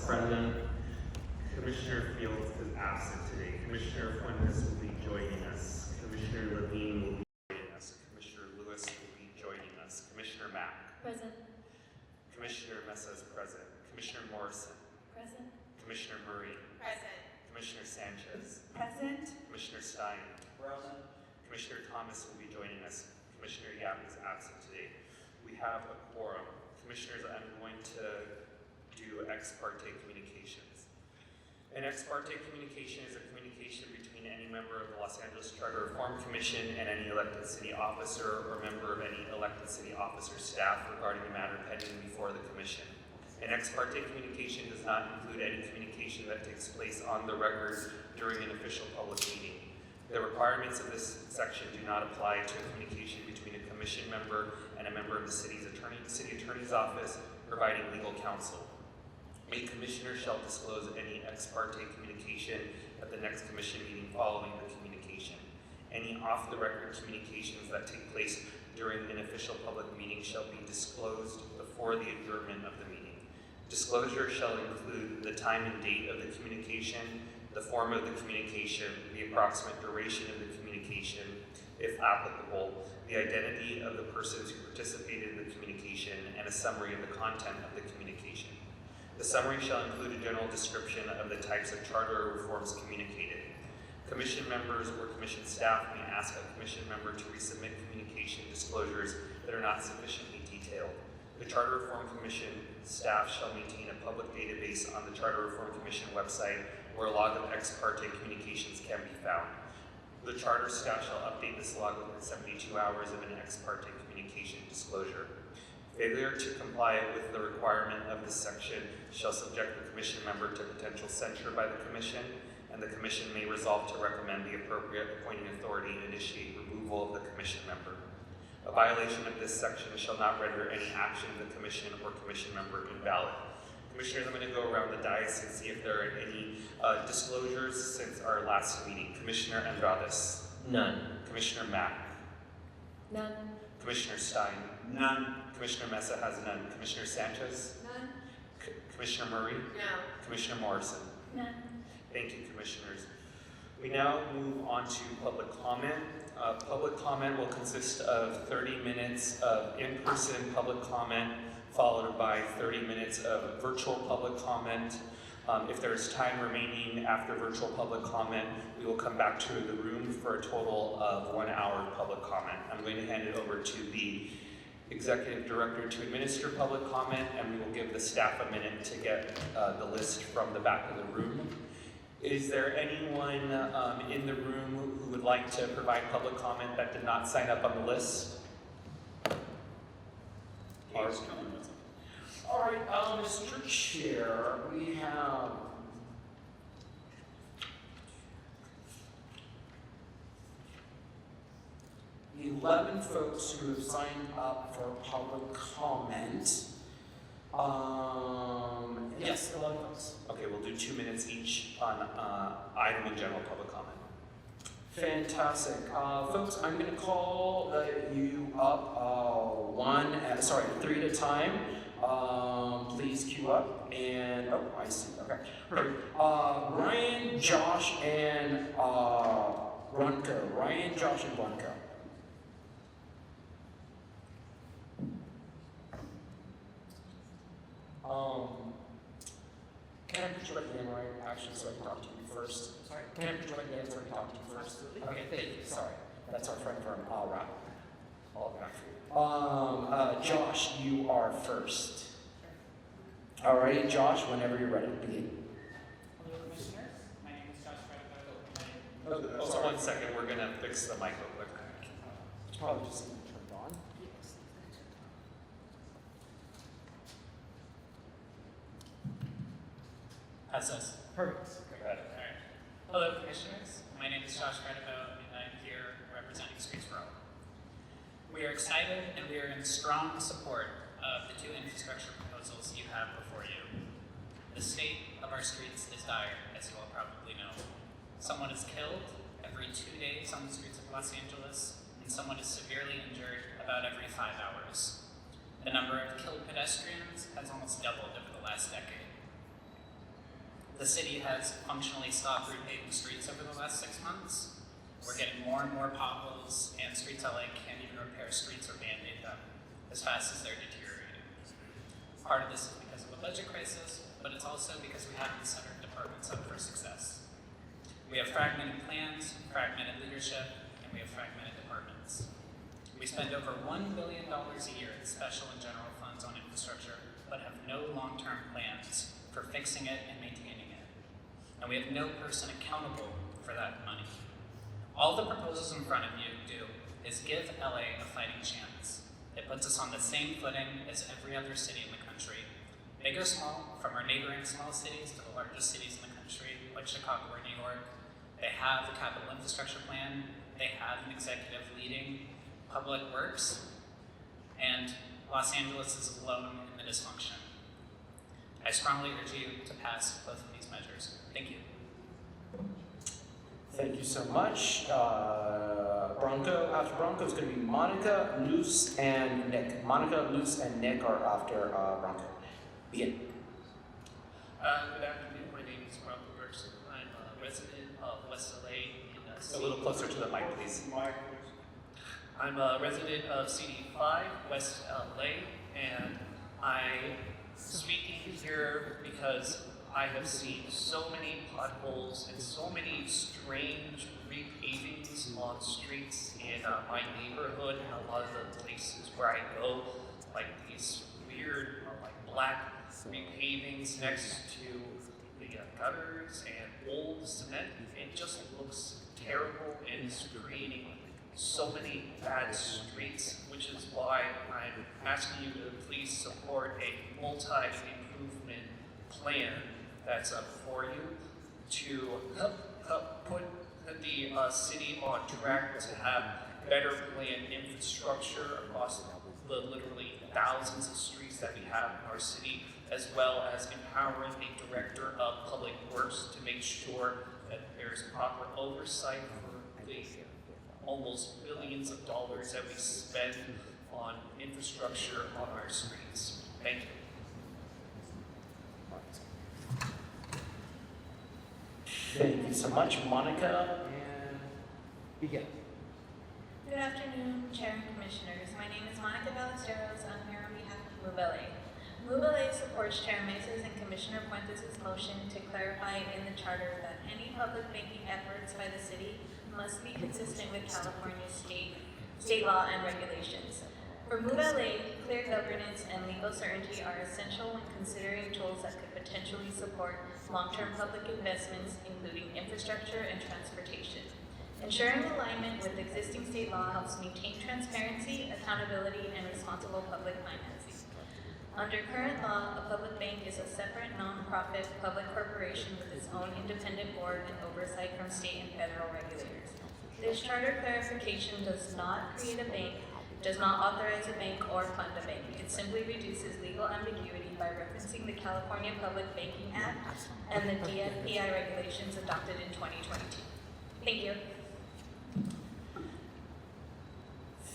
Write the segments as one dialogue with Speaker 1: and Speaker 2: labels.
Speaker 1: Present. Commissioner Fields is absent today. Commissioner Fuentes will be joining us. Commissioner Levine will be joining us. Commissioner Lewis will be joining us. Commissioner Mack.
Speaker 2: Present.
Speaker 1: Commissioner Mesa is present. Commissioner Morrison.
Speaker 2: Present.
Speaker 1: Commissioner Murray.
Speaker 2: Present.
Speaker 1: Commissioner Sanchez.
Speaker 2: Present.
Speaker 1: Commissioner Stein.
Speaker 3: Present.
Speaker 1: Commissioner Thomas will be joining us. Commissioner Yap is absent today. We have a quorum. Commissioners, I'm going to do ex parte communications. An ex parte communication is a communication between any member of the Los Angeles Charter Reform Commission and any elected city officer or member of any elected city officer staff regarding a matter pending before the commission. An ex parte communication does not include any communication that takes place on the record during an official public meeting. The requirements of this section do not apply to a communication between a commission member and a member of the city attorney's office providing legal counsel. A commissioner shall disclose any ex parte communication at the next commission meeting following the communication. Any off-the-record communications that take place during an official public meeting shall be disclosed before the adjournment of the meeting. Disclosure shall include the time and date of the communication, the form of the communication, the approximate duration of the communication, if applicable, the identity of the persons who participated in the communication, and a summary of the content of the communication. The summary shall include a general description of the types of charter reforms communicated. Commission members or commission staff may ask a commission member to resubmit communication disclosures that are not sufficiently detailed. The Charter Reform Commission staff shall maintain a public database on the Charter Reform Commission website where a log of ex parte communications can be found. The Charter staff shall update this log within 72 hours of an ex parte communication disclosure. Failure to comply with the requirement of this section shall subject the commission member to potential censure by the commission, and the commission may resolve to recommend the appropriate appointing authority initiate removal of the commission member. A violation of this section shall not render any action of the commission or commission member invalid. Commissioners, I'm going to go around the dais and see if there are any disclosures since our last meeting. Commissioner Andrades.
Speaker 3: None.
Speaker 1: Commissioner Mack.
Speaker 2: None.
Speaker 1: Commissioner Stein.
Speaker 3: None.
Speaker 1: Commissioner Mesa has none. Commissioner Sanchez?
Speaker 2: None.
Speaker 1: Commissioner Murray?
Speaker 2: No.
Speaker 1: Commissioner Morrison?
Speaker 2: None.
Speaker 1: Thank you, Commissioners. We now move on to public comment. Public comment will consist of 30 minutes of in-person public comment, followed by 30 minutes of virtual public comment. If there's time remaining after virtual public comment, we will come back to the room for a total of 1 hour of public comment. I'm going to hand it over to the Executive Director to administer public comment, and we will give the staff a minute to get the list from the back of the room. Is there anyone in the room who would like to provide public comment that did not sign up on the list? All right, Mr. Chair, we have $11 folks who have signed up for public comment. Yes, 11 folks. Okay, we'll do 2 minutes each on item in general public comment. Fantastic. Folks, I'm going to call you up 3 at a time. Please queue up. And, oh, I see. Okay. Perfect. Ryan, Josh, and Brunko. Ryan, Josh, and Brunko. Can I put you right in, right? Actually, so I can talk to you first. Sorry. Can I put you right in so I can talk to you first? Okay, thank you. Sorry. That's our friend from Rob. All back for you. Josh, you are first. All right, Josh, whenever you're ready, begin.
Speaker 4: Hello, Commissioners. My name is Josh Frederick.
Speaker 1: Oh, 1 second. We're going to fix the mic real quick.
Speaker 3: It's probably just turned on.
Speaker 4: How's this?
Speaker 3: Perfect.
Speaker 1: Go ahead.
Speaker 4: All right. Hello, Commissioners. My name is Josh Frederick, and I'm here representing Streets for All. We are excited and we are in strong support of the 2 infrastructure proposals you have before you. The state of our streets is dire, as you all probably know. Someone is killed every 2 days on the streets of Los Angeles, and someone is severely injured about every 5 hours. The number of killed pedestrians has almost doubled over the last decade. The city has functionally stopped repaving streets over the last 6 months. We're getting more and more potholes, and Streets LA can't even repair streets or band-aid them as fast as they're deteriorating. Part of this is because of a budget crisis, but it's also because we haven't set our departments up for success. We have fragmented plans, fragmented leadership, and we have fragmented departments. We spend over $1 billion a year in special and general funds on infrastructure, but have no long-term plans for fixing it and maintaining it. And we have no person accountable for that money. All the proposals in front of you do is give LA a fighting chance. It puts us on the same footing as every other city in the country, big or small, from our neighboring small cities to the largest cities in the country, like Chicago or New York. They have a capital infrastructure plan, they have an executive leading public works, and Los Angeles is alone in the dysfunction. I strongly urge you to pass both of these measures. Thank you.
Speaker 3: Thank you so much. Bronco, after Bronco is going to be Monica, Luz, and Nick. Monica, Luz, and Nick are after Bronco. Begin.
Speaker 5: Good afternoon. My name is Bronco Gerson. I'm a resident of West LA in
Speaker 1: A little closer to the mic, please.
Speaker 5: I'm a resident of CD5 West LA, and I'm speaking here because I have seen so many potholes and so many strange repavings on streets in my neighborhood and a lot of the places where I go, like these weird like black repavings next to the gutters and old cement. It just looks terrible and it's creating so many bad streets, which is why I'm asking you to please support a multi-improvement plan that's before you to help put the city on track to have better planned infrastructure across the literally thousands of streets that we have in our city, as well as empowering a director of public works to make sure that there's proper oversight for the almost billions of dollars that we spend on infrastructure on our streets. Thank you.
Speaker 3: Thank you so much, Monica, and begin.
Speaker 2: Good afternoon, Chair and Commissioners. My name is Monica Ballesteros. I'm here on behalf of Move LA. Move LA supports Chair Mesa's and Commissioner Fuentes' motion to clarify in the charter that any public banking efforts by the city must be consistent with California's state law and regulations. For Move LA, clear governance and legal certainty are essential when considering tools that could potentially support long-term public investments, including infrastructure and transportation. Ensuring alignment with existing state law helps maintain transparency, accountability, and responsible public financing. Under current law, a public bank is a separate, non-profit public corporation with its own independent board and oversight from state and federal regulators. This charter clarification does not create a bank, does not authorize a bank or fund a bank. It simply reduces legal ambiguity by referencing the California Public Banking Act and the DFPI regulations adopted in 2022. Thank you.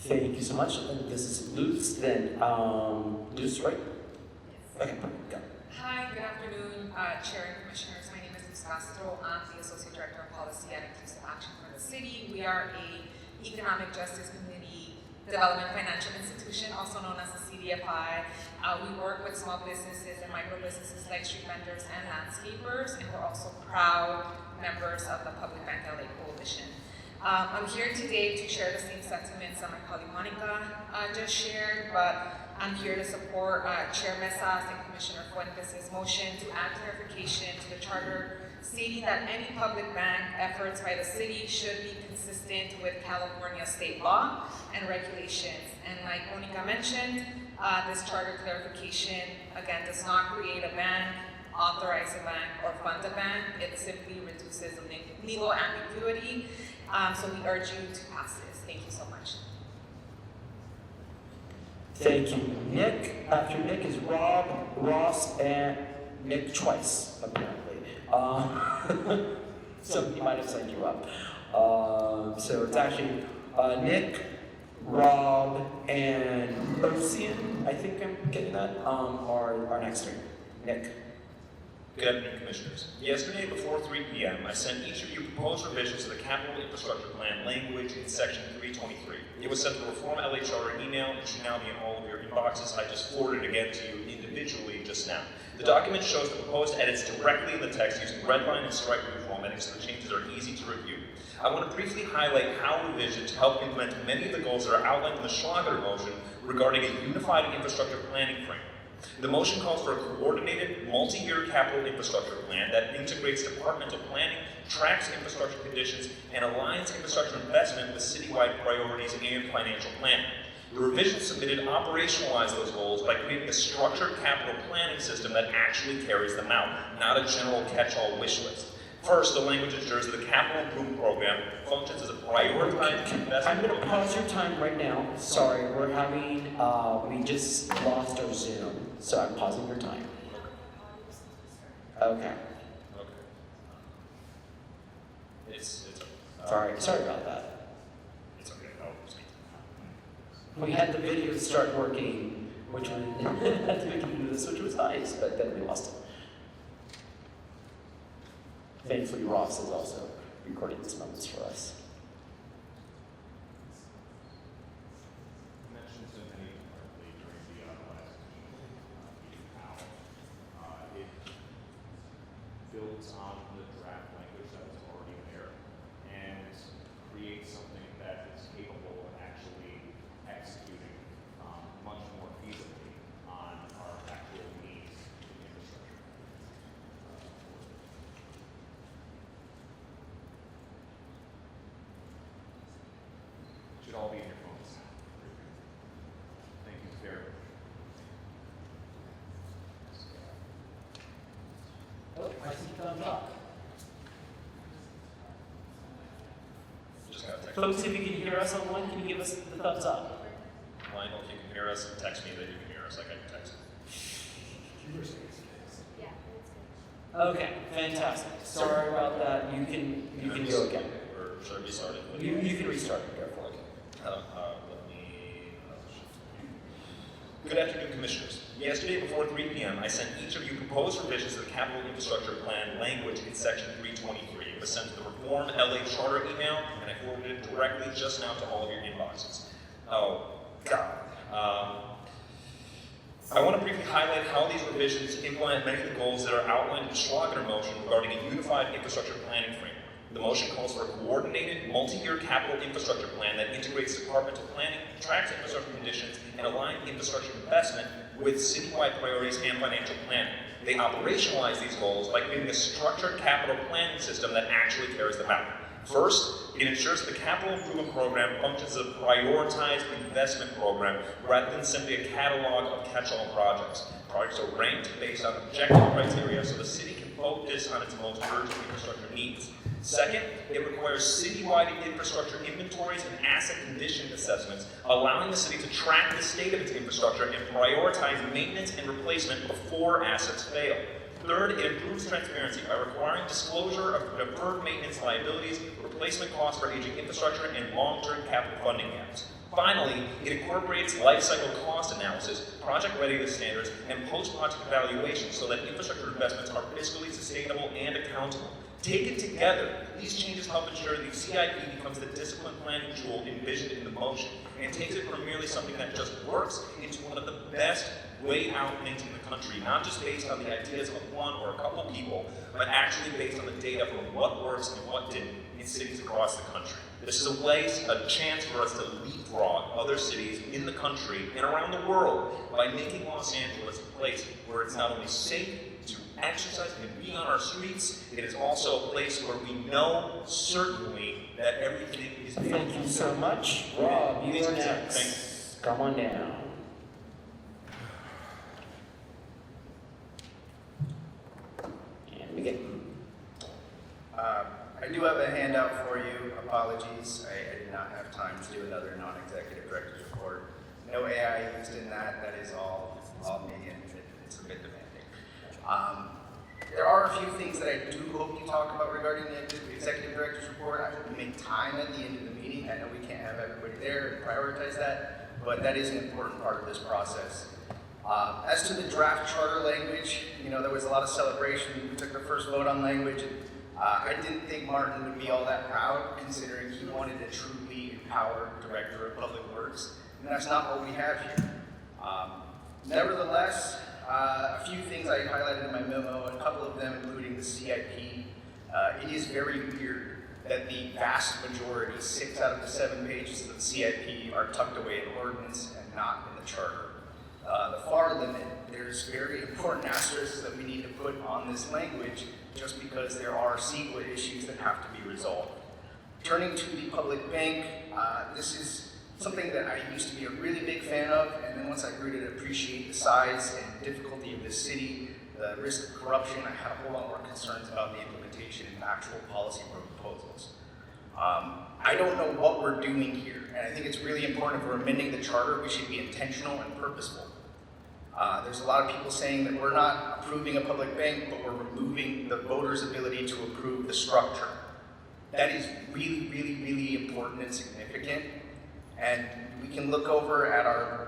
Speaker 3: Thank you so much. And this is Luz, then Luz, right?
Speaker 6: Yes.
Speaker 3: Okay, go.
Speaker 6: Hi, good afternoon, Chair and Commissioners. My name is Luz Castro. I'm the Associate Director of Policy at Inclusive Action for the City. We are a economic justice community development financial institution, also known as the CDFI. We work with small businesses and micro businesses like street vendors and landscapers, and we're also proud members of the Public Bank LA Coalition. I'm here today to share the same sentiments that my colleague Monica just shared, but I'm here to support Chair Mesa's and Commissioner Fuentes' motion to add clarification to the charter stating that any public bank efforts by the city should be consistent with California state law and regulations. And like Monica mentioned, this charter clarification, again, does not create a bank, authorize a bank, or fund a bank. It simply reduces the legal ambiguity. So we urge you to pass this. Thank you so much.
Speaker 3: Thank you, Nick. After Nick is Rob, Ross, and Nick twice, apparently. Somebody might have signed you up. So it's actually Nick, Rob, and Ocean, I think I'm getting that, are our next three. Nick.
Speaker 7: Good afternoon, Commissioners. Yesterday, before 3 p.m., I sent each of you proposed revisions to the Capital Infrastructure Plan language in Section 323. It was sent to the Reform LA Charter email and should now be in all of your inboxes. I just forwarded it again to you individually just now. The document shows the proposed edits directly in the text using red line and stripe formatting, so the changes are easy to review. I want to briefly highlight how revisions help implement many of the goals that are outlined in the Schlager motion regarding a unified infrastructure planning framework. The motion calls for a coordinated, multi-year capital infrastructure plan that integrates departmental planning, tracks infrastructure conditions, and aligns infrastructure investment with citywide priorities and financial planning. The revisions submitted operationalize those goals by creating a structured capital planning system that actually carries them out, not a general catch-all wish list. First, the language ensures that the capital improvement program functions as a prioritized investment.
Speaker 3: I'm going to pause your time right now. Sorry, we're having, we just lost our Zoom, so I'm pausing your time. Okay.
Speaker 7: It's
Speaker 3: Sorry about that.
Speaker 7: It's okay.
Speaker 3: We had the video start working, which was, had to make it do this, which was nice, but then we lost it. Thankfully, Ross is also recording these moments for us.
Speaker 8: Mentioned to many partly during the last meeting how it builds on the draft language that was already there and creates something that is capable of actually executing much more feasibly on our actual needs in infrastructure. Should all be in your phones. Thank you very much.
Speaker 3: Oh, I see thumbs up.
Speaker 7: Just got a text.
Speaker 3: Folks, if you can hear us online, can you give us the thumbs up?
Speaker 7: Lionel, if you can hear us, text me that you can hear us like I can text.
Speaker 3: Okay, fantastic. Sorry about that. You can go again.
Speaker 7: Or should I be started?
Speaker 3: You can restart and go for it.
Speaker 7: Good afternoon, Commissioners. Yesterday, before 3 p.m., I sent each of you proposed revisions to the Capital Infrastructure Plan language in Section 323. It was sent to the Reform LA Charter email, and I forwarded it directly just now to all of your inboxes. Oh, God. I want to briefly highlight how these revisions implement many of the goals that are outlined in the Schlager motion regarding a unified infrastructure planning framework. The motion calls for a coordinated, multi-year capital infrastructure plan that integrates departmental planning, tracks infrastructure conditions, and aligns infrastructure investment with citywide priorities and financial planning. They operationalize these goals by creating a structured capital planning system that actually carries them out. First, it ensures the capital improvement program functions as a prioritized investment program rather than simply a catalog of catch-all projects. Projects are ranked based on objective criteria so the city can focus on its most urgent infrastructure needs. Second, it requires citywide infrastructure inventories and asset condition assessments, allowing the city to track the state of its infrastructure and prioritize maintenance and replacement before assets fail. Third, it improves transparency by requiring disclosure of deferred maintenance liabilities, replacement costs for aging infrastructure, and long-term capital funding gaps. Finally, it incorporates lifecycle cost analysis, project readiness standards, and post-project evaluation so that infrastructure investments are fiscally sustainable and accountable. Taken together, these changes help ensure the CIP becomes the discipline planning tool envisioned in the motion, and takes it from merely something that just works into one of the best laid out things in the country, not just based on the ideas of one or a couple people, but actually based on the data from what works and what didn't in cities across the country. This is a chance for us to leapfrog other cities in the country and around the world by making Los Angeles a place where it's not only safe to exercise and be on our streets, it is also a place where we know certainly that everything is being
Speaker 3: Thank you so much. Rob, you are
Speaker 7: Thank
Speaker 3: next. Come on down. And begin.
Speaker 9: I do have a handout for you. Apologies, I did not have time to do another non-executive director's report. No AI used in that. That is all me, and it's a bit demanding. There are a few things that I do hope you talk about regarding the executive director's report. I hope you make time at the end of the meeting. I know we can't have everybody there and prioritize that, but that is an important part of this process. As to the draft charter language, there was a lot of celebration. We took the first vote on language. I didn't think Martin would be all that proud, considering he wanted a truly empowered director of public works, and that's not what we have here. Nevertheless, a few things I highlighted in my memo, a couple of them including the CIP. It is very weird that the vast majority, 6 out of the 7 pages of the CIP, are tucked away in ordinance and not in the charter. The FAR limit, there's very important asterisks that we need to put on this language just because there are CEQA issues that have to be resolved. Turning to the public bank, this is something that I used to be a really big fan of, and then once I grew to appreciate the size and difficulty of this city, the risk of corruption, I had a whole lot more concerns about the implementation and actual policy proposals. I don't know what we're doing here, and I think it's really important if we're amending the charter, we should be intentional and purposeful. There's a lot of people saying that we're not approving a public bank, but we're removing the voters' ability to approve the structure. That is really, really, really important and significant. And we can look over at our,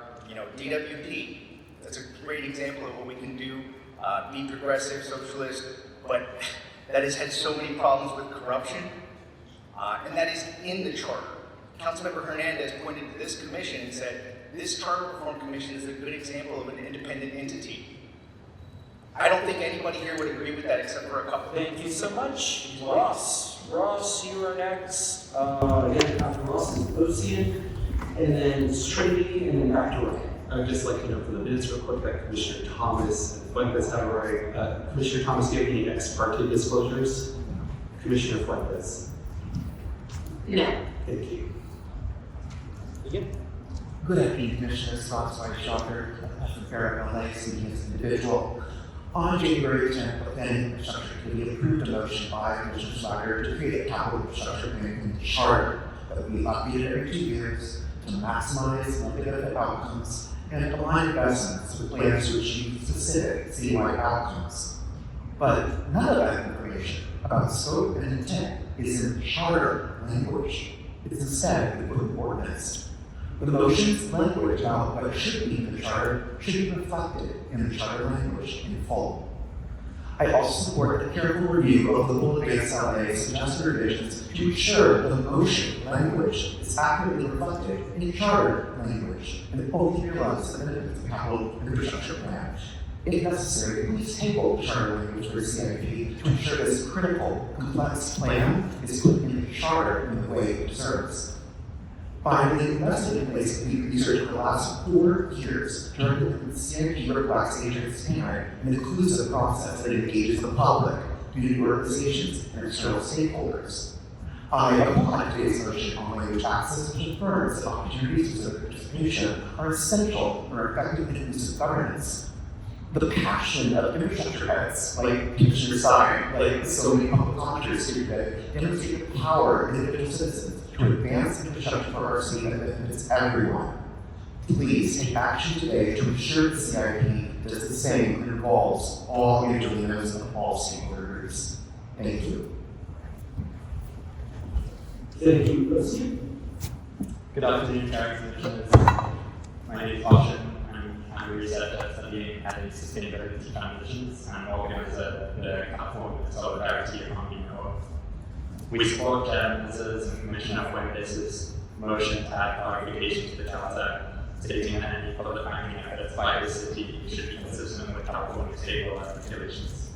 Speaker 9: DWP. That's a great example of what we can do. Be progressive, socialist, but that has had so many problems with corruption. And that is in the charter. Councilmember Hernandez pointed to this commission and said, this Charter Reform Commission is a good example of an independent entity. I don't think anybody here would agree with that except for a couple.
Speaker 3: Thank you so much. Ross, you are next. Again, after Ross is Ocean, and then it's Trinity, and then back to Ryan.
Speaker 10: I would just like to note for the minutes real quick that Commissioner Thomas, Fuentes have a right. Commissioner Thomas, do you have any ex parte disclosures? Commissioner Fuentes.
Speaker 11: No.
Speaker 10: Thank you.
Speaker 3: Again.
Speaker 11: Good afternoon, Commissioners. Ross White-Shocker, from Fairfield Lake, speaking as an individual. On January 10th, the Planning Infrastructure Committee approved a motion by Commissioner Slager to create a capital infrastructure planning charter that will be updated every 2 years to maximize monthly benefit outcomes and align investments with plans to achieve specific citywide outcomes. But none of that information about scope and intent is in charter language. It's instead in the ordinance. The motion's language about what should be in the charter should be reflected in the charter language in full. I also support the careful review of the local advanced LA's suggested revisions to ensure the motion language is accurately reflected in charter language and fully realize the benefits of the capital infrastructure plan. If necessary, please table the charter language for CIP to ensure this critical, complex plan is put in the charter in the way it deserves. Finally, invested in place complete research for the last 4 years during the CIP reflects agents' and an inclusive process that engages the public, community organizations, and external stakeholders. I applaud today's motion on language access, which affirms that opportunities for participation are essential for effective and inclusive governance. The passion of infrastructure heads, like Commissioner Stein, like so many public commentators here today, demonstrate the power of individual citizens to advance infrastructure for our city that benefits everyone. Please take action today to ensure the CIP does the same and involves all Angelinos and all stakeholder groups. Thank you.
Speaker 10: Thank you.
Speaker 12: Good afternoon, Chair and Commissioners. My name is Austin. I'm a researcher studying at the Sustainability Foundations and organizer of the California Solidarity Economy Network. We support Chair Ministers and Commissioner Fuentes' motion to add clarification to the charter, stating that any public banking efforts by the city should be consistent with California state law and regulations.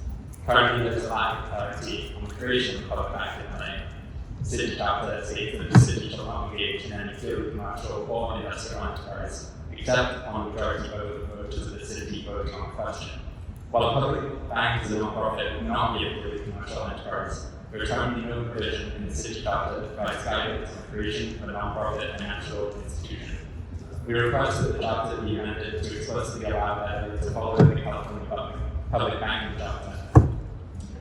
Speaker 12: Currently, there is a lack of clarity on the creation of public banking in the city charter states that the city shall not engage in any purely commercial or industrial enterprise, except upon majority vote of voters of the city voting on a question. While a public bank is a non-profit and not be a purely commercial enterprise, there is currently no provision in the city charter that provides guidance on the creation of a non-profit financial institution. We request that the charter be amended to explicitly allow that to follow the California public banking charter,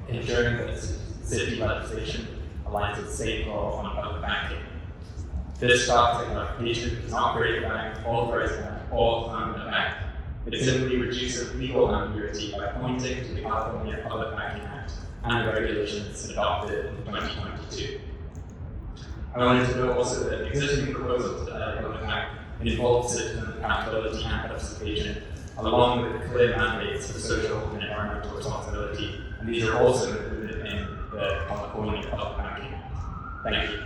Speaker 12: ensuring that the city legislation aligns with state law on public banking. This charter clarification does not create a bank, authorize a bank, or fund a bank. It simply reduces legal ambiguity by pointing to the California Public Banking Act and the regulations adopted in 2022. I wanted to note also that existing proposals to the Public Act involve citizen accountability and participation, along with clear mandates for social and environmental responsibility. And these are also included in the California Public Banking Act. Thank you.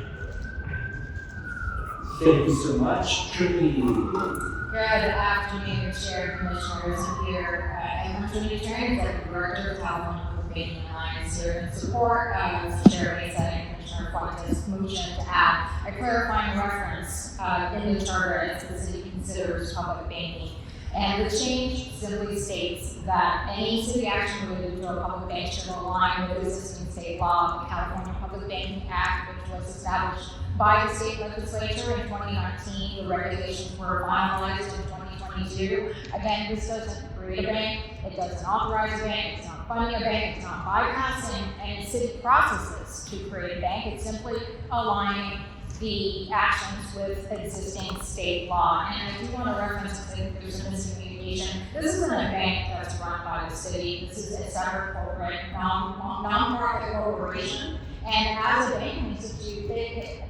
Speaker 3: Thank you so much. Trudy.
Speaker 13: Good afternoon, Chair, Commissioners. I'm here. I'm Judy Train, Executive Director of the California Public Banking Alliance, here in support of Chair Mesa and Commissioner Fuentes' motion to add a clarifying reference in the charter as the city considers public banking. And the change simply states that any city action related to a public bank should align with existing state law, the California Public Banking Act, which was established by the state legislature in 2019. The regulations were finalized in 2022. Again, this doesn't create a bank, it doesn't authorize a bank, it's not funding a bank, it's not bypassing any city processes to create a bank. It's simply aligning the actions with existing state law. And I do want to reference, because I think there's a miscommunication, this isn't a bank that's run by the city. This is a separate corporate, non-profit corporation. And as a banking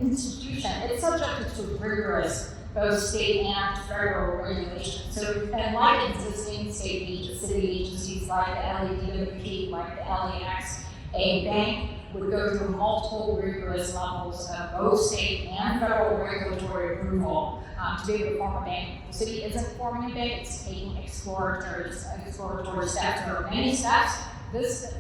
Speaker 13: institution, it's subject to rigorous both state and federal regulations. So, and like existing city agencies like the LADWP, like the LAX, a bank would go through multiple rigorous levels of both state and federal regulatory approval to be able to form a bank. The city isn't forming a bank, it's taking exploratory steps. There are many steps. This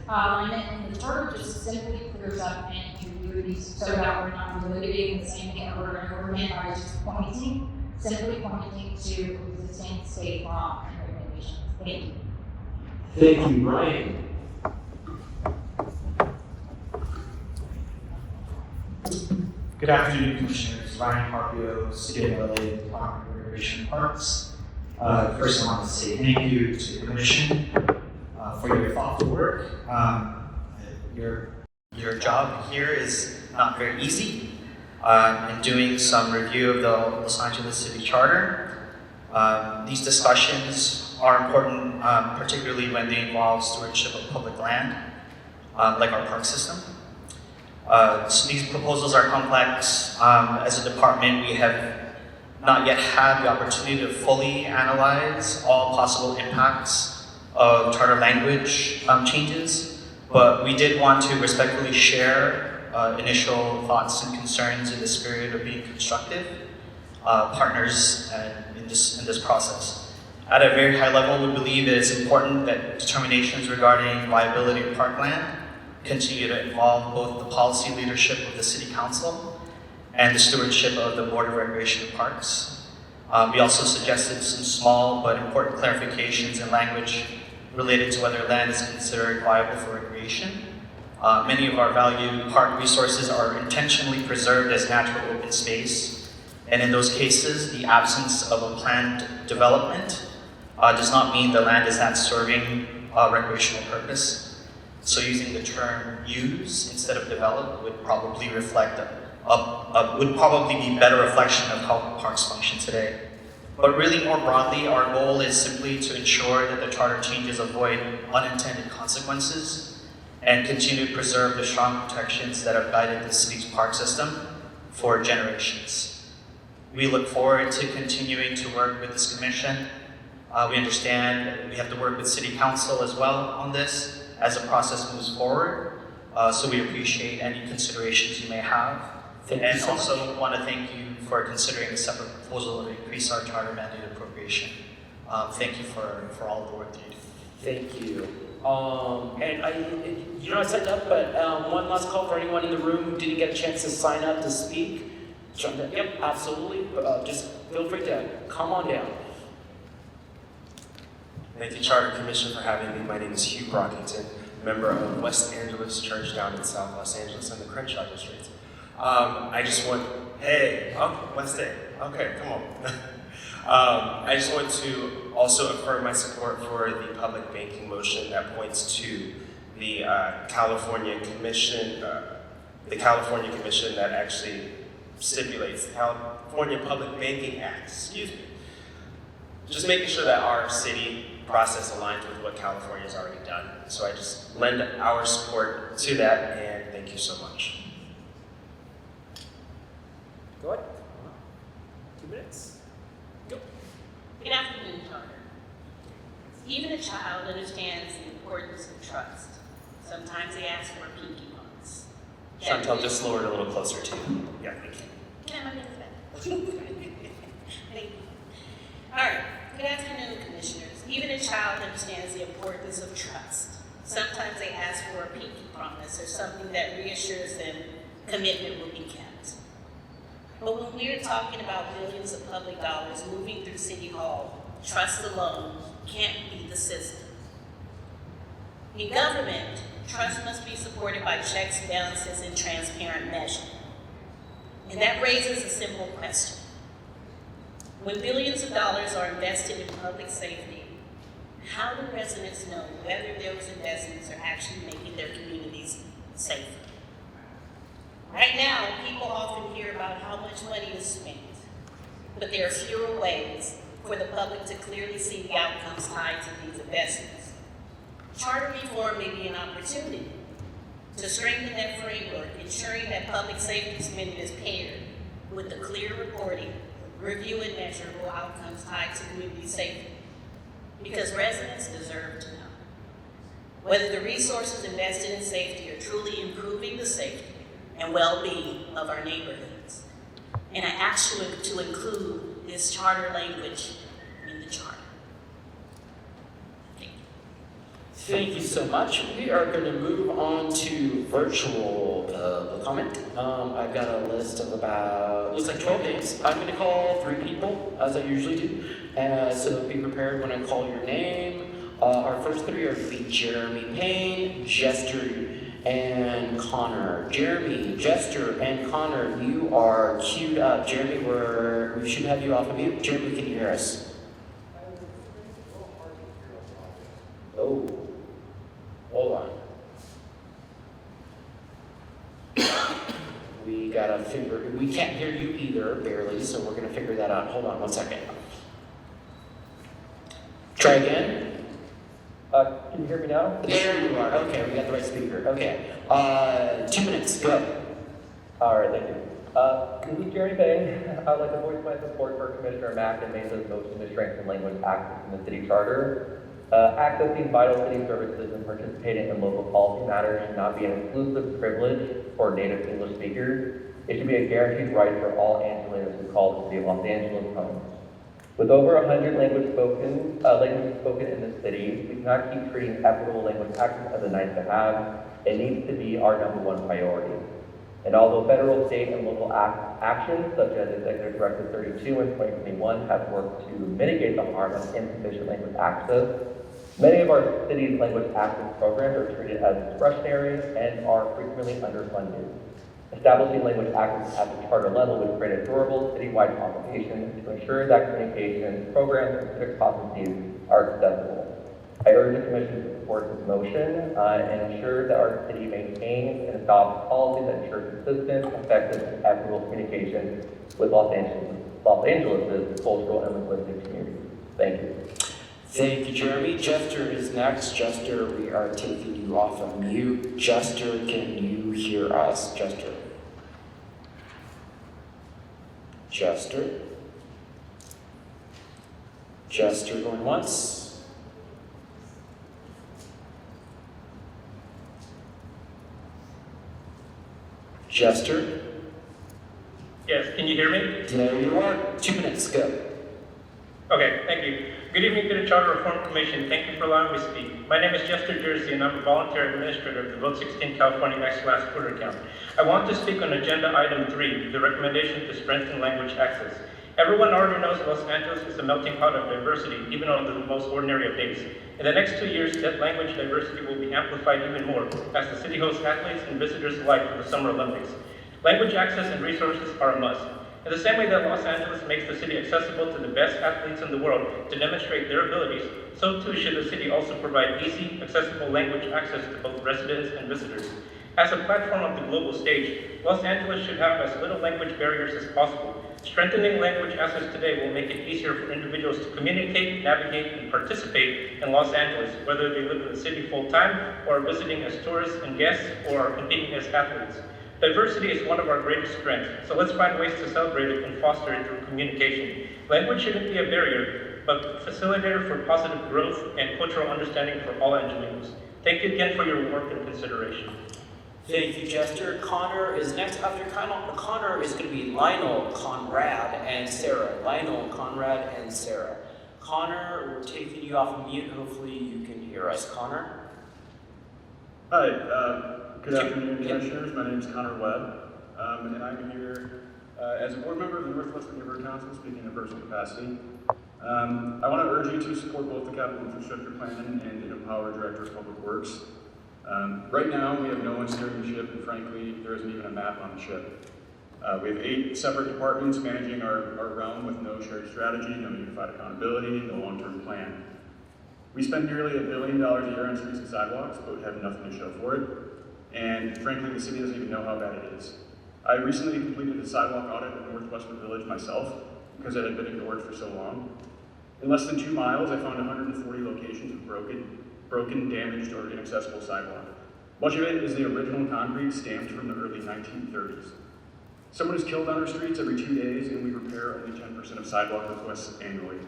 Speaker 13: alignment in the charter just simply clears up ambiguities so that we're not litigating the same thing over and over again by just simply pointing to existing state law and regulations. Thank you.
Speaker 3: Thank you, Ryan.
Speaker 11: Good afternoon, Commissioners. Ryan Carpio, City of LA, Department of Recreation and Parks. First, I want to say thank you to the Commission for your thoughtful work.
Speaker 9: Your job here is not very easy. In doing some review of the Los Angeles City Charter, these discussions are important, particularly when they involve stewardship of public land, like our park system. So these proposals are complex. As a department, we have not yet had the opportunity to fully analyze all possible impacts of charter language changes, but we did want to respectfully share initial thoughts and concerns in the spirit of being constructive partners in this process. At a very high level, we believe it is important that determinations regarding viability of parkland continue to involve both the policy leadership of the City Council and the stewardship of the Board of Recreation and Parks. We also suggested some small but important clarifications in language related to whether land is considered viable for recreation. Many of our valued park resources are intentionally preserved as natural open space, and in those cases, the absence of a planned development does not mean the land is not serving a recreational purpose. So using the term use instead of develop would probably reflect would probably be a better reflection of how parks function today. But really more broadly, our goal is simply to ensure that the charter changes avoid unintended consequences and continue to preserve the strong protections that have guided the city's park system for generations. We look forward to continuing to work with this commission. We understand that we have to work with City Council as well on this as the process moves forward, so we appreciate any considerations you may have. And also want to thank you for considering a separate proposal to increase our charter mandated appropriation. Thank you for all the work that you do.
Speaker 3: Thank you. And you're not signed up, but one last call for anyone in the room who didn't get a chance to sign up to speak. Yep, absolutely. Just feel free to come on down.
Speaker 14: Thank you, Charter Commission, for having me. My name is Hugh Brockington, member of West Angeles Church down in South Los Angeles in the Crenshaw District. I just want, West A, okay, come on. I just want to also affirm my support for the public banking motion that points to the California Commission that actually stipulates the California Public Banking Act, just making sure that our city process aligns with what California has already done. So I just lend our support to that, and thank you so much.
Speaker 3: Go ahead. 2 minutes. Go.
Speaker 15: Good afternoon, Charter. Even a child understands the importance of trust. Sometimes they ask for a pinky promise.
Speaker 3: Chantal, just lower it a little closer to you. Yeah, thank you.
Speaker 15: Can I have my minutes back? Thank you. All right. Good afternoon, commissioners. Even a child understands the importance of trust. Sometimes they ask for a pinky promise or something that reassures them commitment will be kept. But when we're talking about billions of public dollars moving through City Hall, trust alone can't be the system. In government, trust must be supported by checks, balances, and transparent measure. And that raises a simple question. When billions of dollars are invested in public safety, how do residents know whether those investments are actually making their communities safer? Right now, people often hear about how much money is spent, but there are fewer ways for the public to clearly see the outcomes tied to these investments. Charter reform may be an opportunity to strengthen that framework, ensuring that public safety spending is paired with the clear reporting, review, and measurable outcomes tied to community safety. Because residents deserve to know whether the resources invested in safety are truly improving the safety and well-being of our neighborhoods. And I ask you to include this charter language in the charter. Thank you.
Speaker 3: Thank you so much. We are going to move on to virtual comment. I've got a list of about, looks like 12 names. I'm going to call 3 people, as I usually do. So be prepared when I call your name. Our first 3 are going to be Jeremy Payne, Jester, and Connor. Jeremy, Jester, and Connor, you are queued up. Jeremy, we should have you off of mute. Jeremy, can you hear us? Oh, hold on. We can't hear you either, barely, so we're gonna figure that out. Hold on 1 second. Try again.
Speaker 16: Can you hear me now?
Speaker 3: There you are. Okay, we got the right speaker. Okay. 2 minutes. Go.
Speaker 16: All right, thank you. This is Jeremy Payne. I would like to voice my support for Commissioner Mack and Mesa's motion to strengthen language access in the city charter. Accessing vital city services and participating in local policy matters should not be an exclusive privilege for native English speakers. It should be a guaranteed right for all Angelators who call the city of Los Angeles home. With over 100 languages spoken in this city, we cannot keep treating equitable language access as a nice to have. It needs to be our #1 priority. And although federal, state, and local actions, such as Executive Directive 32 in 2021, have worked to mitigate the harm of insufficient language access, many of our city's language access programs are treated as discretionary and are frequently underfunded. Establishing language access at the charter level would create a durable citywide obligation to ensure that communications, programs, and civic processes are accessible. I urge the Commission to support this motion and ensure that our city maintains and adopts policies that ensure consistent, effective, and equitable communication with Los Angeles' cultural and linguistic communities. Thank you.
Speaker 3: Thank you, Jeremy. Jester is next. Jester, we are taking you off of mute. Jester, can you hear us? Jester. Jester. Jester going once. Jester.
Speaker 17: Yes, can you hear me?
Speaker 3: There you are. 2 minutes, go.
Speaker 17: Okay, thank you. Good evening to the Charter Reform Commission. Thank you for allowing me to speak. My name is Jester Jersey, and I'm a volunteer administrator of the Vote 16 California X-Class Twitter account. I want to speak on Agenda Item 3, the recommendation to strengthen language access. Everyone already knows Los Angeles is a melting pot of diversity, even on the most ordinary of days. In the next 2 years, that language diversity will be amplified even more as the city hosts athletes and visitors alike for the Summer Olympics. Language access and resources are a must. In the same way that Los Angeles makes the city accessible to the best athletes in the world to demonstrate their abilities, so too should the city also provide easy, accessible language access to both residents and visitors. As a platform on the global stage, Los Angeles should have as little language barriers as possible. Strengthening language access today will make it easier for individuals to communicate, navigate, and participate in Los Angeles, whether they live in the city full-time, or are visiting as tourists and guests, or are competing as athletes. Diversity is one of our greatest strengths, so let's find ways to celebrate it and foster it through communication. Language shouldn't be a barrier. but facilitator for positive growth and cultural understanding for all Angelinos. Thank you again for your work and consideration.
Speaker 3: Thank you, Jester. Connor is next. After Connor is going to be Lionel, Conrad, and Sarah. Lionel, Conrad, and Sarah. Connor, we're taking you off mute. Hopefully you can hear us. Connor?
Speaker 18: Hi, good afternoon, Commissioners. My name is Connor Webb, and I'm here as a board member of the Northwest Neighborhood Council, speaking in a personal capacity. I want to urge you to support both the Capital Infrastructure Plan and the Empower Director of Public Works. Right now, we have no one steering the ship, and frankly, there isn't even a map on the ship. We have 8 separate departments managing our realm with no shared strategy, no unified accountability, no long-term plan. We spend nearly $1 billion a year on streets and sidewalks, but have nothing to show for it. And frankly, the city doesn't even know how bad it is. I recently completed a sidewalk audit in Northwestwood Village myself, because it had been ignored for so long. In less than 2 miles, I found 140 locations of broken, damaged, or inaccessible sidewalk. Much of it is the original concrete stamped from the early 1930s. Someone is killed on our streets every 2 days, and we repair only 10% of sidewalk requests annually.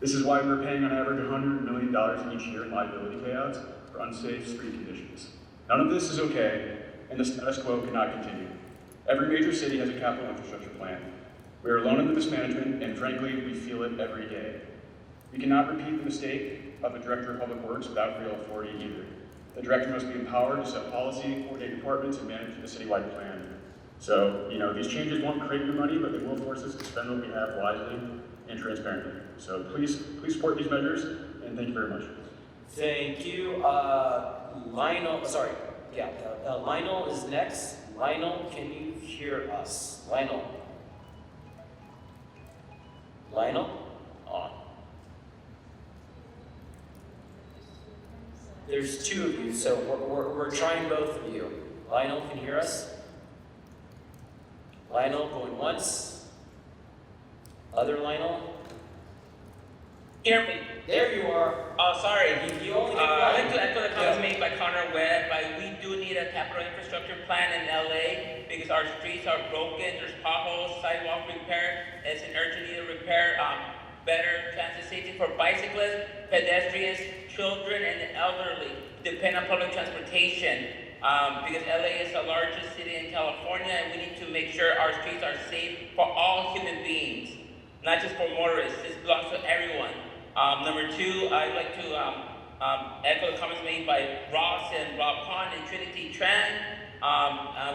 Speaker 18: This is why we're paying on average $100 million each year in liability payouts for unsafe street conditions. None of this is okay, and the status quo cannot continue. Every major city has a capital infrastructure plan. We are alone in the mismanagement, and frankly, we feel it every day. We cannot repeat the mistake of a director of public works without real authority either. The director must be empowered to set policy, coordinate departments, and manage the citywide plan. So, these changes won't create new money, but they will force us to spend what we have wisely and transparently. So please support these measures, and thank you very much.
Speaker 3: Thank you. Lionel is next. Lionel, can you hear us? Lionel? On. There's 2 of you, so we're trying both of you. Lionel, can you hear us? Lionel, going once. Other Lionel?
Speaker 19: Hear me?
Speaker 3: There you are.
Speaker 19: Oh, sorry.
Speaker 3: You only get
Speaker 19: I'd like to echo the comments made by Connor Webb. We do need a capital infrastructure plan in LA because our streets are broken. There's potholes, sidewalk repair. It's an urgent need of repair. Better transit safety for bicyclists, pedestrians, children, and the elderly depend on public transportation. Because LA is the largest city in California, and we need to make sure our streets are safe for all human beings, not just for motorists. This belongs to everyone. Number 2, I'd like to echo the comments made by Ross and Rob Pond and Trinity Tran.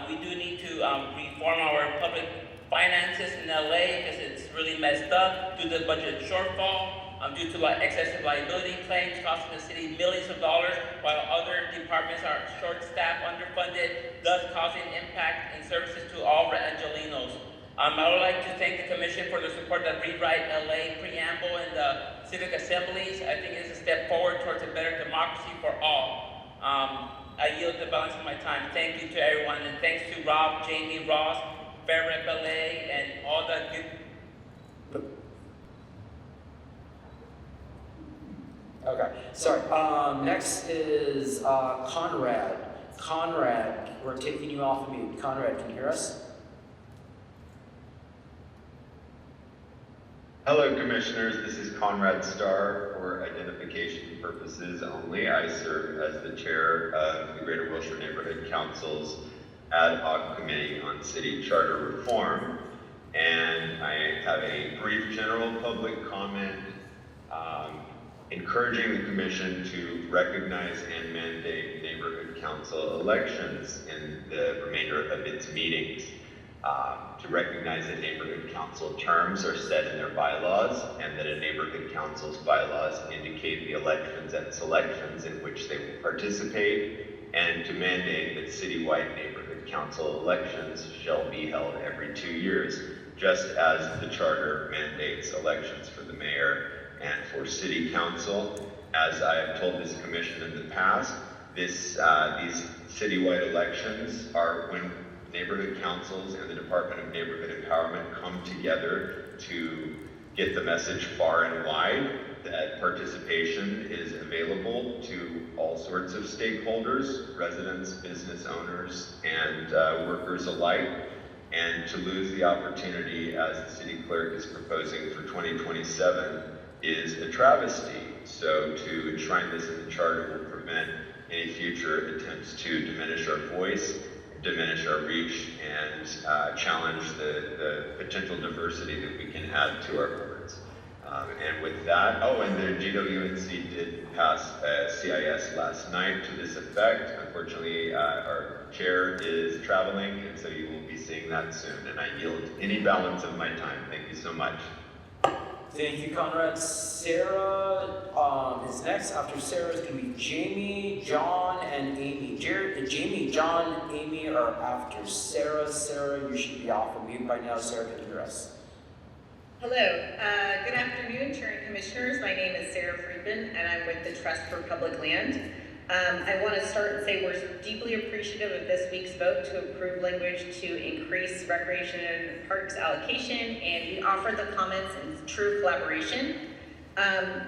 Speaker 19: We do need to reform our public finances in LA because it's really messed up due to the budget shortfall, due to excessive liability claims costing the city millions of dollars, while other departments are short-staffed, underfunded, thus causing impact in services to all Angelinos. I would like to thank the Commission for the support that Rewrite LA preamble in the civic assemblies. I think it is a step forward towards a better democracy for all. I yield the balance of my time. Thank you to everyone, and thanks to Rob, Jamie, Ross, Fair Rep LA, and all the good.
Speaker 3: Okay, sorry. Next is Conrad. Conrad, we're taking you off of mute. Conrad, can you hear us?
Speaker 20: Hello, Commissioners. This is Conrad Starr. For identification purposes only, I serve as the chair of the Greater Wilshire Neighborhood Council's Ad Hoc Committee on City Charter Reform, and I have a brief general public comment encouraging the Commission to recognize and mandate neighborhood council elections in the remainder of its meetings. To recognize that neighborhood council terms are set in their bylaws, and that a neighborhood council's bylaws indicate the elections and selections in which they will participate, and to mandate that citywide neighborhood council elections shall be held every 2 years, just as the charter mandates elections for the mayor and for city council. As I have told this commission in the past, these citywide elections are when neighborhood councils and the Department of Neighborhood Empowerment come together to get the message far and wide that participation is available to all sorts of stakeholders, residents, business owners, and workers alike, and to lose the opportunity, as the city clerk is proposing for 2027, is a travesty. So to enshrine this in the charter will prevent any future attempts to diminish our voice, diminish our reach, and challenge the potential diversity that we can add to our boards. And with that, and the GWNC did pass a CIS last night to this effect. Unfortunately, our chair is traveling, and so you will be seeing that soon. And I yield any balance of my time. Thank you so much.
Speaker 3: Thank you, Conrad. Sarah is next. After Sarah is going to be Jamie, John, and Amy. Jamie, John, Amy are after Sarah. Sarah, you should be off of mute by now. Sarah can hear us.
Speaker 21: Hello. Good afternoon, Chair and Commissioners. My name is Sarah Friedman, and I'm with the Trust for Public Land. I want to start and say we're deeply appreciative of this week's vote to approve language to increase recreation and parks allocation, and we offer the comments in true collaboration.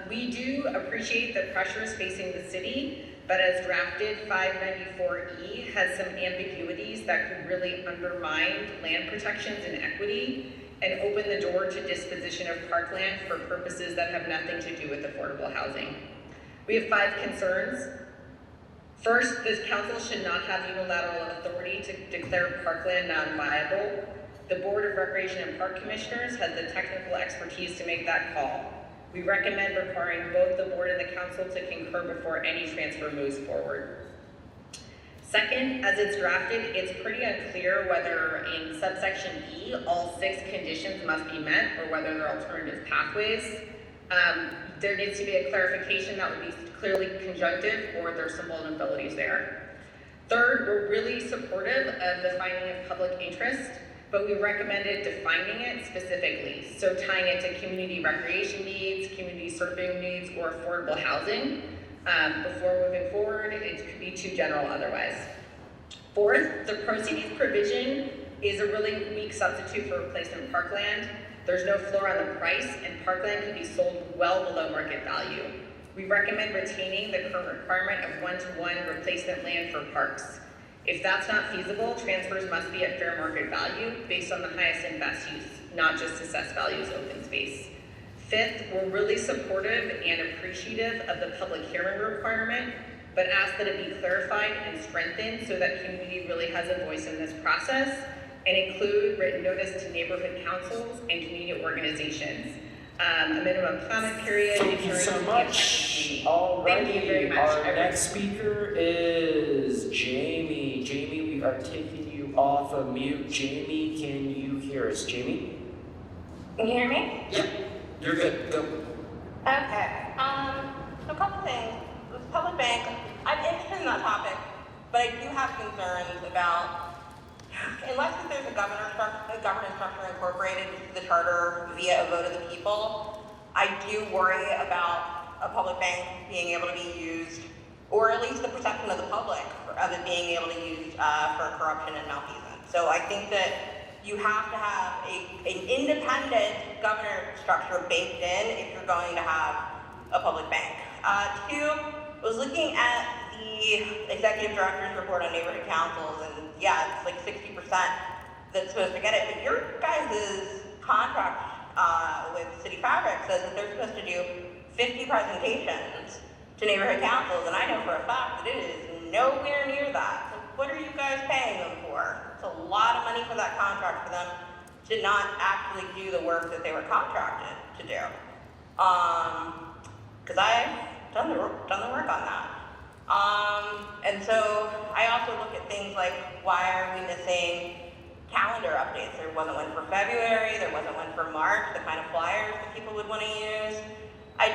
Speaker 21: We do appreciate the pressures facing the city, but as drafted, 594E has some ambiguities that could really undermine land protections and equity and open the door to disposition of parkland for purposes that have nothing to do with affordable housing. We have 5 concerns. First, this council should not have unilateral authority to declare parkland non-viable. The Board of Recreation and Park Commissioners has the technical expertise to make that call. We recommend requiring both the board and the council to concur before any transfer moves forward. Second, as it's drafted, it's pretty unclear whether in subsection E, all 6 conditions must be met or whether there are alternative pathways. There needs to be a clarification that would be clearly conjunctive, or there's some vulnerabilities there. Third, we're really supportive of the finding of public interest, but we recommended defining it specifically. So tying it to community recreation needs, community surfing needs, or affordable housing. Before moving forward, it could be too general otherwise. Fourth, the proceeds provision is a really weak substitute for replacement parkland. There's no floor on the price, and parkland can be sold well below market value. We recommend retaining the current requirement of 1-to-1 replacement land for parks. If that's not feasible, transfers must be at fair market value based on the highest and best use, not just assessed values open space. Fifth, we're really supportive and appreciative of the public hearing requirement, but ask that it be clarified and strengthened so that community really has a voice in this process, and include written notice to neighborhood councils and community organizations. A minimum comment period.
Speaker 3: Thank you so much. Alrighty,
Speaker 21: Thank you very much.
Speaker 3: Our next speaker is Jamie. Jamie, we are taking you off of mute. Jamie, can you hear us? Jamie?
Speaker 22: Can you hear me?
Speaker 3: Yep, you're good. Go.
Speaker 22: Okay. So a couple things. With public bank, I'm interested in that topic, but I do have concerns about, unless there's a governance structure incorporated into the charter via a vote of the people, I do worry about a public bank being able to be used, or at least the perception of the public of it being able to be used for corruption and malfeasance. So I think that you have to have an independent governance structure baked in if you're going to have a public bank. Two, I was looking at the executive director's report on neighborhood councils, and yeah, it's like 60% that's supposed to get it, but your guys' contract with City Fabric says that they're supposed to do 50 presentations to neighborhood councils, and I know for a fact that it is nowhere near that. So what are you guys paying them for? It's a lot of money for that contract for them to not actually do the work that they were contracted to do. Because I've done the work on that. And so I also look at things like, why are we missing calendar updates? There wasn't one for February, there wasn't one for March, the kind of flyers that people would want to use. I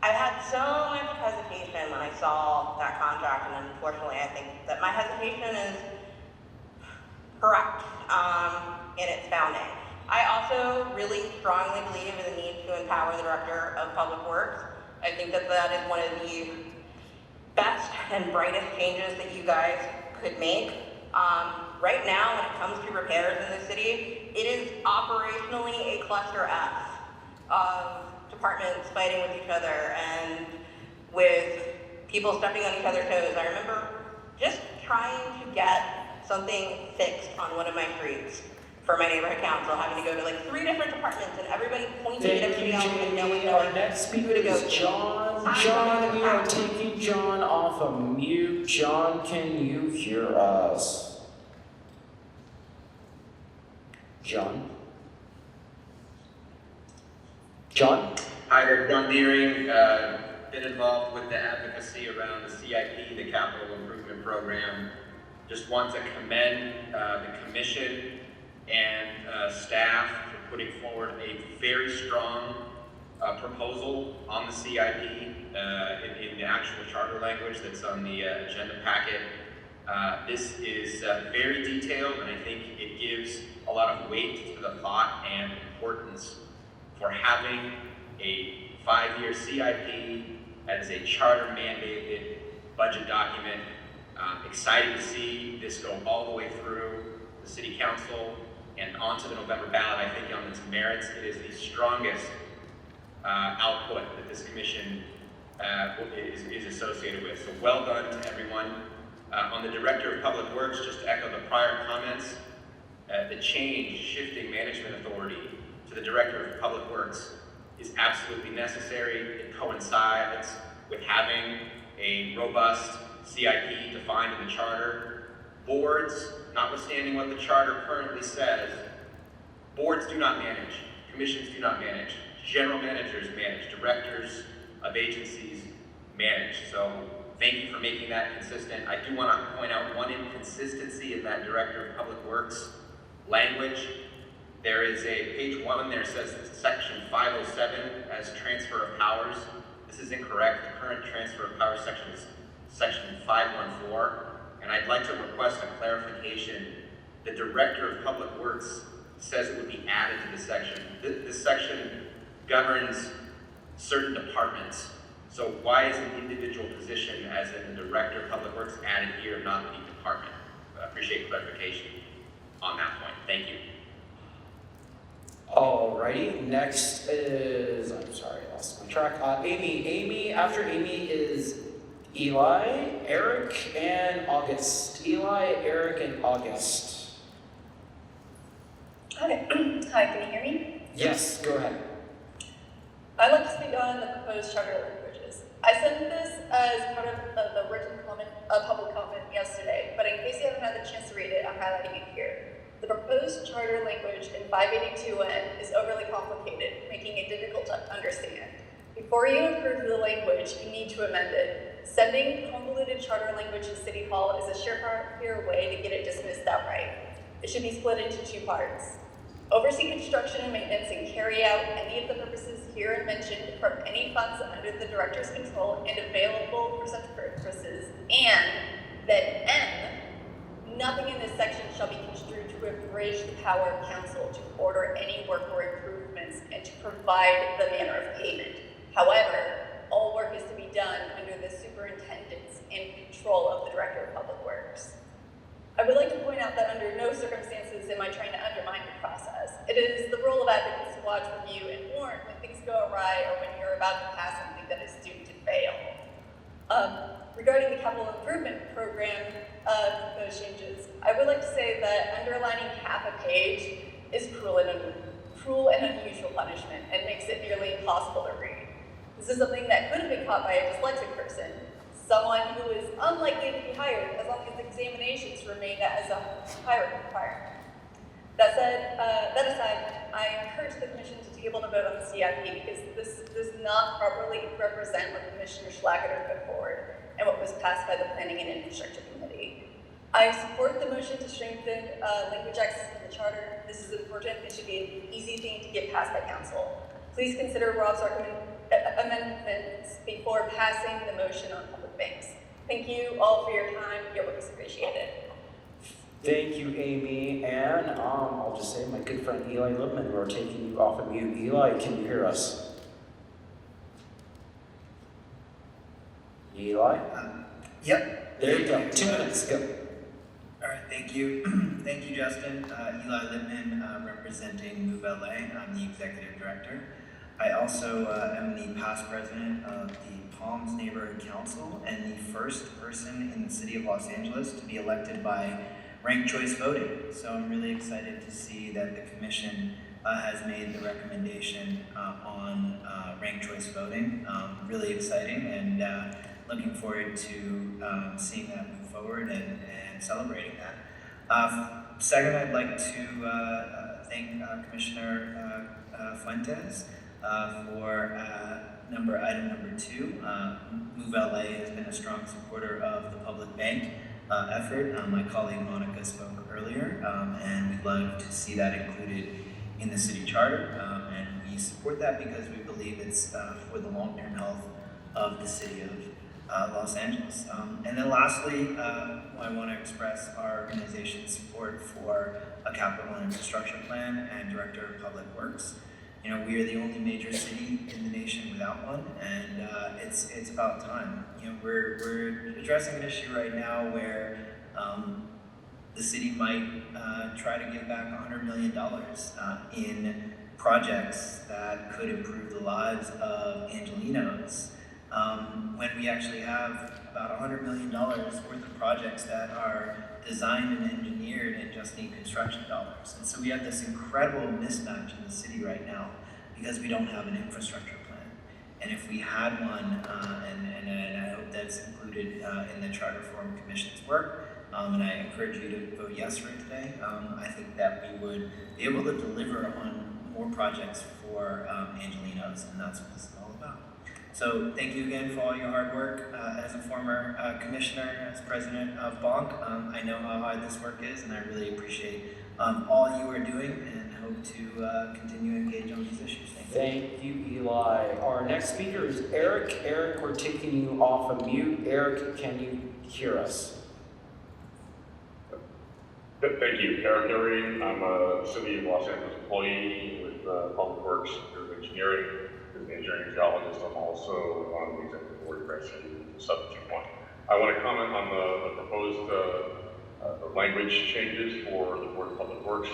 Speaker 22: had so much hesitation when I saw that contract, and unfortunately I think that my hesitation is correct in its founding. I also really strongly believe in the need to empower the Director of Public Works. I think that that is one of the best and brightest changes that you guys could make. Right now, when it comes to repairs in the city, it is operationally a cluster F of departments fighting with each other and with people stepping on each other's toes. I remember just trying to get something fixed on one of my streets for my neighborhood council, having to go to like 3 different departments and everybody pointing at
Speaker 3: Thank you,
Speaker 22: everybody else and no one
Speaker 3: Jamie.
Speaker 22: knowing
Speaker 3: Our next
Speaker 22: who
Speaker 3: speaker
Speaker 22: to go
Speaker 3: is
Speaker 22: to.
Speaker 3: John. John, we are taking John off of mute. John, can you hear us? John? John?
Speaker 1: Hi there, John Deering. Been involved with the advocacy around the CIP, the Capital Improvement Program. Just want to commend the commission and staff for putting forward a very strong proposal on the CIP in the actual charter language that's on the agenda packet. This is very detailed, and I think it gives a lot of weight to the thought and importance for having a 5-year CIP as a charter mandated budget document. Excited to see this go all the way through the City Council and onto the November ballot. I think on its merits, it is the strongest output that this commission is associated with. So well done to everyone. On the Director of Public Works, just to echo the prior comments, the change, shifting management authority to the Director of Public Works is absolutely necessary. It coincides with having a robust CIP defined in the charter. Boards, notwithstanding what the charter currently says, boards do not manage, commissions do not manage, general managers manage, directors of agencies manage. So thank you for making that consistent. I do want to point out one inconsistency in that Director of Public Works language. There is a page 1 there says that section 507 as transfer of powers. This is incorrect. The current transfer of powers section is section 514, and I'd like to request a clarification. The Director of Public Works says it would be added to this section. This section governs certain departments. So why is an individual position, as in the Director of Public Works, added here, not the department? I appreciate clarification on that point. Thank you.
Speaker 3: Alrighty, next is, I'm sorry, I lost my track. Amy, after Amy is Eli, Eric, and August. Eli, Eric, and August.
Speaker 4: Hi, can you hear me?
Speaker 3: Yes, go ahead.
Speaker 4: I'd like to speak on the proposed charter languages. I sent this as part of the written comment, public comment yesterday, but in case you haven't had the chance to read it, I'm highlighting it here. The proposed charter language in 582N is overly complicated, making it difficult to understand. Before you approve the language, you need to amend it. Sending convoluted charter language to City Hall is a surefire way to get it dismissed outright. It should be split into 2 parts. Oversee construction and maintenance and carry out any of the purposes here mentioned from any funds under the Director's control and available for such purposes, and then N, nothing in this section shall be construed to abridge the power of council to order any work or improvements and to provide the manner of payment. However, all work is to be done under the superintendence and control of the Director of Public Works. I would like to point out that under no circumstances am I trying to undermine the process. It is the role of advocates to watch, review, and warn when things go awry or when you're about to pass something that is doomed to fail. Regarding the Capital Improvement Program proposed changes, I would like to say that underlining half a page is cruel and unusual punishment and makes it nearly impossible to read. This is something that could have been caught by a dyslexic person, someone who is unlikely to be hired as long as examinations remain as a hiring requirement. That aside, I encourage the Commission to table the vote on the CIP because this does not properly represent what Commissioner Schlageter put forward and what was passed by the Planning and Infrastructure Committee. I support the motion to strengthen language access in the Charter. This is important. It should be an easy thing to get passed by Council. Please consider Rob's amendments before passing the motion on public banks. Thank you all for your time. Your work is appreciated.
Speaker 3: Thank you, Amy. And I'll just say my good friend Eli Lippman, we're taking you off of mute. Eli, can you hear us? Eli?
Speaker 23: Yep.
Speaker 3: There you go. 2 minutes, go.
Speaker 23: All right, thank you. Thank you, Justin. Eli Lippman, representing Move LA. I'm the Executive Director. I also am the past president of the Palms Neighborhood Council and the first person in the city of Los Angeles to be elected by ranked choice voting. So I'm really excited to see that the commission has made the recommendation on ranked choice voting. Really exciting, and looking forward to seeing that move forward and celebrating that. Second, I'd like to thank Commissioner Fuentes for item number 2. Move LA has been a strong supporter of the public bank effort. My colleague Monica spoke earlier, and we'd love to see that included in the city charter, and we support that because we believe it's for the long-term health of the city of Los Angeles. And then lastly, I want to express our organization's support for a capital and infrastructure plan and Director of Public Works. You know, we are the only major city in the nation without one, and it's about time. You know, we're addressing an issue right now where the city might try to give back $100 million in projects that could improve the lives of Angelinos, when we actually have about $100 million worth of projects that are designed and engineered and just need construction dollars. And so we have this incredible mismatch in the city right now because we don't have an infrastructure plan. And if we had one, and I hope that's included in the Charter Reform Commission's work, and I encourage you to vote yes for it today, I think that we would be able to deliver on more projects for Angelinos, and that's what this is all about. So thank you again for all your hard work. As a former commissioner, as president of Bonk, I know how hard this work is, and I really appreciate all you are doing, and hope to continue to engage on these issues.
Speaker 3: Thank you, Eli. Our next speaker is Eric. Eric, we're taking you off of mute. Eric, can you hear us?
Speaker 2: Thank you, Eric Erie. I'm a City of Los Angeles employee with Public Works, Engineering, as an engineering geologist. I'm also on the executive board of Rescue Substitute One. I want to comment on the proposed language changes for the Board of Public Works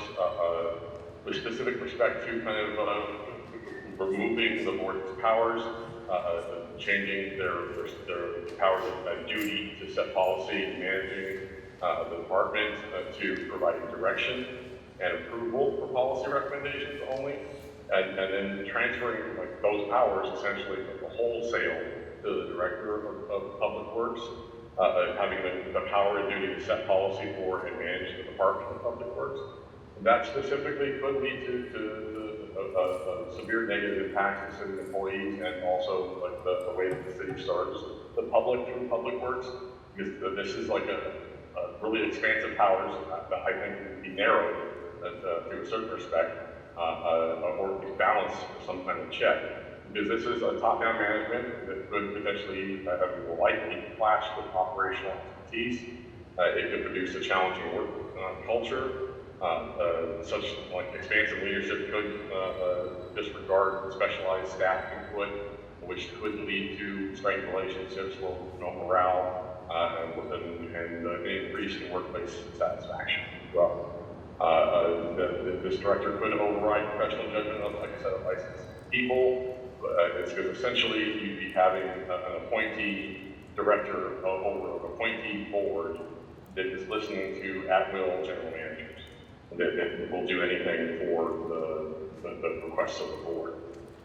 Speaker 2: with specific respect to kind of removing the board's powers, changing their powers of duty to set policy and managing the department to providing direction and approval for policy recommendations only, and then transferring those powers essentially the wholesale to the Director of Public Works, having the power and duty to set policy for and manage the Department of Public Works. And that specifically could lead to severe negative impacts to city employees and also the way that the city serves the public through Public Works, because this is like a really expansive powers that I think would be narrowed to a certain respect, or be balanced for some kind of check. Because this is a top-down management that could potentially, will likely clash with operational expertise. It could produce a challenging work culture. Such expansive leadership could disregard specialized staff input, which could lead to strained relationships, low morale, and increased workplace satisfaction as well. This director could override professional judgment of, like I said, licensed people. It's because essentially you'd be having an appointee director over an appointee board that is listening to at-will general managers that will do anything for the requests of the board.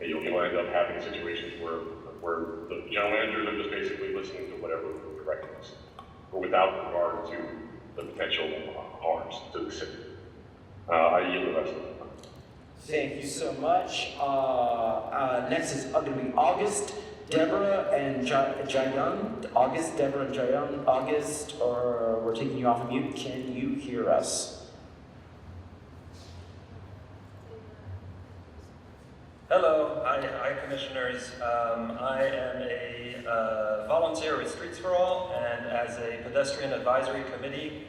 Speaker 2: And you'll end up having situations where the general managers are just basically listening to whatever the director is, but without regard to the potential harms to the city. I yield the rest of the time.
Speaker 3: Thank you so much. Next is going to be August, Deborah, and Jayan. August, Deborah, and Jayan. August, or we're taking you off of mute. Can you hear us?
Speaker 5: Hello, hi Commissioners. I am a volunteer with Streets for All, and as a pedestrian advisory committee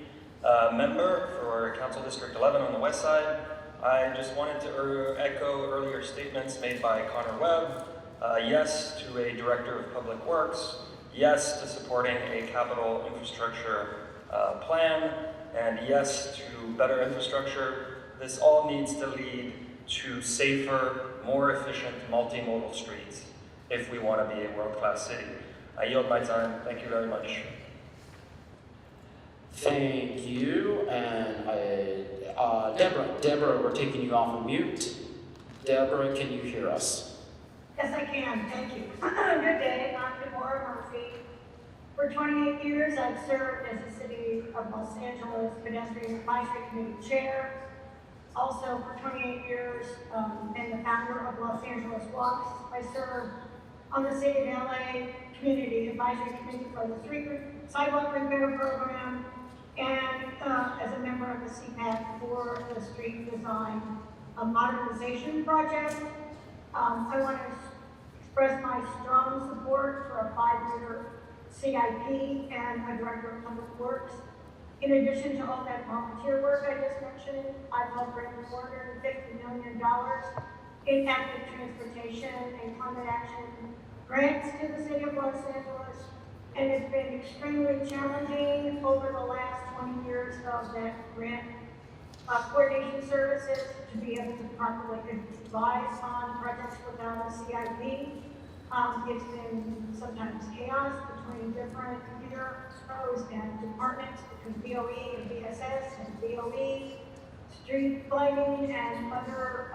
Speaker 5: member for Council District 11 on the west side, I just wanted to echo earlier statements made by Connor Webb. Yes to a Director of Public Works, yes to supporting a capital infrastructure plan, and yes to better infrastructure. This all needs to lead to safer, more efficient multimodal streets if we want to be a world-class city. I yield my time. Thank you very much.
Speaker 3: Thank you. And Deborah, we're taking you off of mute. Deborah, can you hear us?
Speaker 6: Yes, I can. Thank you. Good day. I'm Deborah Murphy. For 28 years, I've served as the City of Los Angeles Pedestrian Advisory Committee Chair. Also, for 28 years, and the founder of Los Angeles Walks. I serve on the City of LA Community Advisory Committee for the Street Sidewalk Repair Program, and as a member of the CPAC for the Street Design Modernization Project. I want to express my strong support for a 5-year CIP and a Director of Public Works. In addition to all that volunteer work I just mentioned, I've helped bring $450 million in active transportation and climate action grants to the City of Los Angeles, and it's been extremely challenging over the last 20 years of that grant coordination services to be able to properly advise on projects without a CIP. It's been sometimes chaos between different bureaus and departments, between DOE and BSS and DOE, street lighting and other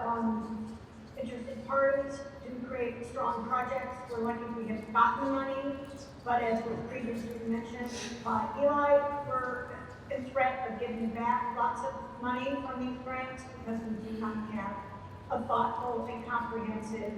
Speaker 6: interested parties to create strong projects. We're lucky we have gotten money, but as was previously mentioned by Eli, we're in threat of giving back lots of money from these grants because we do not have a thoughtful and comprehensive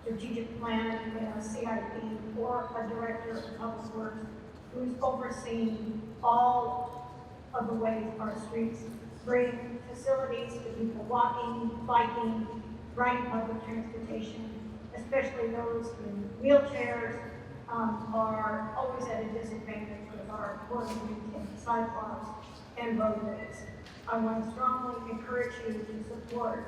Speaker 6: strategic plan and a CIP or a Director of Public Works who's overseeing all of the ways our streets bring facilities to people walking, biking, riding public transportation, especially those in wheelchairs, are always at a disadvantage with our poorly maintained sidewalks and roadways. I want to strongly encourage you to support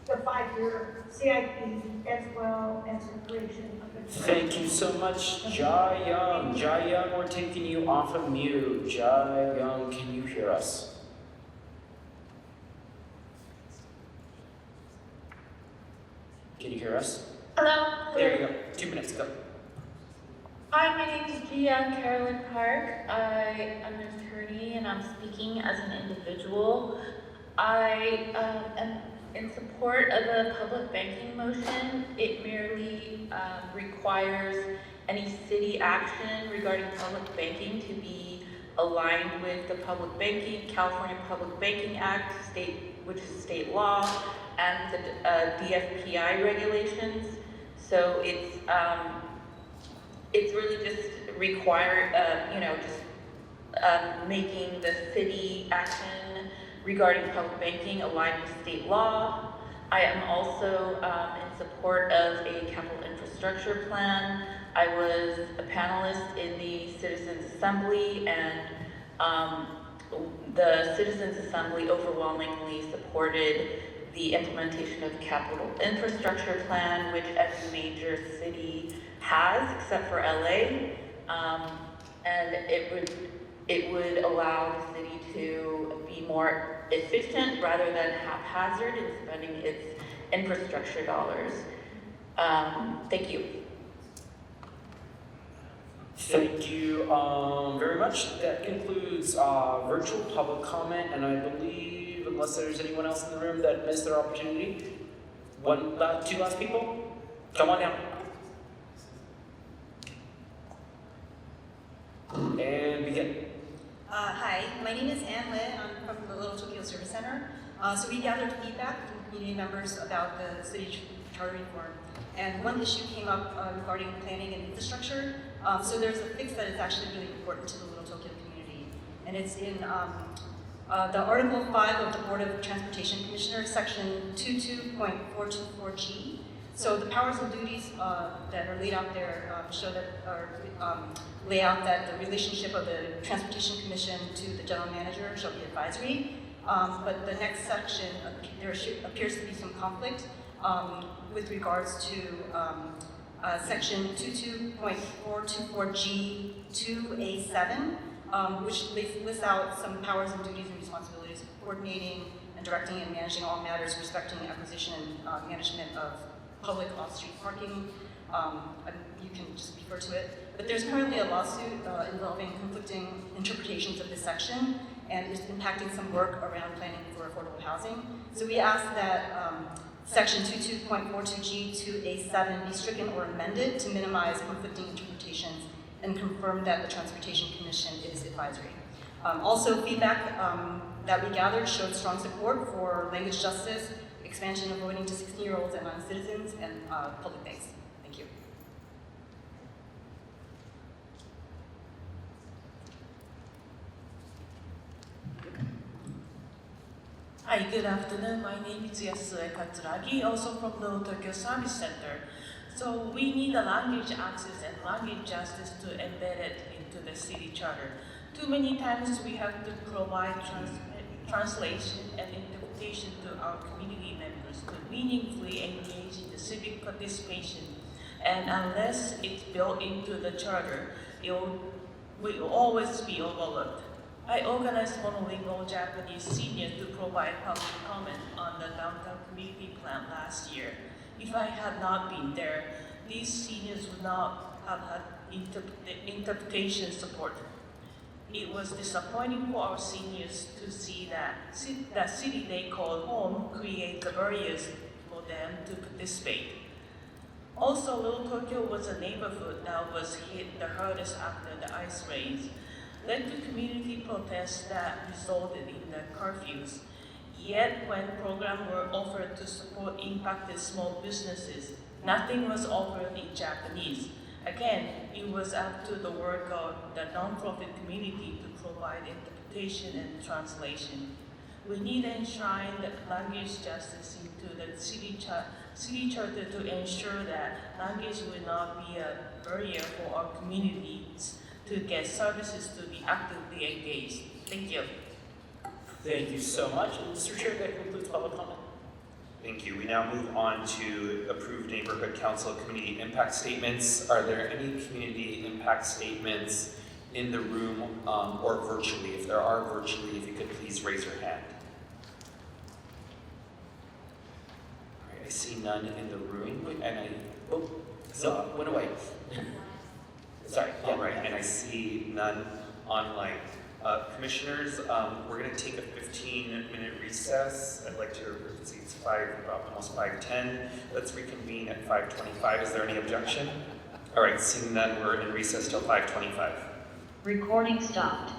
Speaker 6: the 5-year CIP as well as the creation of the.
Speaker 3: Thank you so much, Jai Young. Jai Young, we're taking you off of mute. Jai Young, can you hear us? Can you hear us?
Speaker 7: Hello.
Speaker 3: There you go. 2 minutes, go.
Speaker 7: Hi, my name is Gia Carolyn Park. I am an attorney and I'm speaking as an individual. I am in support of the public banking motion. It merely requires any city action regarding public banking to be aligned with the Public Banking, California Public Banking Act, which is state law, and the DFPI regulations. So it's really just required, making the city action regarding public banking aligned with state law. I am also in support of a capital infrastructure plan. I was a panelist in the Citizens Assembly, and the Citizens Assembly overwhelmingly supported the implementation of the capital infrastructure plan, which every major city has except for LA, and it would allow the city to be more efficient rather than haphazard in spending its infrastructure dollars. Thank you.
Speaker 3: Thank you very much. That concludes virtual public comment, and I believe, unless there's anyone else in the room that missed their opportunity, two last people, come on down. And begin.
Speaker 8: Hi, my name is Ann Lin. I'm from the Little Tokyo Service Center. So we gathered feedback from community members about the city charter reform. And one issue came up regarding planning and infrastructure. So there's a fix that is actually really important to the Little Tokyo community. And it's in the Article 5 of the Board of Transportation Commissioners, Section 22.424G. So the powers and duties that are laid out there lay out that the relationship of the Transportation Commission to the General Manager shall be advisory. But the next section, there appears to be some conflict with regards to Section 22.424G2A7, which lists out some powers and duties and responsibilities of coordinating and directing and managing all matters respecting the acquisition and management of public off-street parking. And you can just refer to it. But there's currently a lawsuit involving conflicting interpretations of this section, and it's impacting some work around planning for affordable housing. So we ask that section 22.42G2A7 be stricken or amended to minimize conflicting interpretations and confirm that the Transportation Commission is advisory. Also, feedback that we gathered showed strong support for language justice, expansion of voting to 16-year-olds and non-citizens, and public banks. Thank you.
Speaker 10: Hi, good afternoon. My name is Yasue Katsuragi, also from the Tokyo Service Center. So we need a language access and language justice to embed it into the city charter. Too many times we have to provide translation and interpretation to our community members to meaningfully engage in the civic participation. And unless it's built into the charter, it will always be overlooked. I organized monolingual Japanese seniors to provide public comment on the downtown community plan last year. If I had not been there, these seniors would not have had interpretation support. It was disappointing for our seniors to see that the city they call home create the barriers for them to participate. Also, Little Tokyo was a neighborhood that was hit the hardest after the ice rains, led to community protests that resulted in the curfews. Yet, when programs were offered to support impacted small businesses, nothing was offered in Japanese. Again, it was up to the work of the nonprofit community to provide interpretation and translation. We need to enshrine language justice into the city charter to ensure that language will not be a barrier for our communities to get services to be actively engaged. Thank you.
Speaker 3: Thank you so much. And Mr. Chair, that concludes public comment.
Speaker 14: Thank you. We now move on to approved neighborhood council community impact statements. Are there any community impact statements in the room or virtually? If there are virtually, if you could please raise your hand. All right, I see none in the room,
Speaker 3: Went away. Sorry.
Speaker 14: All right, and I see none online. Commissioners, we're going to take a 15-minute recess. I'd like to see it's almost 5:10. Let's reconvene at 5:25. Is there any objection? All right, seeing none, we're in recess till 5:25.
Speaker 12: Recording stopped.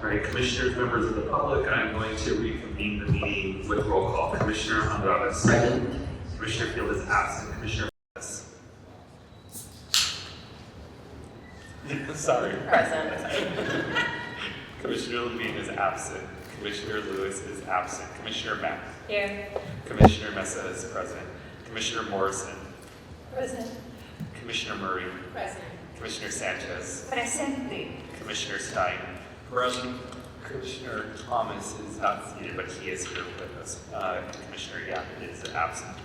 Speaker 14: All right, commissioners, members of the public, I'm going to reconvene the meeting with roll call. Commissioner Andrade. Present. Commissioner Field is absent. Commissioner Sorry.
Speaker 10: Present.
Speaker 14: Commissioner Levine is absent. Commissioner Lewis is absent. Commissioner Mack.
Speaker 10: Here.
Speaker 14: Commissioner Mesa is present. Commissioner Morrison.
Speaker 10: Present.
Speaker 14: Commissioner Murray.
Speaker 10: Present.
Speaker 14: Commissioner Sanchez.
Speaker 10: Presente.
Speaker 14: Commissioner Stein. Present. Commissioner Thomas is not seated, but he is here with us. Commissioner Yap is absent.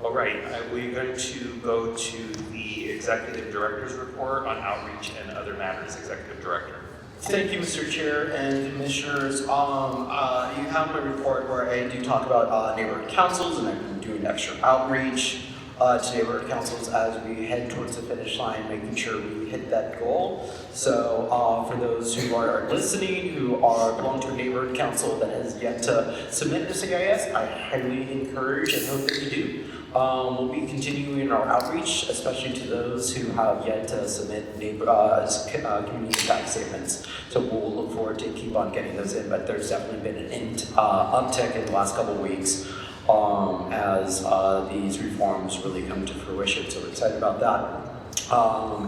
Speaker 14: All right, we're going to go to the Executive Director's report on outreach and other matters. Executive Director.
Speaker 11: Thank you, Mr. Chair and Commissioners. You have my report where I do talk about neighborhood councils, and I've been doing extra outreach to neighborhood councils as we head towards the finish line, making sure we hit that goal. So for those who are listening, who belong to a neighborhood council that has yet to submit this CIS, I highly encourage and hope that you do. We'll be continuing our outreach, especially to those who have yet to submit community impact statements. So we'll look forward to keep on getting those in, but there's definitely been an uptick in the last couple of weeks as these reforms really come to fruition. So we're excited about that.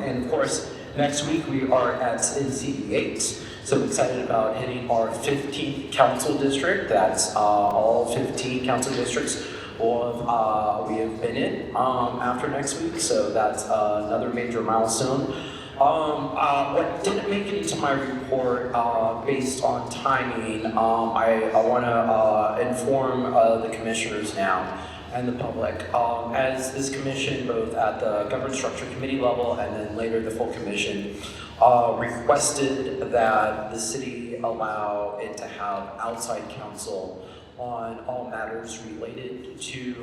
Speaker 11: And of course, next week we are at CD8. So excited about hitting our 15th council district. That's all 15 council districts we have been in after next week, so that's another major milestone. What didn't make it into my report based on timing, I want to inform the commissioners now
Speaker 3: and the public. As this commission, both at the governance structure committee level and then later the full commission, requested that the city allow it to have outside counsel on all matters related to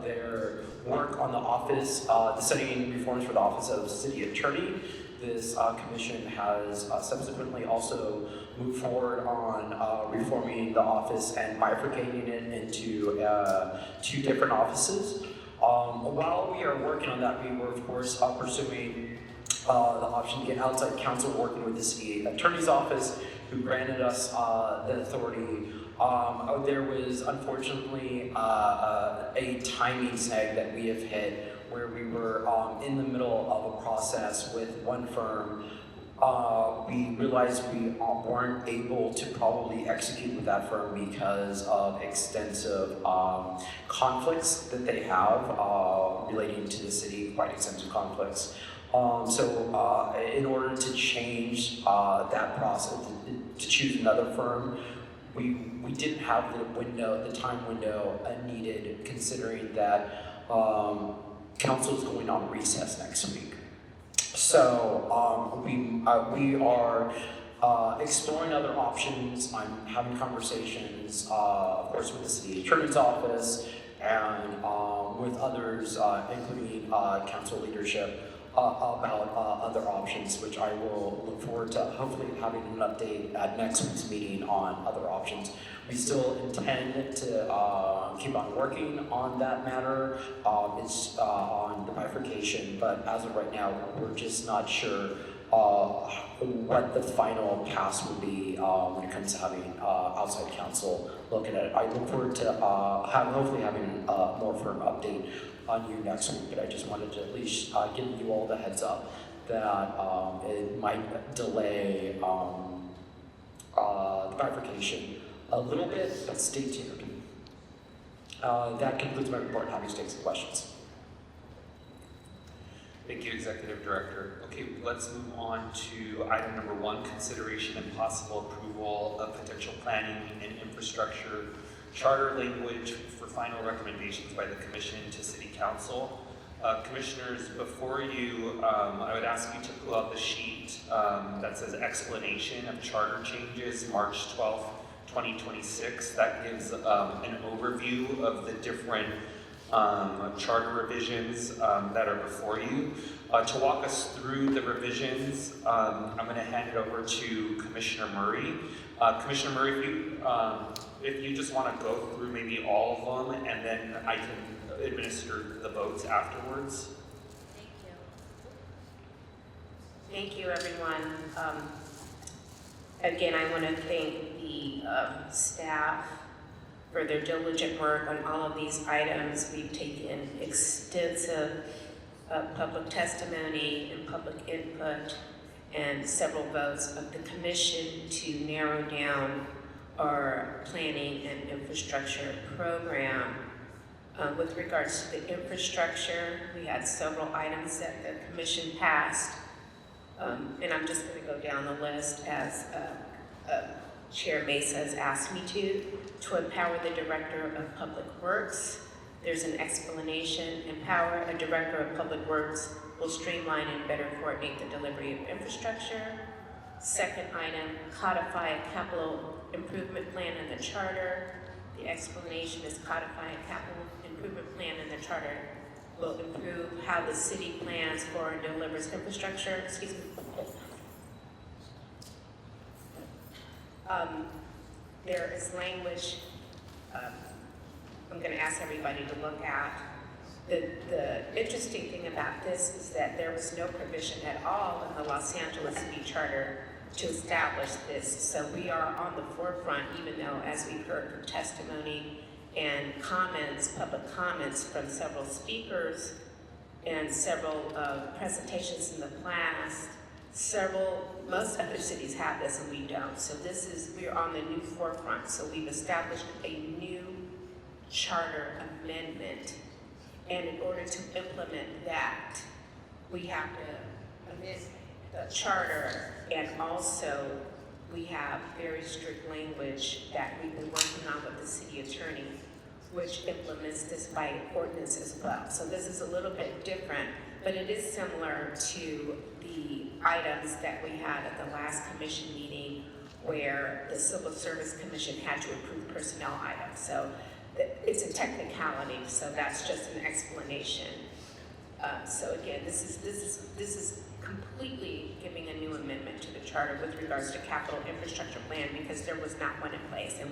Speaker 3: their work on the office, the setting reforms for the office of city attorney. This commission has subsequently also moved forward on reforming the office and bifurcating it into 2 different offices. While we are working on that, we were of course pursuing the option to get outside counsel, working with the city attorney's office, who granted us the authority. There was unfortunately a timing snag that we have hit where we were in the middle of a process with one firm. We realized we weren't able to probably execute with that firm because of extensive conflicts that they have relating to the city, quite extensive conflicts. So in order to change that process, to choose another firm, we didn't have the time window needed, considering that council is going on recess next week. So we are exploring other options. I'm having conversations, of course, with the city attorney's office and with others, including council leadership, about other options, which I will look forward to hopefully having an update at next week's meeting on other options. We still intend to keep on working on that matter. It's on the bifurcation, but as of right now, we're just not sure what the final pass will be when it comes to having outside counsel look at it. I look forward to hopefully having a more firm update on you next week, but I just wanted to at least give you all the heads up that it might delay the bifurcation a little bit, but stay tuned. That concludes my report. Happy to take some questions.
Speaker 9: Thank you, Executive Director. Okay, let's move on to item number 1, consideration and possible approval of potential planning and infrastructure charter language for final recommendations by the Commission to City Council. Commissioners, before you, I would ask you to pull out the sheet that says explanation of charter changes, March 12th, 2026. That gives an overview of the different charter revisions that are before you. To walk us through the revisions, I'm going to hand it over to Commissioner Murray. Commissioner Murray, if you just want to go through maybe all of them, and then I can administer the votes afterwards.
Speaker 13: Thank you, everyone. Again, I want to thank the staff for their diligent work on all of these items. We've taken extensive public testimony and public input and several votes of the Commission to narrow down our planning and infrastructure program. With regards to the infrastructure, we had several items that the Commission passed, and I'm just going to go down the list as Chair Mesa has asked me to empower the Director of Public Works. There's an explanation: empower a Director of Public Works will streamline and better coordinate the delivery of infrastructure. Second item, codify a capital improvement plan in the charter. The explanation is codify a capital improvement plan in the charter will improve how the city plans for and delivers infrastructure. Excuse me. There is language I'm going to ask everybody to look at. The interesting thing about this is that there was no provision at all in the Los Angeles City Charter to establish this. So we are on the forefront, even though, as we've heard from testimony and comments, public comments from several speakers and several presentations in the past, most other cities have this and we don't. So we're on the new forefront. So we've established a new charter amendment. And in order to implement that, we have to amend the charter, and also we have very strict language that we've been working on with the city attorney which implements this by ordinance as well. So this is a little bit different, but it is similar to the items that we had at the last commission meeting where the Civil Service Commission had to approve personnel items. So it's a technicality, so that's just an explanation. So again, this is completely giving a new amendment to the charter with regards to capital infrastructure plan because there was not one in place, and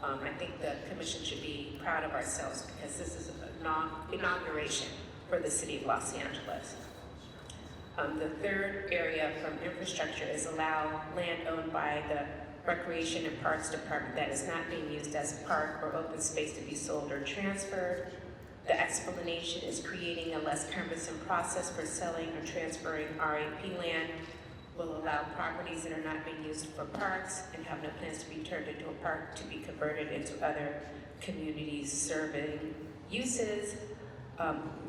Speaker 13: I think the commission should be proud of ourselves because this is an inauguration for the city of Los Angeles. The third area from infrastructure is allow land owned by the Recreation and Parks Department that is not being used as a park or open space to be sold or transferred. The explanation is creating a less cumbersome process for selling or transferring RAP land will allow properties that are not being used for parks and have no plans to be turned into a park to be converted into other communities serving uses.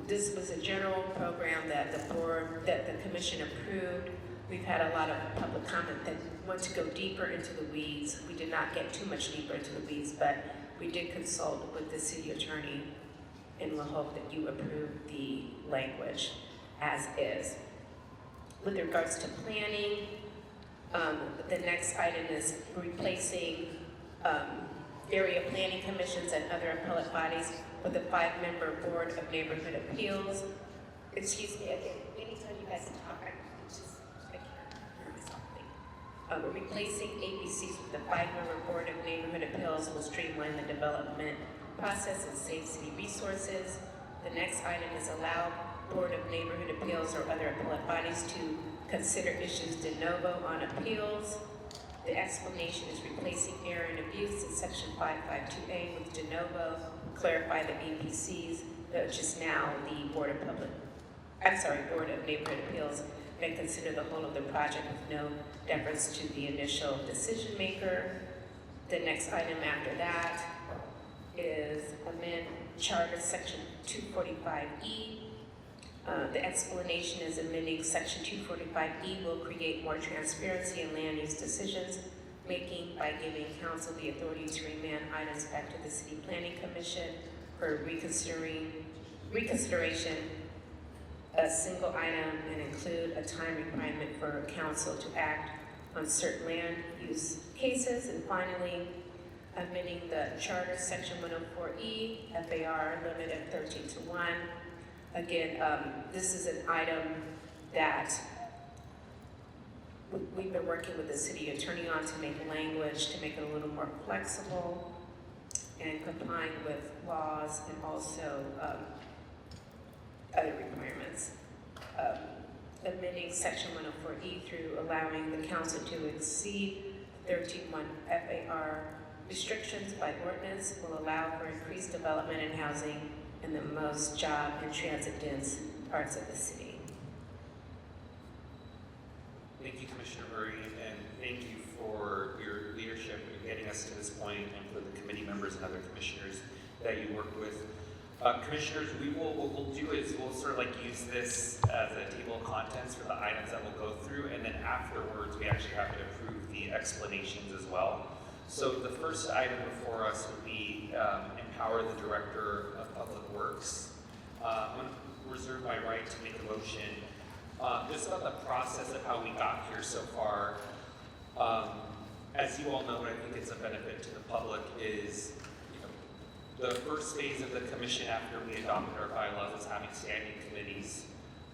Speaker 13: This was a general program that the commission approved. We've had a lot of public comment that want to go deeper into the weeds. We did not get too much deeper into the weeds, but we did consult with the city attorney and we'll hope that you approve the language as is. With regards to planning, the next item is replacing area planning commissions and other appellate bodies with a 5-member board of neighborhood appeals. Excuse me, again, anytime you guys talk, I can't hear myself. We're replacing ABCs with the 5-member board of neighborhood appeals will streamline the development process and save city resources. The next item is allow Board of Neighborhood Appeals or other appellate bodies to consider issues de novo on appeals. The explanation is replacing error and abuse in section 552A with de novo, clarify the BPCs, which is now the Board of Neighborhood Appeals, may consider the whole of the project with no deference to the initial decision maker. The next item after that is amend Charter Section 245E. The explanation is amending Section 245E will create more transparency in land use decisions making by giving council the authority to remand items back to the City Planning Commission for reconsideration a single item and include a time requirement for council to act on certain land use cases. And finally, amending the Charter Section 104E, FAR limit of 13 to 1. Again, this is an item that we've been working with the city attorney on to make language, to make it a little more flexible and complying with laws and also other requirements. Amending Section 104E through allowing the council to exceed 13.1 FAR restrictions by ordinance will allow for increased development and housing in the most job and transit dense parts of the city.
Speaker 9: Thank you, Commissioner Murray, and thank you for your leadership in getting us to this point, and for the committee members and other commissioners that you work with. Commissioners, what we'll do is we'll sort of like use this as a table of contents for the items that we'll go through, and then afterwards we actually have to approve the explanations as well. So the first item before us would be empower the Director of Public Works. I'm going to reserve my right to make a motion just about the process of how we got here so far. As you all know, and I think it's a benefit to the public, is the first phase of the commission after we adopted our bylaws is having standing committees.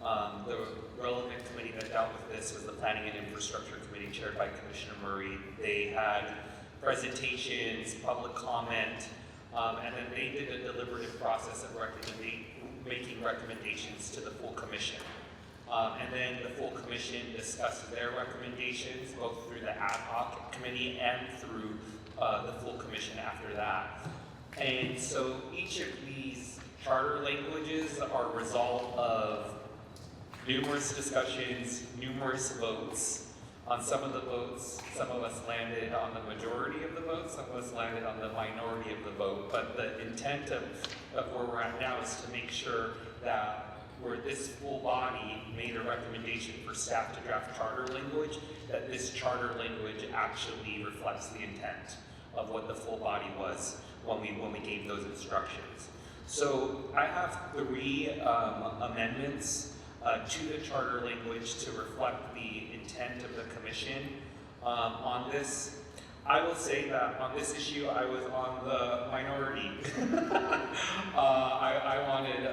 Speaker 9: The relevant committee that dealt with this was the Planning and Infrastructure Committee chaired by Commissioner Murray. They had presentations, public comment, and then they did a deliberative process of making recommendations to the full commission. And then the full commission discussed their recommendations both through the ad hoc committee and through the full commission after that. And so each of these charter languages are a result of numerous discussions, numerous votes. On some of the votes, some of us landed on the majority of the vote, some of us landed on the minority of the vote. But the intent of where we're at now is to make sure that where this full body made a recommendation for staff to draft charter language, that this charter language actually reflects the intent of what the full body was when we gave those instructions. So I have 3 amendments to the charter language to reflect the intent of the commission on this. I will say that on this issue, I was on the minority. I wanted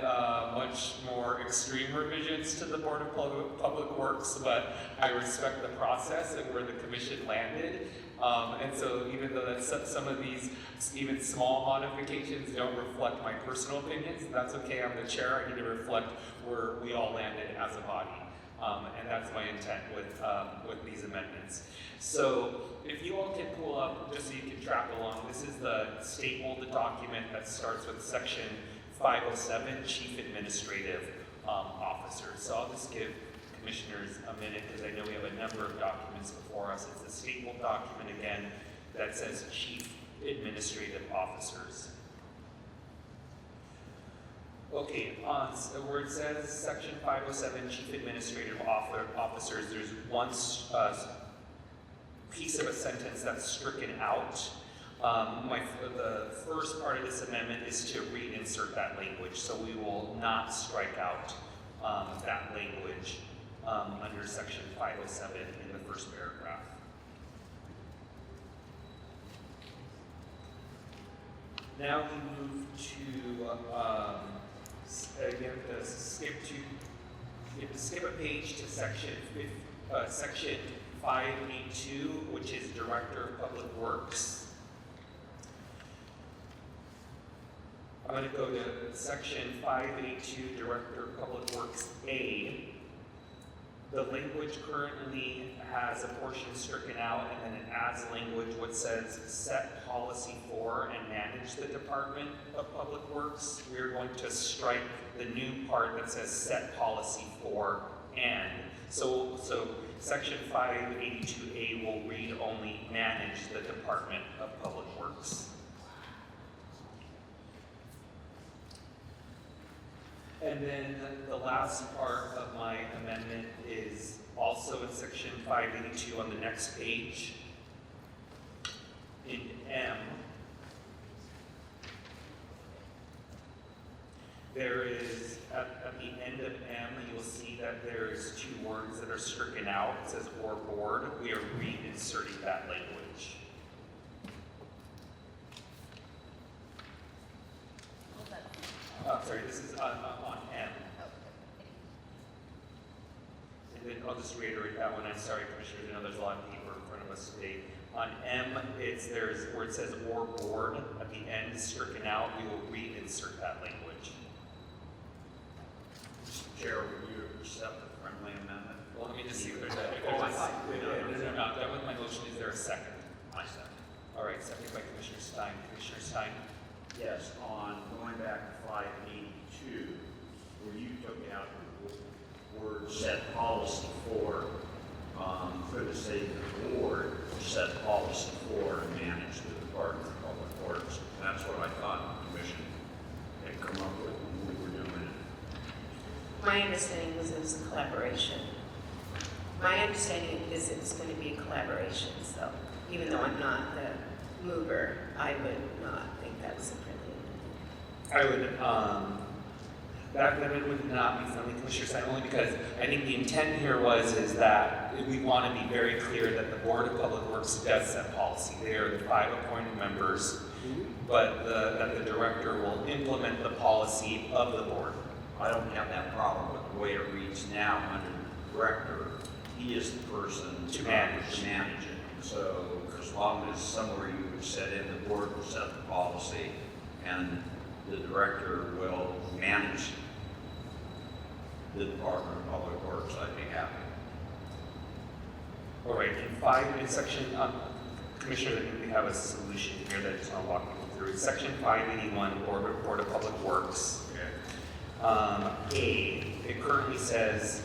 Speaker 9: much more extreme revisions to the Board of Public Works, but I respect the process and where the commission landed. And so even though that some of these even small modifications don't reflect my personal opinions, that's okay. I'm the chair. I need to reflect where we all landed as a body. And that's my intent with these amendments. So if you all can pull up, just so you can track along, this is the stapled document that starts with section 507, Chief Administrative Officer. So I'll just give commissioners a minute because I know we have a number of documents before us. It's a stapled document again that says Chief Administrative Officers. Okay, so where it says section 507, Chief Administrative Officers, there's one piece of a sentence that's stricken out. The first part of this amendment is to reinsert that language, so we will not strike out that language under section 507 in the first paragraph. Now we move to you have to skip a page to section 582, which is Director of Public Works. I'm going to go to section 582, Director of Public Works A. The language currently has a portion stricken out, and then it adds language which says set policy for and manage the Department of Public Works. We're going to strike the new part that says set policy for and. So section 582A will read only manage the Department of Public Works. And then the last part of my amendment is also in section 582 on the next page. In M, there is, at the end of M, you'll see that there's 2 words that are stricken out. It says or board. We are reinserting that language. Sorry, this is on M. And then I'll just reiterate that one. I'm sorry, Commissioners. I know there's a lot of people in front of us today. On M, there's where it says or board at the end is stricken out. We will reinsert that language.
Speaker 15: Chair, will you accept the friendly amendment?
Speaker 9: Well, let me just see if there's a. No, that was my motion. Is there a second?
Speaker 15: I second.
Speaker 9: All right, second by Commissioner Stein. Commissioner Stein?
Speaker 15: Yes, on going back to 582, where you took out the word set policy for the sake of the board, set policy for and manage the Department of Public Works. And that's what I thought the commission had come up with when we were doing it.
Speaker 13: My understanding was it was a collaboration. My understanding is it's going to be a collaboration, so even though I'm not the mover, I would not think that was a friendly amendment.
Speaker 9: I would, that amendment would not be friendly, Commissioner Stein, only because I think the intent here is that we want to be very clear that the Board of Public Works does set policy. They are the 5 appointed members, but that the director will implement the policy of the board.
Speaker 15: I don't have that problem with the way it reads now under the director. He is the person
Speaker 9: to manage
Speaker 15: it. So as long as somewhere you would set in the board will set the policy and the director will manage the Department of Public Works, I'd be happy.
Speaker 9: All right, in section, Commissioner, I think we have a solution here that I just want to walk you through. Section 581, Board of Public Works. A, it currently says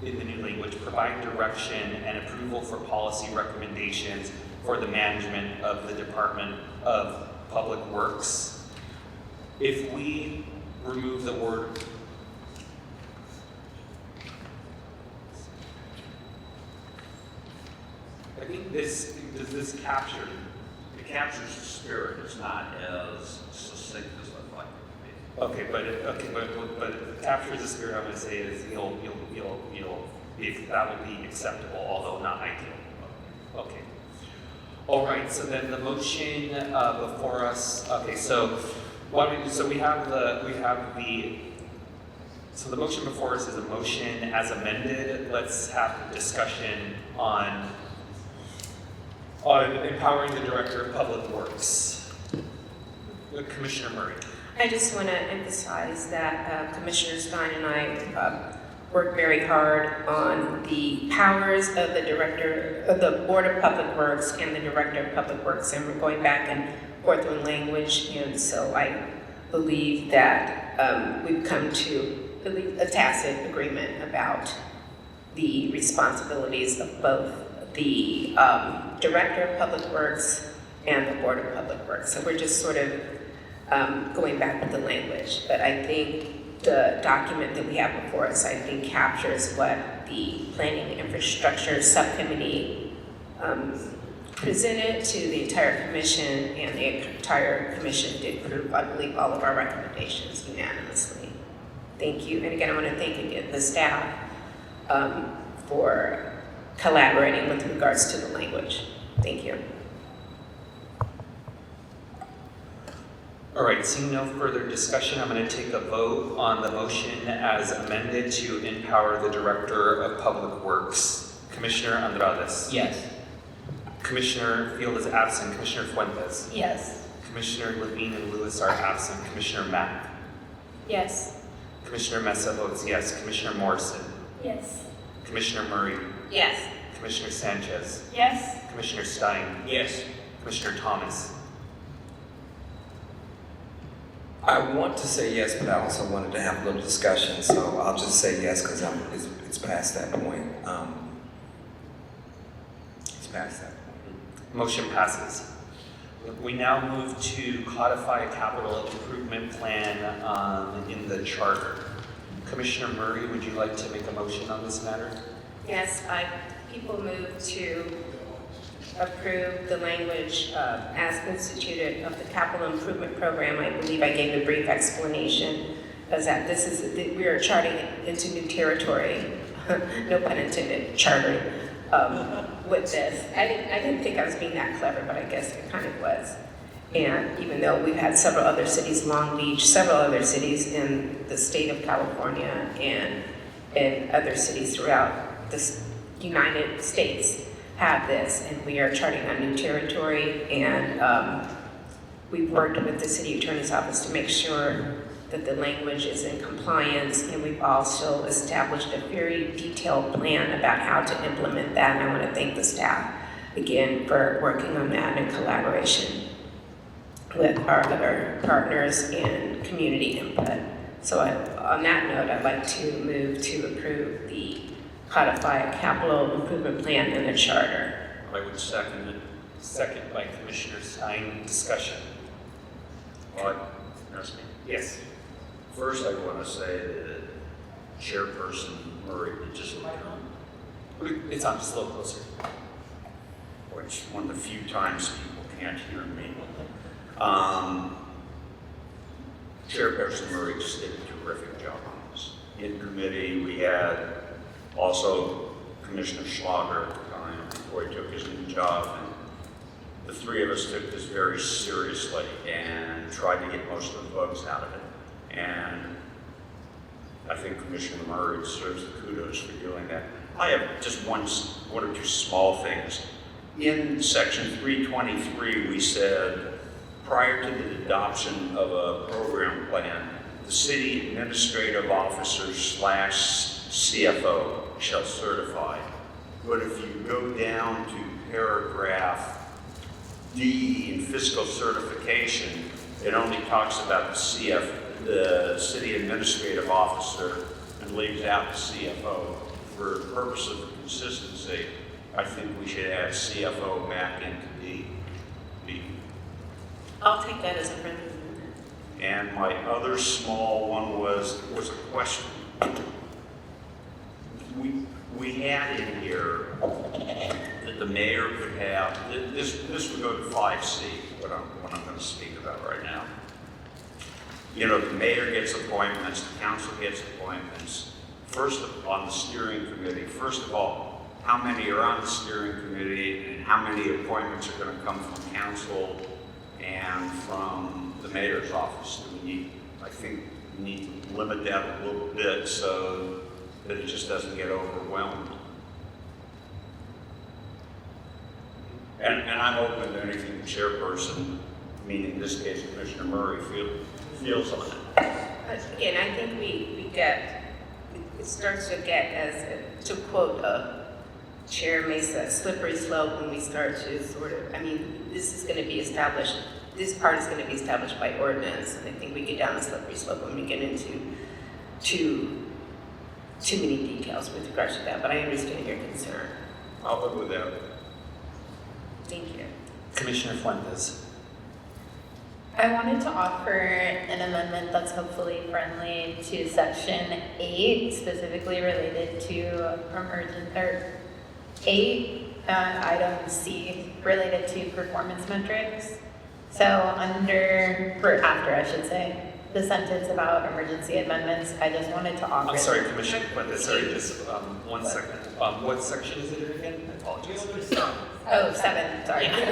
Speaker 9: in the new language, provide direction and approval for policy recommendations for the management of the Department of Public Works. If we remove the word I think does this capture
Speaker 15: it captures the spirit. It's not as succinct as I'd like it to be.
Speaker 9: Okay, but it captures the spirit. I'm going to say is that would be acceptable, although not ideal. Okay. All right. So then the motion before us. Okay. So what we do? So we have the. So the motion before us is a motion as amended. Let's have a discussion on empowering the Director of Public Works. Commissioner Murray.
Speaker 13: I just want to emphasize that Commissioner Stein and I worked very hard on the powers of the Director of the Board of Public Works and the Director of Public Works, and we're going back and forth on language, and so I believe that we've come to a tacit agreement about the responsibilities of both the Director of Public Works and the Board of Public Works. So we're just sort of going back with the language. But I think the document that we have before us, I think, captures what the Planning Infrastructure Subcommittee presented to the entire commission, and the entire commission did approve, I believe, all of our recommendations unanimously. Thank you. And again, I want to thank again the staff for collaborating with regards to the language. Thank you.
Speaker 9: All right, seeing no further discussion, I'm going to take a vote on the motion as amended to empower the Director of Public Works. Commissioner Andrades.
Speaker 3: Yes.
Speaker 9: Commissioner Field is absent. Commissioner Fuentes.
Speaker 7: Yes.
Speaker 9: Commissioner Levine and Lewis are absent. Commissioner Mack.
Speaker 7: Yes.
Speaker 9: Commissioner Mesa votes yes. Commissioner Morrison.
Speaker 7: Yes.
Speaker 9: Commissioner Murray.
Speaker 7: Yes.
Speaker 9: Commissioner Sanchez.
Speaker 7: Yes.
Speaker 9: Commissioner Stein.
Speaker 15: Yes.
Speaker 9: Commissioner Thomas.
Speaker 16: I want to say yes, but I also wanted to have a little discussion, so I'll just say yes because it's past that point. It's past that point.
Speaker 9: Motion passes. We now move to codify a capital improvement plan in the charter. Commissioner Murray, would you like to make a motion on this matter?
Speaker 13: Yes, people move to approve the language as instituted of the capital improvement program. I believe I gave a brief explanation as that this is, we are charting into new territory, no pun intended, chartering with this. I didn't think I was being that clever, but I guess it kind of was. And even though we've had several other cities, Long Beach, several other cities in the state of California and in other cities throughout the United States have this, and we are charting on new territory, and we've worked with the city attorney's office to make sure that the language is in compliance, and we've also established a very detailed plan about how to implement that, and I want to thank the staff again for working on that in collaboration with our other partners and community input. So on that note, I'd like to move to approve the codify a capital improvement plan in the charter.
Speaker 9: I would second it. Second by Commissioner Stein. Discussion. Yes.
Speaker 15: First, I want to say that Chairperson Murray did just come.
Speaker 9: It's on, just a little closer.
Speaker 15: Which one of the few times people can't hear me. Chairperson Murray just did a terrific job on this. In committee, we had also Commissioner Schlager before he took his new job, and the three of us took this very seriously and tried to get most of the bugs out of it. And I think Commissioner Murray deserves the kudos for doing that. I have just one or two small things. In section 323, we said, prior to the adoption of a program plan, the city administrative officer / CFO shall certify. But if you go down to paragraph D in fiscal certification, it only talks about the city administrative officer and leaves out the CFO. For the purpose of consistency, I think we should add CFO back into D.
Speaker 13: I'll take that as a friendly amendment.
Speaker 15: And my other small one was a question. We had in here the that the mayor could have, this would go to 5C, what I'm going to speak about right now. You know, the mayor gets appointments, the council gets appointments. First on the steering committee, first of all, how many are on the steering committee and how many appointments are going to come from council and from the mayor's office? I think we need to limit that a little bit so that it just doesn't get overwhelmed. And I'm open to anything the chairperson, meaning in this case Commissioner Murray, feels on it.
Speaker 13: Again, I think we get, it starts to get, as to quote Chair Mesa, slippery slope when we start to sort of, I mean, this is going to be established, this part is going to be established by ordinance, and I think we get down the slippery slope when we get into too many details with regards to that, but I understand your concern.
Speaker 15: I'll live with that.
Speaker 13: Thank you.
Speaker 9: Commissioner Fuentes.
Speaker 17: I wanted to offer an amendment that's hopefully friendly to section 8, specifically related to item C, related to performance metrics. So after I should say, the sentence about emergency amendments, I just wanted to offer.
Speaker 9: I'm sorry, Commissioner Fuentes, sorry, just 1 second. What section is it again? I apologize.
Speaker 17: Oh, 7, sorry.
Speaker 13: I don't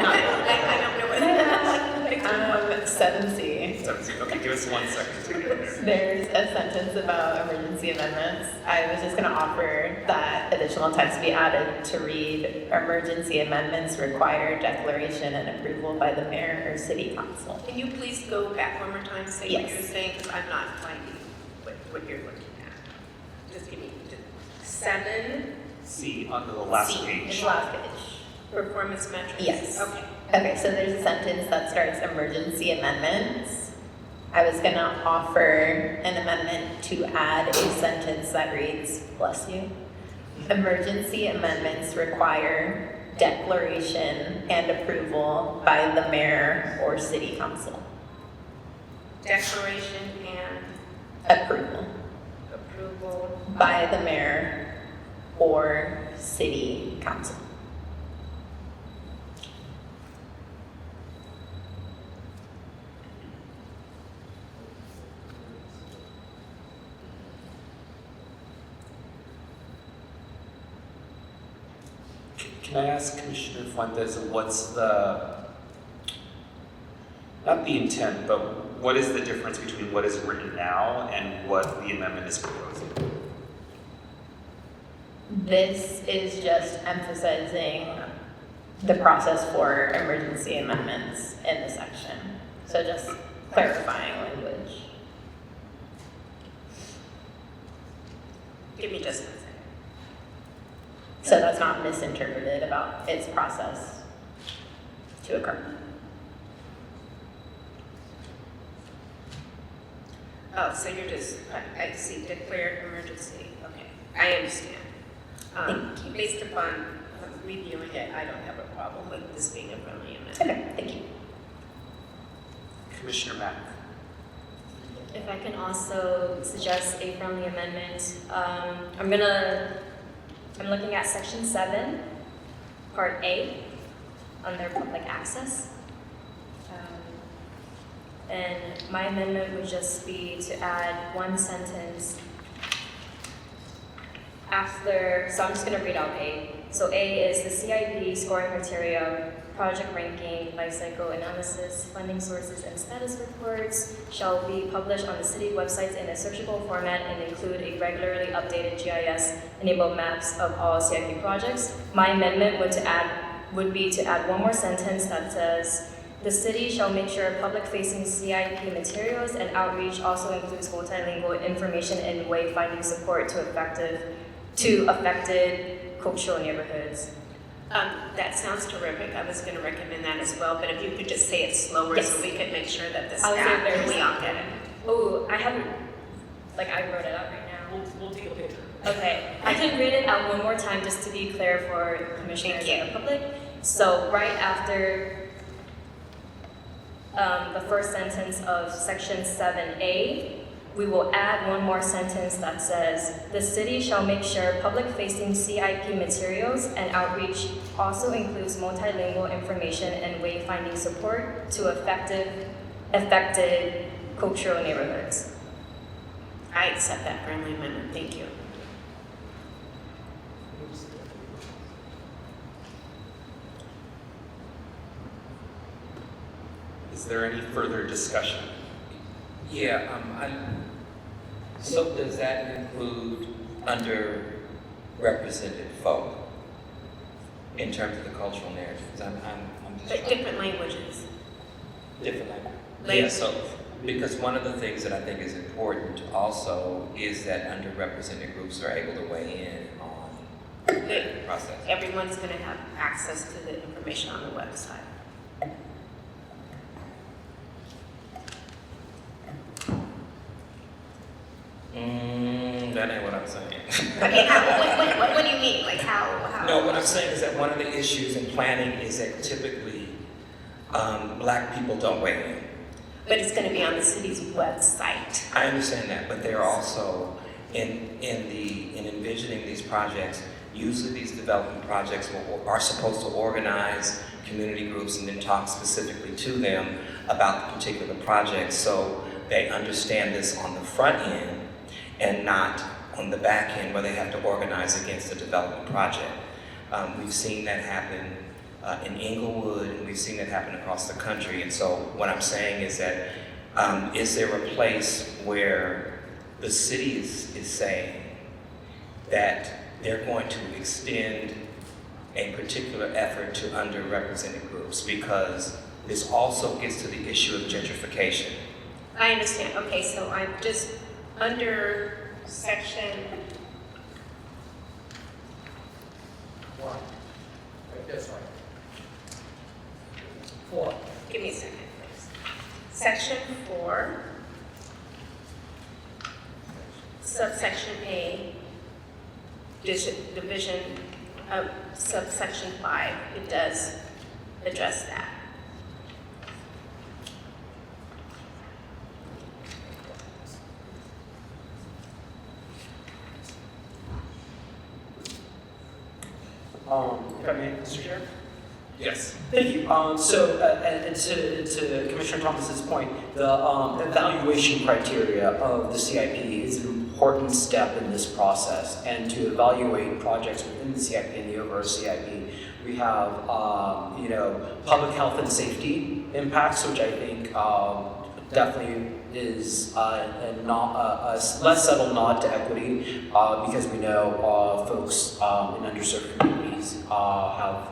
Speaker 13: know what that is.
Speaker 17: 7C.
Speaker 9: 7C, okay, give us 1 second to get there.
Speaker 17: There's a sentence about emergency amendments. I was just going to offer that additional text be added to read, emergency amendments require declaration and approval by the mayor or city council.
Speaker 13: Can you please go back one more time, say what you're saying, because I'm not finding what you're looking at. Just give me 7.
Speaker 9: C, under the last page.
Speaker 17: The last page.
Speaker 13: Performance metrics?
Speaker 17: Yes.
Speaker 13: Okay.
Speaker 17: Okay, so there's a sentence that starts emergency amendments. I was going to offer an amendment to add a sentence that reads, bless you, emergency amendments require declaration and approval by the mayor or city council.
Speaker 13: Declaration and
Speaker 17: approval
Speaker 13: approval
Speaker 17: by the mayor or city council.
Speaker 9: Can I ask Commissioner Fuentes, what's not the intent, but what is the difference between what is written now and what the amendment is proposing?
Speaker 17: This is just emphasizing the process for emergency amendments in the section. So just clarifying language.
Speaker 13: Give me just 1 second.
Speaker 17: So that's not misinterpreted about its process to occur.
Speaker 13: Oh, so you're just, I see, declared emergency. Okay, I understand.
Speaker 17: Thank you.
Speaker 13: Based upon reviewing it, I don't have a problem with this being a friendly amendment.
Speaker 17: Okay, thank you.
Speaker 9: Commissioner Mack.
Speaker 18: If I can also suggest a friendly amendment, I'm looking at section 7, part A, under public access. And my amendment would just be to add one sentence after, so I'm just gonna read out A. So A is the CIP scoring criteria, project ranking, life cycle analysis, funding sources, and status reports shall be published on the city websites in a searchable format and include a regularly updated GIS-enabled maps of all CIP projects. My amendment would be to add one more sentence that says, the city shall make sure public-facing CIP materials and outreach also includes multilingual information and wayfinding support to affected cultural neighborhoods.
Speaker 13: That sounds terrific. I was going to recommend that as well, but if you could just say it slower so we could make sure that the staff, we all get it.
Speaker 18: Oh, I haven't, I wrote it out right now.
Speaker 3: We'll take a picture.
Speaker 18: Okay, I can read it out one more time just to be clear for commissioners and the public. So right after the first sentence of section 7A, we will add one more sentence that says, the city shall make sure public-facing CIP materials and outreach also includes multilingual information and wayfinding support to affected cultural neighborhoods.
Speaker 13: I accept that friendly amendment, thank you.
Speaker 9: Is there any further discussion?
Speaker 16: Yeah, so does that include underrepresented folk in terms of the cultural narratives? I'm just
Speaker 13: But
Speaker 16: trying.
Speaker 13: different languages.
Speaker 16: Different language.
Speaker 13: Like-
Speaker 16: Yeah, so, because one of the things that I think is important also is that underrepresented groups are able to weigh in on the process.
Speaker 13: Everyone's gonna have access to the information on the website.
Speaker 16: That ain't what I'm saying.
Speaker 13: I mean, what do you mean? Like how?
Speaker 16: No, what I'm saying is that one of the issues in planning is that typically Black people don't weigh in.
Speaker 13: But it's gonna be on the city's website.
Speaker 16: I understand that, but they're also in envisioning these projects. Usually, these development projects are supposed to organize community groups and then talk specifically to them about the particular project, so they understand this on the front end and not on the back end where they have to organize against a development project. We've seen that happen in Inglewood, and we've seen that happen across the country. And so what I'm saying is that, is there a place where the city is saying that they're going to extend a particular effort to underrepresented groups? Because this also gets to the issue of gentrification.
Speaker 13: I understand. Okay, so I'm just under section.
Speaker 3: One. Right this way.
Speaker 13: 4. Give me a second, please. Section 4, subsection A, division of subsection 5, it does address that.
Speaker 3: If I may, Mr. Chair?
Speaker 9: Yes.
Speaker 3: Thank you. And to Commissioner Thomas's point, the evaluation criteria of the CIP is an important step in this process. And to evaluate projects within the CIP and the overall CIP, we have, public health and safety impacts, which I think definitely is a less subtle nod to equity, because we know folks in underserved communities have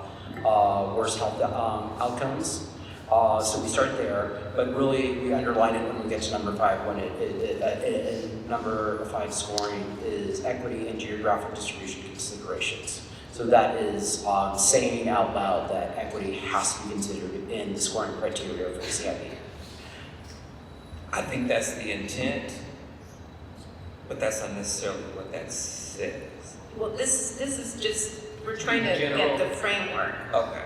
Speaker 3: worse health outcomes. So we start there, but really we underline it when we get to number 5, when number 5 scoring is equity and geographic distribution considerations. So that is saying out loud that equity has to be considered in the scoring criteria for the CIP.
Speaker 16: I think that's the intent, but that's not necessarily what that says.
Speaker 13: Well, this is just, we're trying to
Speaker 16: General.
Speaker 13: get the framework.
Speaker 16: Okay.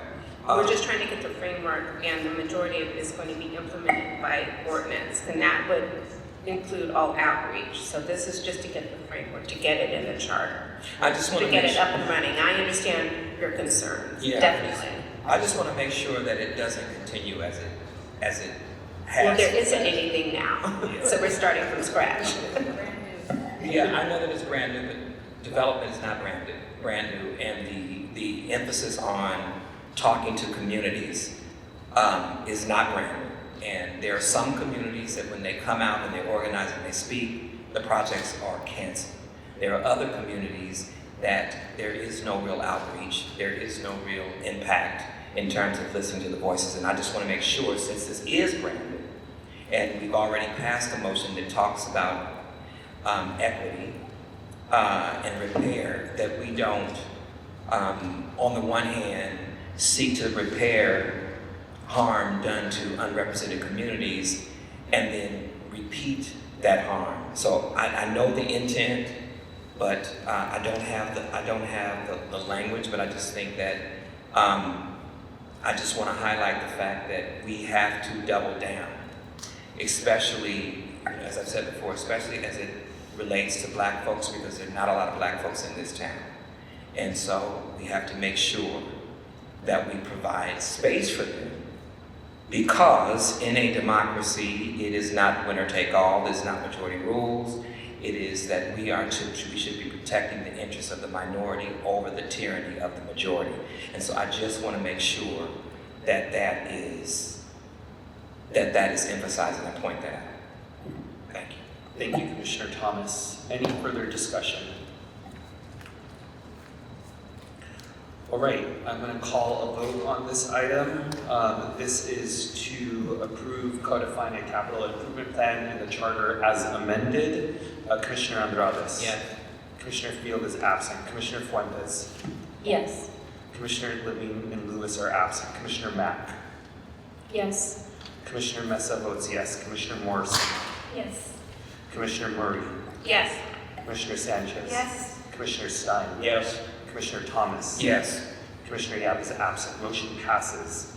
Speaker 13: We're just trying to get the framework, and the majority of it is going to be implemented by ordinance, and that would include all outreach. So this is just to get the framework, to get it in the charter.
Speaker 16: I just want
Speaker 13: to get it up and running. I understand your concerns,
Speaker 16: Yeah.
Speaker 13: definitely.
Speaker 16: I just want to make sure that it doesn't continue as it has.
Speaker 13: Well, there isn't anything now, so we're starting from scratch.
Speaker 16: Yeah, I know that it's brand new, but development is not brand new, and the emphasis on talking to communities is not brand new. And there are some communities that when they come out and they organize and they speak, the projects are canceled. There are other communities that there is no real outreach, there is no real impact in terms of listening to the voices. And I just want to make sure, since this is brand new, and we've already passed a motion that talks about equity and repair, that we don't, on the one hand, seek to repair harm done to unrepresented communities and then repeat that harm. So I know the intent, but I don't have the language, but I just think that I just want to highlight the fact that we have to double down, especially as I've said before, especially as it relates to black folks, because there are not a lot of black folks in this town. And so we have to make sure that we provide space for them. Because in a democracy, it is not winner take all, there's not majority rules. It is that we should be protecting the interests of the minority over the tyranny of the majority. And so I just want to make sure that that is emphasized, and I point that out. Thank you.
Speaker 9: Thank you, Commissioner Thomas. Any further discussion? All right, I'm going to call a vote on this item. This is to approve codifying a capital improvement plan in the charter as amended. Commissioner Andrades.
Speaker 16: Yes.
Speaker 9: Commissioner Field is absent. Commissioner Fuentes.
Speaker 18: Yes.
Speaker 9: Commissioner Levine and Lewis are absent. Commissioner Mack.
Speaker 18: Yes.
Speaker 9: Commissioner Mesa votes yes. Commissioner Morrison.
Speaker 18: Yes.
Speaker 9: Commissioner Murray.
Speaker 18: Yes.
Speaker 9: Commissioner Sanchez.
Speaker 18: Yes.
Speaker 9: Commissioner Stein.
Speaker 14: Yes.
Speaker 9: Commissioner Thomas.
Speaker 16: Yes.
Speaker 9: Commissioner Yap is absent. Motion passes.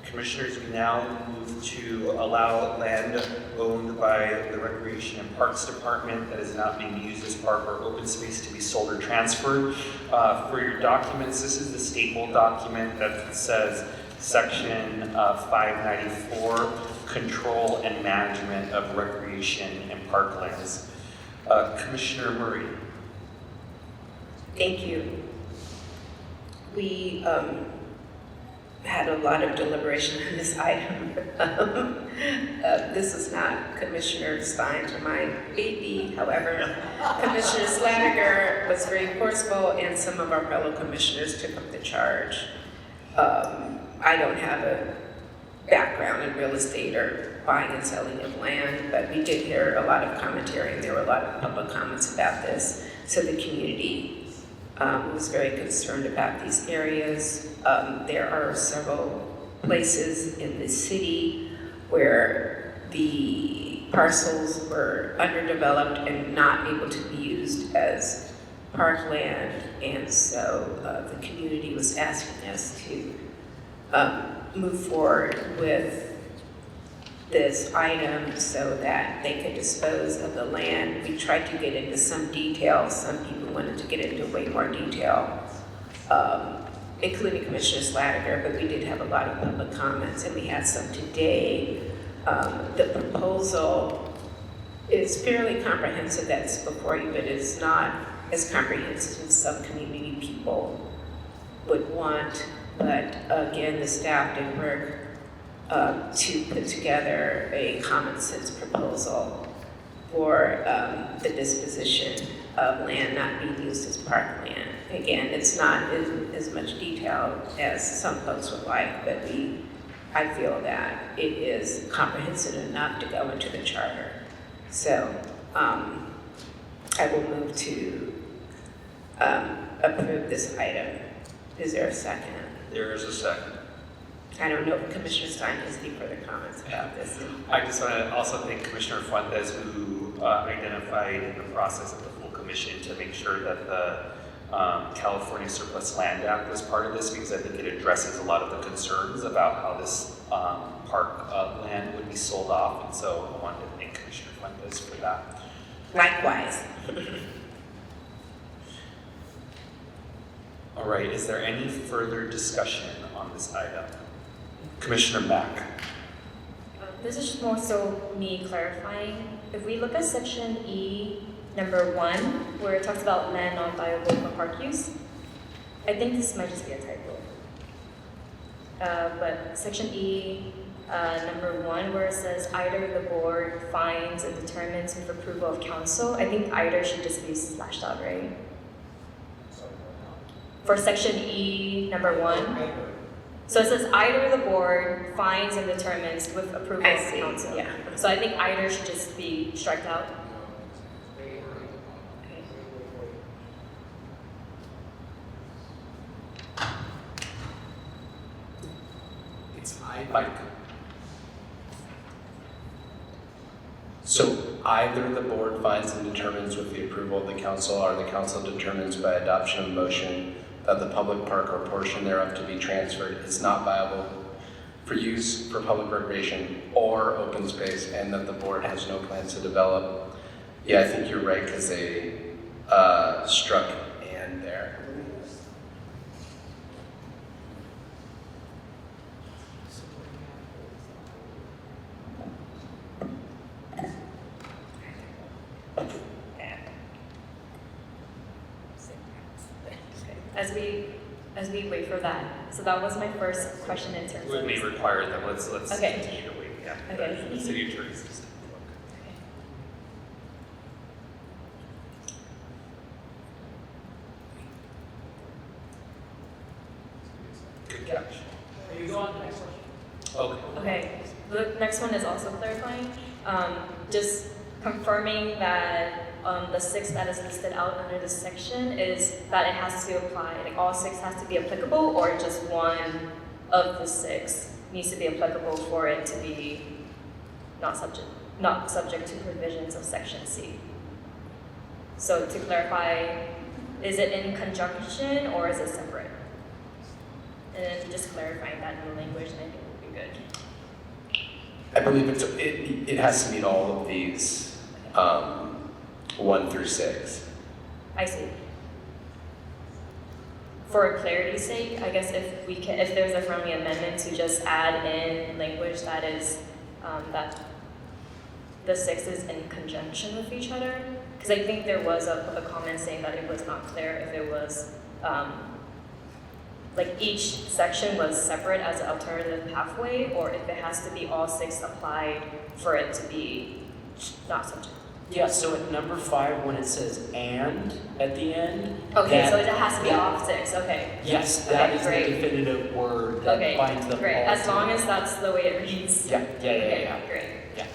Speaker 9: Commissioners, we now move to allow land owned by the Recreation and Parks Department that is not being used as park or open space to be sold or transferred. For your documents, this is the staple document that says Section 594, Control and Management of Recreation and Parklands. Commissioner Murray.
Speaker 13: Thank you. We had a lot of deliberation on this item. This is not Commissioner Stein's or my baby. However, Commissioner Slatiger was very forceful, and some of our fellow commissioners took up the charge. I don't have a background in real estate or buying and selling of land, but we did hear a lot of commentary, and there were a lot of public comments about this. So the community was very concerned about these areas. There are several places in the city where the parcels were underdeveloped and not able to be used as parkland, and so the community was asking us to move forward with this item so that they could dispose of the land. We tried to get into some detail. Some people wanted to get into way more detail, including Commissioner Slatiger, but we did have a lot of public comments, and we had some today. The proposal is fairly comprehensive, that's before you, but it's not as comprehensive as some community people would want. But again, the staff did work to put together a common sense proposal for the disposition of land not being used as parkland. Again, it's not in as much detail as some folks would like, but I feel that it is comprehensive enough to go into the charter. So I will move to approve this item. Is there a second?
Speaker 14: There is a second.
Speaker 13: I don't know if Commissioner Stein has any further comments about this.
Speaker 9: I just want to also thank Commissioner Fuentes, who identified in the process of the full commission to make sure that the California Surplus Land Act was part of this, because I think it addresses a lot of the concerns about how this park land would be sold off. And so I wanted to thank Commissioner Fuentes for that.
Speaker 13: Likewise.
Speaker 9: All right, is there any further discussion on this item? Commissioner Mack.
Speaker 18: This is just more so me clarifying. If we look at section E, number 1, where it talks about land not viable for park use, I think this might just be a typo. But section E, number 1, where it says either the board finds and determines with approval of council, I think either should just be slashed out, right? For section E, number 1. So it says either the board finds and determines with approval of council. Yeah. So I think either should just be striked out.
Speaker 9: It's I.
Speaker 19: So either the board finds and determines with the approval of the council, or the council determines by adoption of motion that the public park or portion thereof to be transferred is not viable for use for public recreation or open space, and that the board has no plans to develop. Yeah, I think you're right, because they struck "and" there.
Speaker 18: As we wait for that, so that was my first question in terms
Speaker 9: We
Speaker 18: of.
Speaker 9: may require them, let's
Speaker 18: Okay.
Speaker 9: continue to wait, yeah.
Speaker 18: Okay.
Speaker 9: The city attorney's just. Good catch.
Speaker 3: Are you go on to the next question?
Speaker 9: Okay.
Speaker 18: Okay, the next one is also clarifying, just confirming that the 6 that is listed out under this section is that it has to apply, like all 6 has to be applicable, or just one of the 6 needs to be applicable for it to be not subject to provisions of section C. So to clarify, is it in conjunction or is it separate? And then just clarifying that in the language, I think would be good.
Speaker 19: I believe it has to meet all of these 1 through 6.
Speaker 18: I see. For clarity's sake, I guess if there's a friendly amendment to just add in language that is, that the 6 is in conjunction with each other, because I think there was a comment saying that it was not clear if it was, like each section was separate as an alternative pathway, or if it has to be all 6 applied for it to be not subject.
Speaker 3: Yeah, so at number 5, when it says "and" at the end.
Speaker 18: Okay, so it has to be all 6, okay.
Speaker 3: Yes, that is
Speaker 18: great.
Speaker 3: the definitive word that
Speaker 18: Okay,
Speaker 3: binds them all
Speaker 18: great, as long
Speaker 3: together.
Speaker 18: as that's the way it reads.
Speaker 3: Yeah.
Speaker 18: Okay, great.
Speaker 3: Yeah,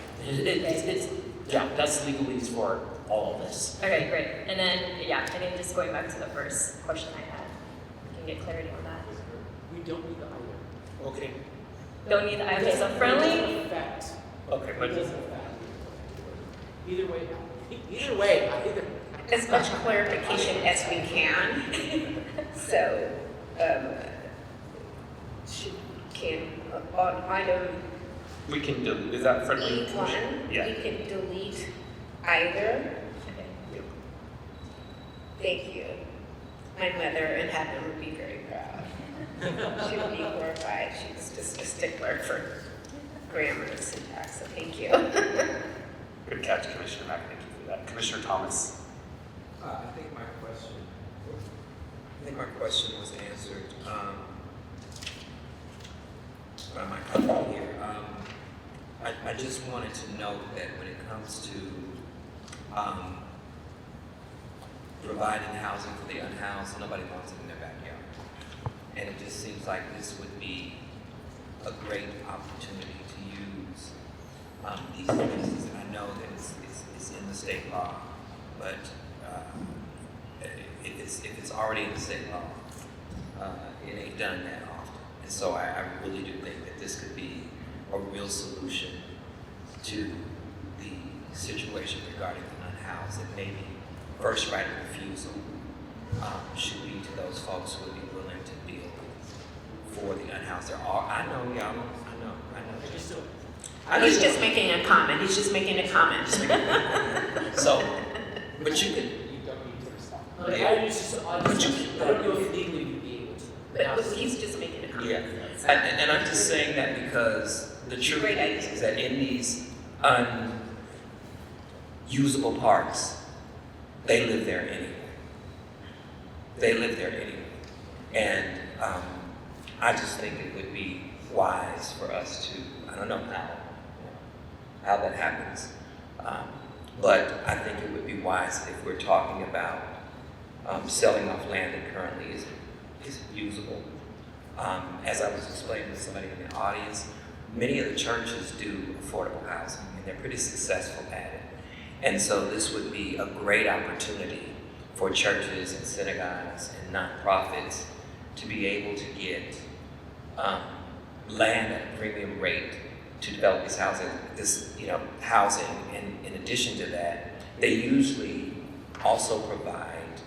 Speaker 3: yeah, that's legalese for all of this.
Speaker 18: Okay, great. And then, yeah, I think just going back to the first question I had, we can get clarity on that.
Speaker 3: We don't need the either.
Speaker 9: Okay.
Speaker 18: Don't need the, okay, so friendly,
Speaker 3: Effect.
Speaker 9: Okay, but.
Speaker 3: It doesn't affect. Either way, either.
Speaker 13: As much clarification as we can. So, can, on item
Speaker 9: We can delete, is that friendly?
Speaker 13: E1,
Speaker 9: Yeah.
Speaker 13: we can delete either. Thank you. My mother in heaven would be very proud. She would be horrified. She's just a stickler for grammar and syntax, so thank you.
Speaker 9: Good catch, Commissioner Mack, thank you for that. Commissioner Thomas.
Speaker 16: I think my question was answered by my colleague here. I just wanted to note that when it comes to providing housing for the unhoused, nobody wants it in their backyard. And it just seems like this would be a great opportunity to use these spaces. And I know that it's in the state law, but if it's already in the state law, it ain't done that often. And so I really do think that this could be a real solution to the situation regarding the unhoused, and maybe first right of refusal should be to those folks who would be willing to build for the unhoused. There are, I know, y'all, I know.
Speaker 13: He's just making a comment. He's just making a comment.
Speaker 16: So, but you could.
Speaker 3: I don't know if legally you'd be able to.
Speaker 13: But he's just making a comment.
Speaker 16: Yeah, and I'm just saying that because the truth is that in these unusable parks, they live there anyway. And I just think it would be wise for us to, I don't know how that happens, but I think it would be wise if we're talking about selling off land that currently isn't usable. As I was explaining to somebody in the audience, many of the churches do affordable housing, and they're pretty successful at it. And so this would be a great opportunity for churches and synagogues and nonprofits to be able to get land at a premium rate to develop this housing. And in addition to that, they usually also provide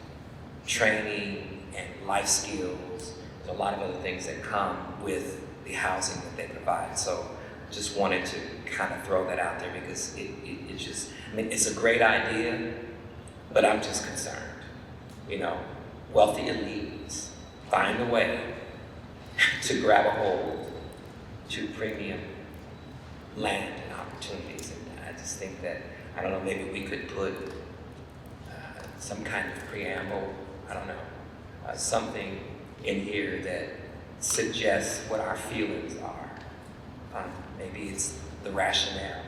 Speaker 16: training and life skills. There's a lot of other things that come with the housing that they provide. So just wanted to kind of throw that out there because it just, I mean, it's a great idea, but I'm just concerned. You know, wealthy elites find a way to grab a hold to premium land and opportunities. And I just think that, I don't know, maybe we could put some kind of preamble, I don't know, something in here that suggests what our feelings are. Maybe it's the rationale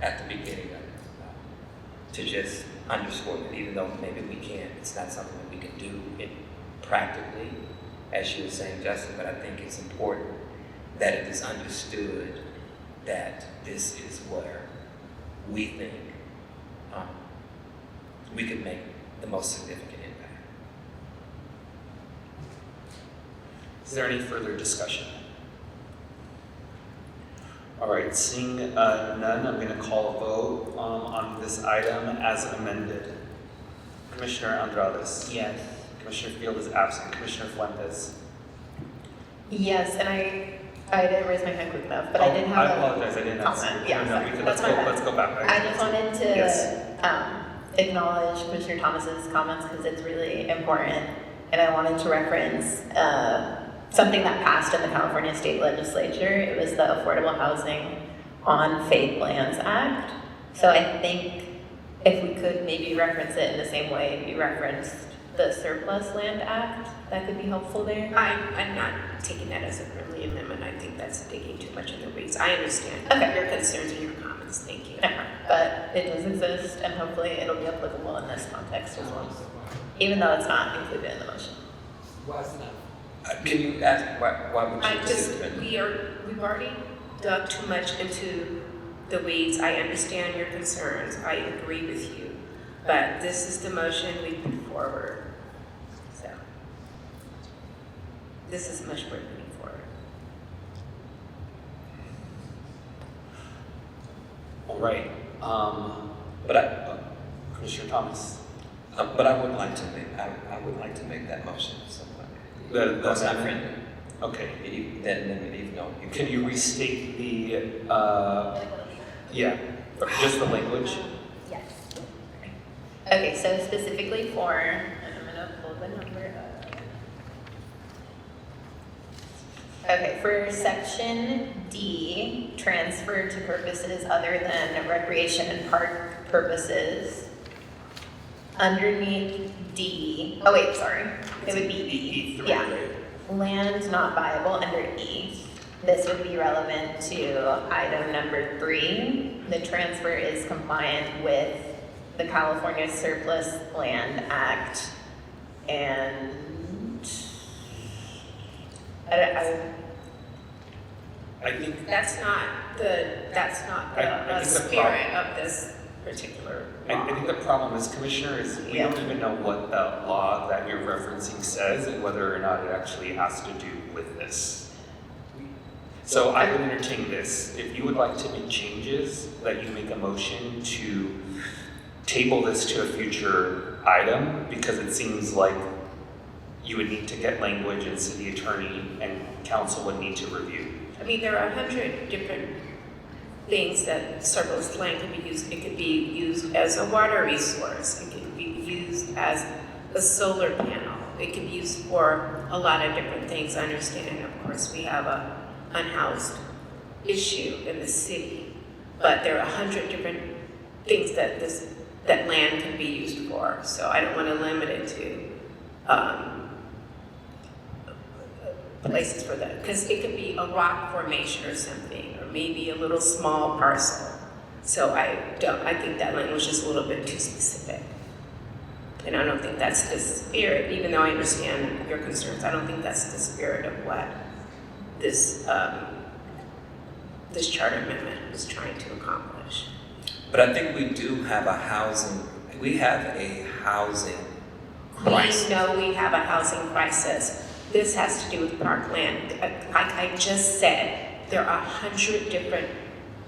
Speaker 16: at the beginning of it, to just underscore that even though maybe we can't, it's not something that we can do it practically, as you were saying, Justin, but I think it's important that it is understood that this is where we think we could make the most significant impact.
Speaker 9: Is there any further discussion? All right, seeing none, I'm going to call a vote on this item as amended. Commissioner Andrades?
Speaker 3: Yes.
Speaker 9: Commissioner Field is absent. Commissioner Fuentes?
Speaker 17: Yes, and I didn't raise my hand quick enough, but I did have
Speaker 9: I apologize, I didn't have
Speaker 17: comment.
Speaker 9: to.
Speaker 17: Yeah,
Speaker 9: No,
Speaker 17: sorry.
Speaker 9: we can,
Speaker 17: That's
Speaker 9: let's go back.
Speaker 17: I just wanted to
Speaker 9: Yes.
Speaker 17: Acknowledge Commissioner Thomas's comments because it's really important, and I wanted to reference something that passed in the California State Legislature. It was the Affordable Housing on Faith Lands Act. So I think if we could maybe reference it in the same way we referenced the Surplus Land Act, that could be helpful there.
Speaker 13: I'm not taking that as a friendly amendment. I think that's digging too much in the weeds. I understand your concerns and your comments. Thank you.
Speaker 17: But it does exist, and hopefully it'll be applicable in this context as well, even though it's not included in the motion.
Speaker 16: Can you ask why would you?
Speaker 13: We've already dug too much into the weeds. I understand your concerns. I agree with you. But this is the motion we put forward. So this is much more moving forward.
Speaker 9: All right. Commissioner Thomas.
Speaker 16: But I would like to make that motion. So
Speaker 9: That's
Speaker 16: not
Speaker 9: friendly.
Speaker 16: friendly.
Speaker 9: Okay.
Speaker 16: Even though
Speaker 9: can you restate the just the language?
Speaker 17: Yes. Okay, so specifically for, and I'm gonna pull the number up. Okay, for section D, transferred to purposes other than recreation and park purposes. Underneath D, oh wait, sorry, it would be E. Yeah, land not viable under E. This would be relevant to item number 3. The transfer is compliant with the California Surplus Land Act, and
Speaker 9: I think
Speaker 13: that's not the spirit of this particular law.
Speaker 9: I think the problem is, Commissioner, is we don't even know what the law that you're referencing says and whether or not it actually has to do with this. So I would entertain this. If you would like to make changes, that you make a motion to table this to a future item, because it seems like you would need to get language and city attorney and council would need to review.
Speaker 13: I mean, there are 100 different things that surplus land can be used. It could be used as a water resource. It could be used as a solar panel. It can be used for a lot of different things. I understand, of course, we have a unhoused issue in the city, but there are 100 different things that that land can be used for. So I don't want to limit it to places for that, because it could be a rock formation or something, or maybe a little small parcel. So I think that language is a little bit too specific. And I don't think that's the spirit, even though I understand your concerns, I don't think that's the spirit of what this charter amendment is trying to accomplish.
Speaker 16: But I think we do have a housing crisis.
Speaker 13: We know we have a housing crisis. This has to do with parkland. Like I just said, there are 100 different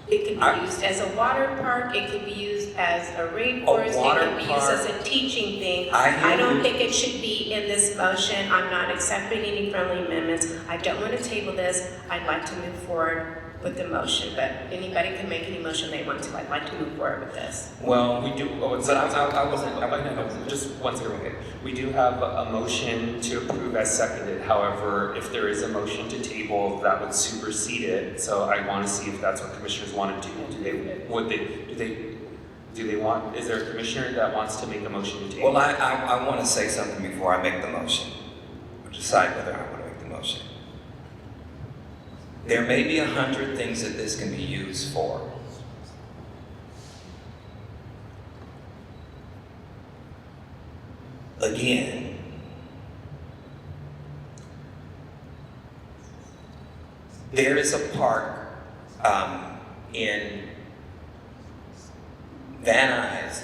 Speaker 13: It can be used as a water park, it can be used as a rainforest, it
Speaker 16: water
Speaker 13: can be used as
Speaker 16: park.
Speaker 13: a teaching thing.
Speaker 16: I
Speaker 13: don't
Speaker 16: hear
Speaker 13: think it should be in this motion. I'm not accepting any friendly amendments. I don't want to table this. I'd like to move forward with the motion, but anybody can make any motion they want to. I'd like to move forward with this.
Speaker 9: Well, we do, just one second, okay. We do have a motion to approve as seconded. However, if there is a motion to table, that would supersede it. So I want to see if that's what commissioners want to do. Do they want, is there a commissioner that wants to make a motion to table?
Speaker 16: Well, I want to say something before I make the motion, or decide whether I want to make the motion. There may be 100 things that this can be used for. Again, there is a park in Van Nuys.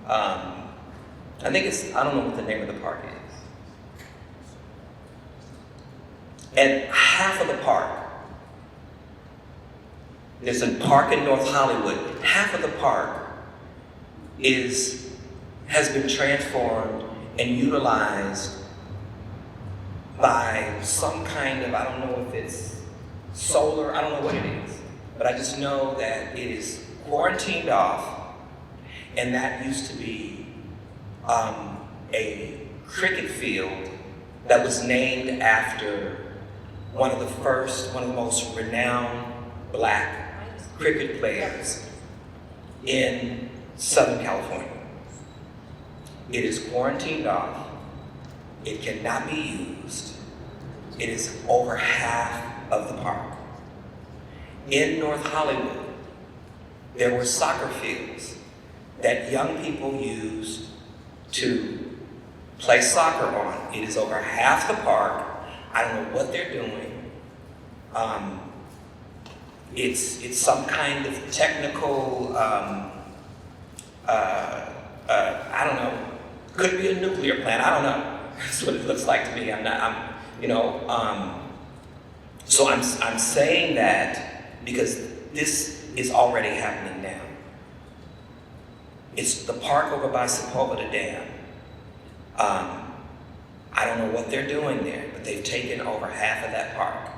Speaker 16: I think it's, I don't know what the name of the park is. And half of the park, there's a park in North Hollywood, half of the park has been transformed and utilized by some kind of, I don't know if it's solar, I don't know what it is, but I just know that it is quarantined off, and that used to be a cricket field that was named after one of the most renowned Black cricket players in Southern California. It is quarantined off. It cannot be used. It is over half of the park. In North Hollywood, there were soccer fields that young people used to play soccer on. It is over half the park. I don't know what they're doing. It's some kind of technical, I don't know, could be a nuclear plant, I don't know. That's what it looks like to me. So I'm saying that because this is already happening now. It's the park over by Sepulveda Dam. I don't know what they're doing there, but they've taken over half of that park.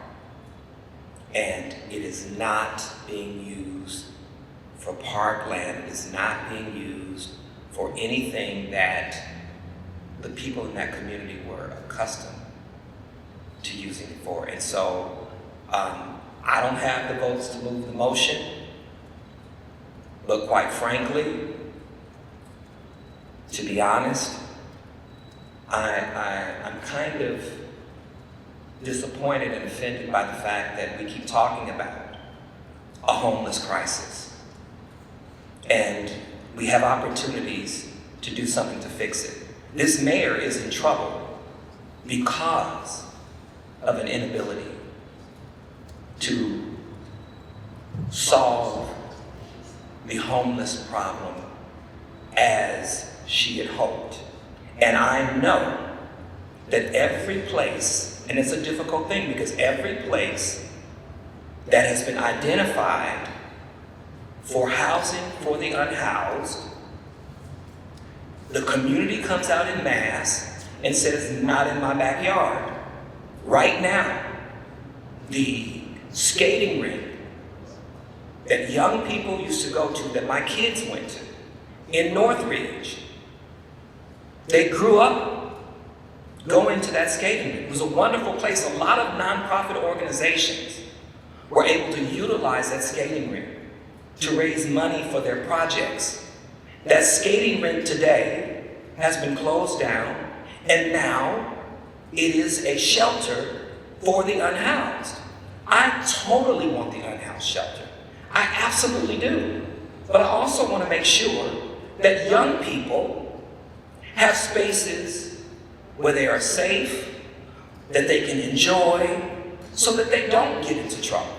Speaker 16: And it is not being used for parkland. It is not being used for anything that the people in that community were accustomed to using it for. And so I don't have the votes to move the motion, but quite frankly, to be honest, I'm kind of disappointed and offended by the fact that we keep talking about a homeless crisis. And we have opportunities to do something to fix it. This mayor is in trouble because of an inability to solve the homeless problem as she had hoped. And I know that every place, and it's a difficult thing because every place that has been identified for housing for the unhoused, the community comes out in mass and says, not in my backyard. Right now, the skating rink that young people used to go to, that my kids went to, in Northridge, they grew up going to that skating rink. It was a wonderful place. A lot of nonprofit organizations were able to utilize that skating rink to raise money for their projects. That skating rink today has been closed down, and now it is a shelter for the unhoused. I totally want the unhoused shelter. I absolutely do. But I also want to make sure that young people have spaces where they are safe, that they can enjoy, so that they don't get into trouble.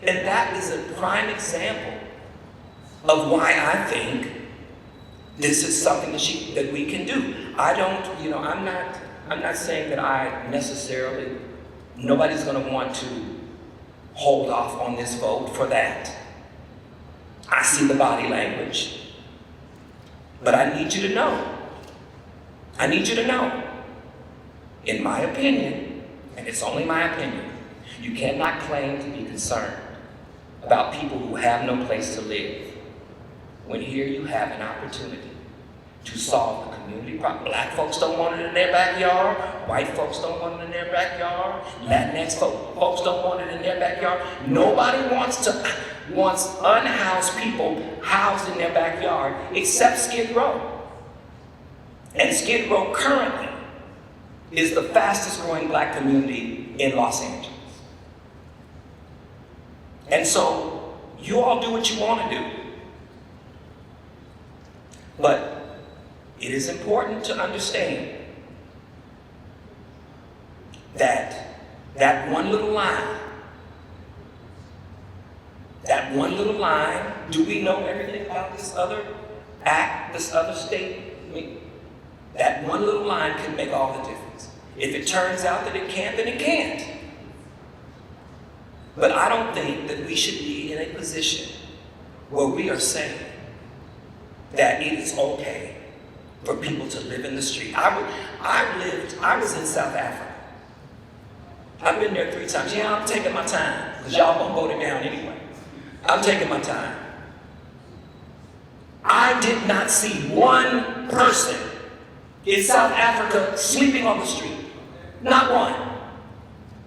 Speaker 16: And that is a prime example of why I think this is something that we can do. I don't, I'm not saying that I necessarily, nobody's gonna want to hold off on this vote for that. see the body language. But I need you to know, in my opinion, and it's only my opinion, you cannot claim to be concerned about people who have no place to live when here you have an opportunity to solve the community problem. Black folks don't want it in their backyard. White folks don't want it in their backyard. Latinx folks don't want it in their backyard. Nobody wants unhoused people housed in their backyard except Skid Row. And Skid Row currently is the fastest growing black community in Los Angeles. And so you all do what you want to do. But it is important to understand that one little line, do we know everything about this other act, this other state? I mean, that one little line can make all the difference. If it turns out that it can't, then it can't. But I don't think that we should be in a position where we are saying that it is okay for people to live in the street. I was in South Africa. I've been there 3 times. Yeah, I'm taking my time, because y'all gonna vote it down anyway. I'm taking my time. I did not see one person in South Africa sleeping on the street. Not one.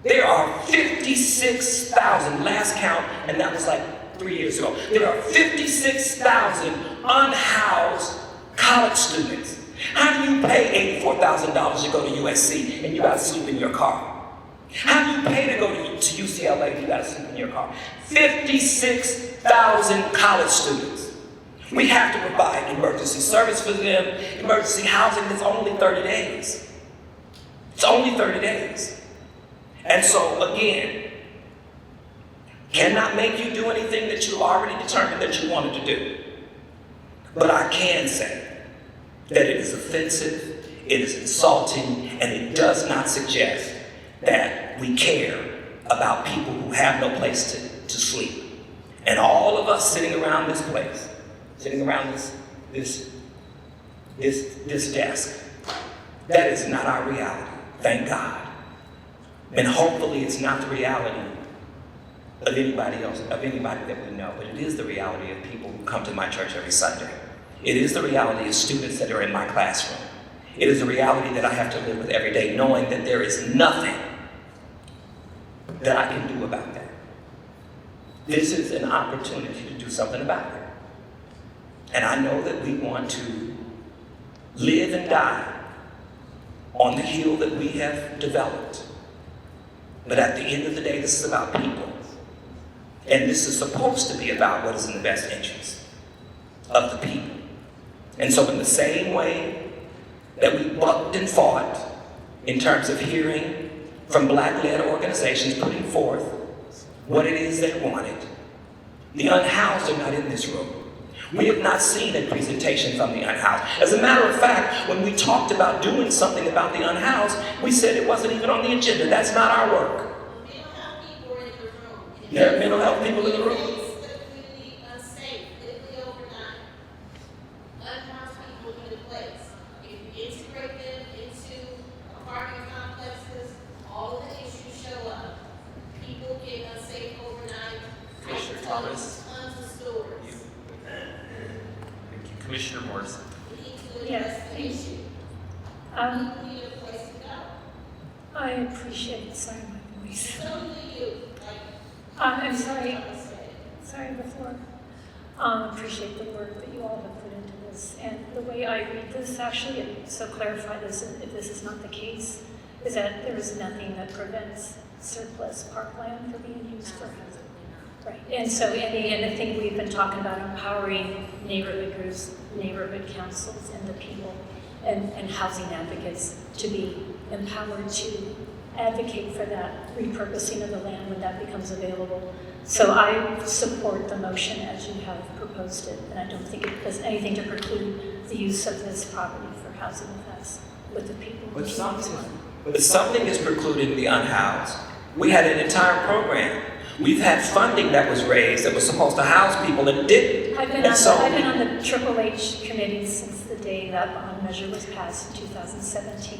Speaker 16: There are 56,000, last count, and that was like 3 years ago. There are 56,000 unhoused college students. How do you pay $84,000 to go to USC and you gotta sleep in your car? How do you pay to go to UCLA and you gotta sleep in your car? 56,000 college students. We have to provide emergency service for them, emergency housing. It's only 30 days. It's only 30 days. And so again, cannot make you do anything that you already determined that you wanted to do. But I can say that it is offensive, it is insulting, and it does not suggest that we care about people who have no place to sleep. And all of us sitting around this place, sitting around this desk, that is not our reality, thank God. And hopefully it's not the reality of anybody else, of anybody that we know, but it is the reality of people who come to my church every Sunday. It is the reality of students that are in my classroom. It is a reality that I have to live with every day, knowing that there is nothing that I can do about that. This is an opportunity to do something about it. And I know that we want to live and die on the hill that we have developed. But at the end of the day, this is about people. And this is supposed to be about what is in the best interest of the people. And so in the same way that we bucked and fought in terms of hearing from black-led organizations putting forth what it is they wanted, the unhoused are not in this room. We have not seen a presentation from the unhoused. As a matter of fact, when we talked about doing something about the unhoused, we said it wasn't even on the agenda. That's not our work. There are mental health people in the room.
Speaker 9: Commissioner Morrison.
Speaker 20: Yes, thank you. I appreciate, sorry, my voice. I'm sorry. Sorry, the floor. Appreciate the work that you all have put into this. And the way I read this, actually, and so clarify this, if this is not the case, is that there is nothing that prevents surplus parkland from being used for housing. Right, and so, and I think we've been talking about empowering neighborhood groups, neighborhood councils, and the people, and housing advocates to be empowered to advocate for that repurposing of the land when that becomes available. So I support the motion as you have proposed it, and I don't think it does anything to preclude the use of this property for housing with the people.
Speaker 16: But something is precluding the unhoused. We had an entire program We've had funding that was raised that was supposed to house people and didn't.
Speaker 20: I've been
Speaker 16: And so,
Speaker 20: on the Triple H committee since the day that bond measure was passed in 2017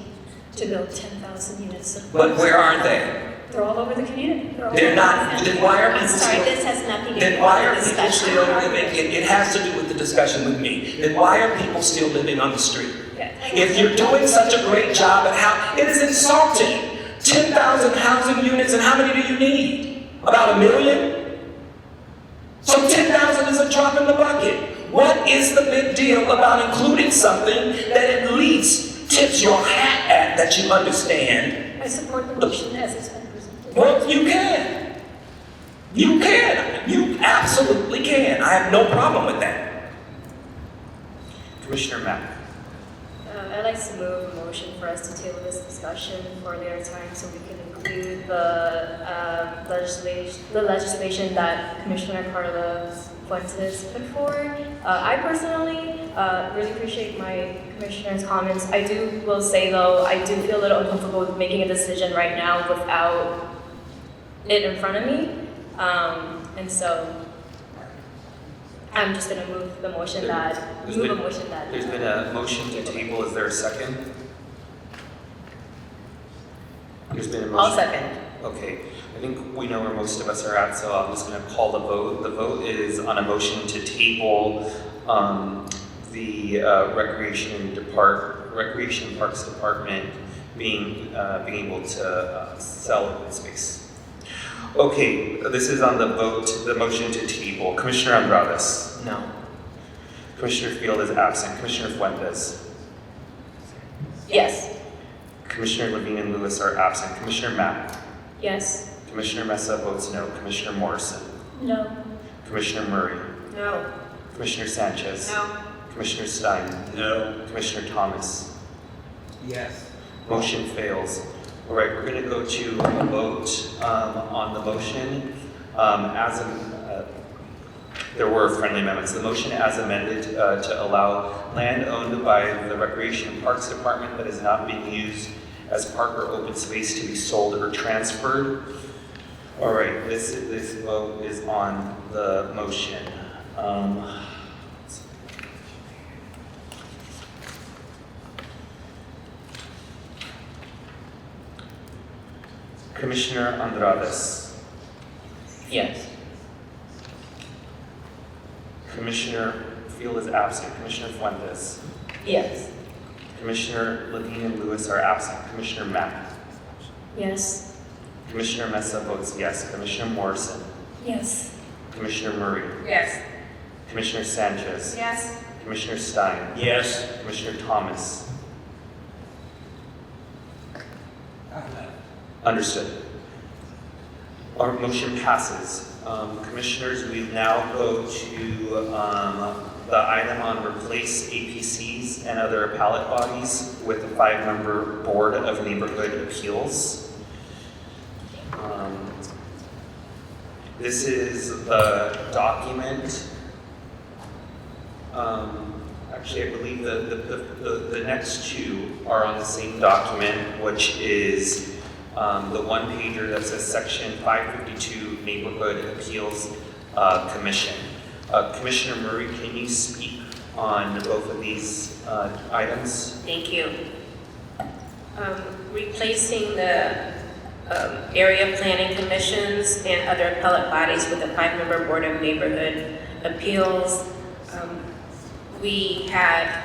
Speaker 20: to build 10,000 units of.
Speaker 16: but where are they?
Speaker 20: They're all over the community. They're all
Speaker 16: They're
Speaker 20: over
Speaker 16: not,
Speaker 20: the
Speaker 16: then why are
Speaker 17: I'm
Speaker 16: people
Speaker 17: sorry,
Speaker 16: still?
Speaker 17: this has nothing to do
Speaker 16: Then why are
Speaker 17: with the
Speaker 16: people
Speaker 17: discussion.
Speaker 16: still living, it has to do with the discussion with me. Then why are people still living on the street? If you're doing such a great job at how, it is insulting. 10,000 housing units, and how many do you need? About 1 million? So 10,000 is a drop in the bucket. What is the big deal about including something that at least tips your hat at that you understand?
Speaker 20: I support the motion as it's been presented.
Speaker 16: Well, you can. You can. You absolutely can. I have no problem with that.
Speaker 9: Commissioner Mack.
Speaker 18: I'd like to move a motion for us to table this discussion for a later time so we can include the legislation that Commissioner Carla Fuentes put forward. I personally really appreciate my commissioner's comments. I will say though, I do feel a little uncomfortable with making a decision right now without it in front of me. And so I'm just gonna move a motion that.
Speaker 9: There's been a motion to table, is there a second? There's been a motion.
Speaker 17: I'll second.
Speaker 9: Okay, I think we know where most of us are at, so I'm just gonna call the vote. The vote is on a motion to table, the Recreation and Parks Department being able to sell open space. Okay, this is on the vote, the motion to table. Commissioner Andrades.
Speaker 3: No.
Speaker 9: Commissioner Field is absent. Commissioner Fuentes.
Speaker 17: Yes.
Speaker 9: Commissioner Levine and Lewis are absent. Commissioner Mack.
Speaker 18: Yes.
Speaker 9: Commissioner Mesa votes no. Commissioner Morrison.
Speaker 20: No.
Speaker 9: Commissioner Murray.
Speaker 18: No.
Speaker 9: Commissioner Sanchez.
Speaker 18: No.
Speaker 9: Commissioner Stein.
Speaker 15: No.
Speaker 9: Commissioner Thomas.
Speaker 14: Yes.
Speaker 9: Motion fails. All right, we're going to go to a vote on the motion. There were friendly amendments. The motion as amended to allow land owned by the Recreation and Parks Department that is not being used as park or open space to be sold or transferred. All right, this vote is on the motion. Commissioner Andrades.
Speaker 3: Yes.
Speaker 9: Commissioner Field is absent. Commissioner Fuentes.
Speaker 17: Yes.
Speaker 9: Commissioner Levine and Lewis are absent. Commissioner Mack.
Speaker 18: Yes.
Speaker 9: Commissioner Mesa votes yes. Commissioner Morrison.
Speaker 20: Yes.
Speaker 9: Commissioner Murray.
Speaker 18: Yes.
Speaker 9: Commissioner Sanchez.
Speaker 18: Yes.
Speaker 9: Commissioner Stein.
Speaker 15: Yes.
Speaker 9: Commissioner Thomas. Understood. Our motion passes. Commissioners, we now go to the item on replace APCs and other appellate bodies with a 5-member Board of Neighborhood Appeals. This is the document. Actually, I believe the next two are on the same document, which is the one-pager that says Section 552 Neighborhood Appeals Commission. Commissioner Murray, can you speak on both of these items?
Speaker 13: Thank you. Replacing the area planning commissions and other appellate bodies with a 5-member Board of Neighborhood Appeals. We had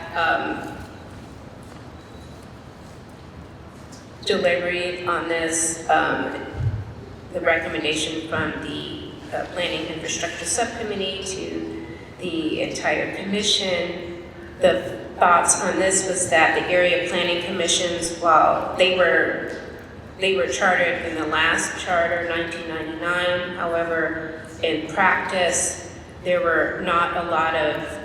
Speaker 13: delivery on this, the recommendation from the Planning Infrastructure Subcommittee to the entire commission. The thoughts on this was that the area planning commissions, while they were chartered in the last charter, 1999, however, in practice, there were not a lot of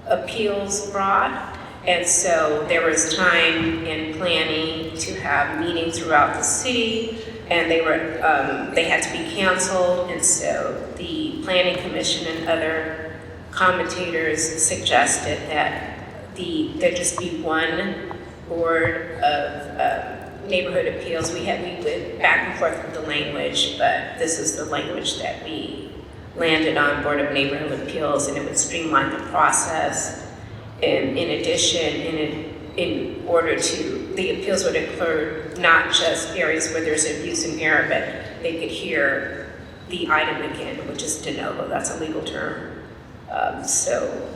Speaker 13: appeals brought. And so there was time in planning to have meetings throughout the city, and they had to be canceled. And so the Planning Commission and other commentators suggested that there just be one board of neighborhood appeals, we went back and forth with the language, but this is the language that we landed on, Board of Neighborhood Appeals, and it would streamline the process. And in addition, in order to, the appeals would include not just areas where there's abuse and error, but they could hear the item again, which is de novo, that's a legal term. So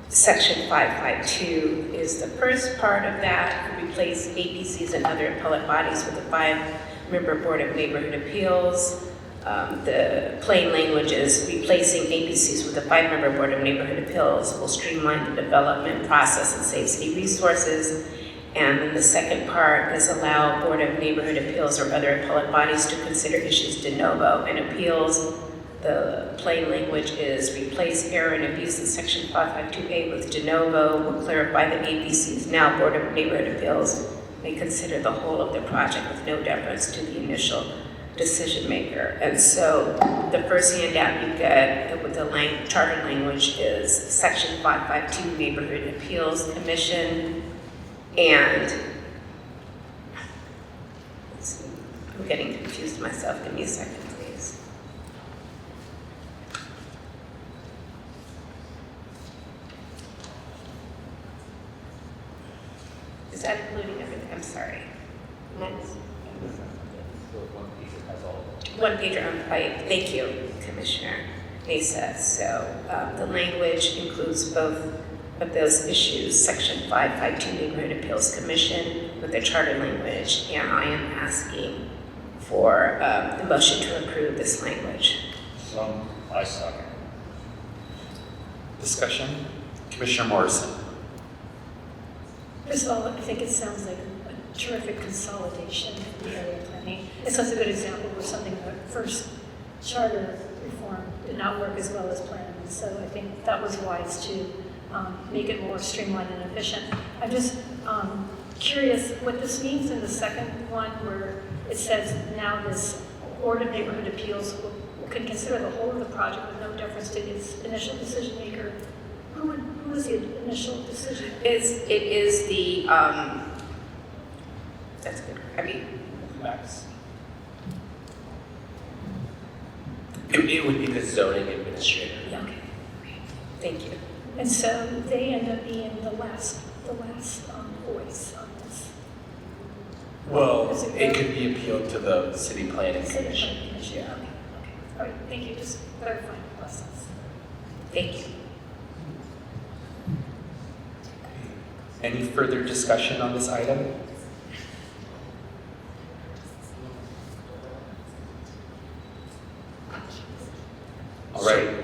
Speaker 13: Section 552 is the first part of that, replace APCs and other appellate bodies with a 5-member Board of Neighborhood Appeals. The plain language is replacing APCs with a 5-member Board of Neighborhood Appeals will streamline the development process and save city resources. And then the second part is allow Board of Neighborhood Appeals or other appellate bodies to consider issues de novo. And appeals, the plain language is replace error and abuse in Section 552A with de novo, will clarify the APCs. Now Board of Neighborhood Appeals may consider the whole of the project with no deference to the initial decision maker. And so the first handout you get with the charter language is Section 552 Neighborhood Appeals Commission. And let's see, I'm getting confused myself. Give me a second, please. Is that including everything? I'm sorry. Next. One pager on pipe. Thank you, Commissioner Mesa. So the language includes both of those issues, Section 552 Neighborhood Appeals Commission with the charter language, and I am asking for the motion to approve this language.
Speaker 15: I second.
Speaker 9: Discussion? Commissioner Morrison.
Speaker 20: First of all, I think it sounds like a terrific consolidation of the area planning. It's such a good example of something the first charter reform did not work as well as planned. So I think that was wise to make it more streamlined and efficient. I'm just curious what this means in the second one where it says now this Board of Neighborhood Appeals can consider the whole of the project with no deference to its initial decision maker. Who was the initial decision maker?
Speaker 13: It is the, that's good, I mean.
Speaker 9: Max.
Speaker 14: It would be the zoning administrator.
Speaker 20: Yeah, okay.
Speaker 13: Thank you.
Speaker 20: And so they end up being the last voice on this.
Speaker 14: Well,
Speaker 20: Is
Speaker 14: it could be appealed to the city planning
Speaker 20: City
Speaker 14: commission.
Speaker 20: Planning Commission.
Speaker 14: Yeah.
Speaker 20: Okay. All right, thank you, just clarifying the process.
Speaker 13: Thank you.
Speaker 9: Any further discussion on this item? All right.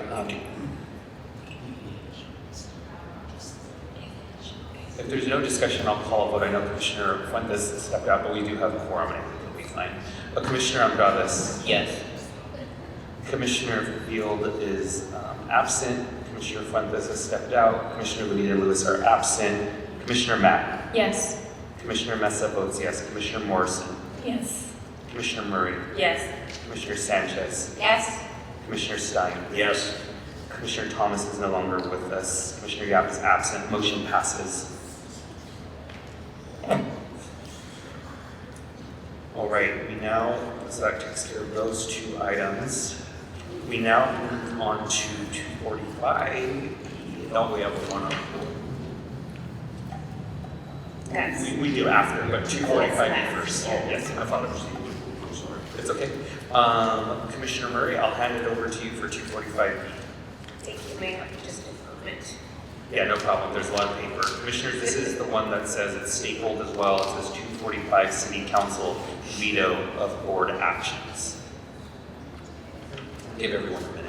Speaker 9: If there's no discussion, I'll call a vote. I know Commissioner Fuentes stepped out, but we do have a quorum, and I think it'll be fine. Commissioner Andrades?
Speaker 16: Yes.
Speaker 9: Commissioner Field is absent. Commissioner Fuentes has stepped out. Commissioner Benita Lewis are absent. Commissioner Mack?
Speaker 17: Yes.
Speaker 9: Commissioner Mesa votes yes. Commissioner Morrison?
Speaker 20: Yes.
Speaker 9: Commissioner Murray?
Speaker 13: Yes.
Speaker 9: Commissioner Sanchez?
Speaker 17: Yes.
Speaker 9: Commissioner Stein?
Speaker 15: Yes.
Speaker 9: Commissioner Thomas is no longer with us. Commissioner Yap is absent. Motion passes. All right, so that takes care of those two items. We now move on to 245.
Speaker 15: Don't we have one on?
Speaker 13: Yes.
Speaker 9: We do after, but 245
Speaker 13: That's
Speaker 9: first.
Speaker 13: next.
Speaker 9: Yes, I thought it was you. I'm sorry. It's okay. Commissioner Murray, I'll hand it over to you for 245.
Speaker 13: Thank you, Mayor. Just a moment.
Speaker 9: Yeah, no problem. There's a lot of paper. Commissioners, this is the one that says it's stapled as well. It says 245 City Council veto of board actions. Give everyone a minute.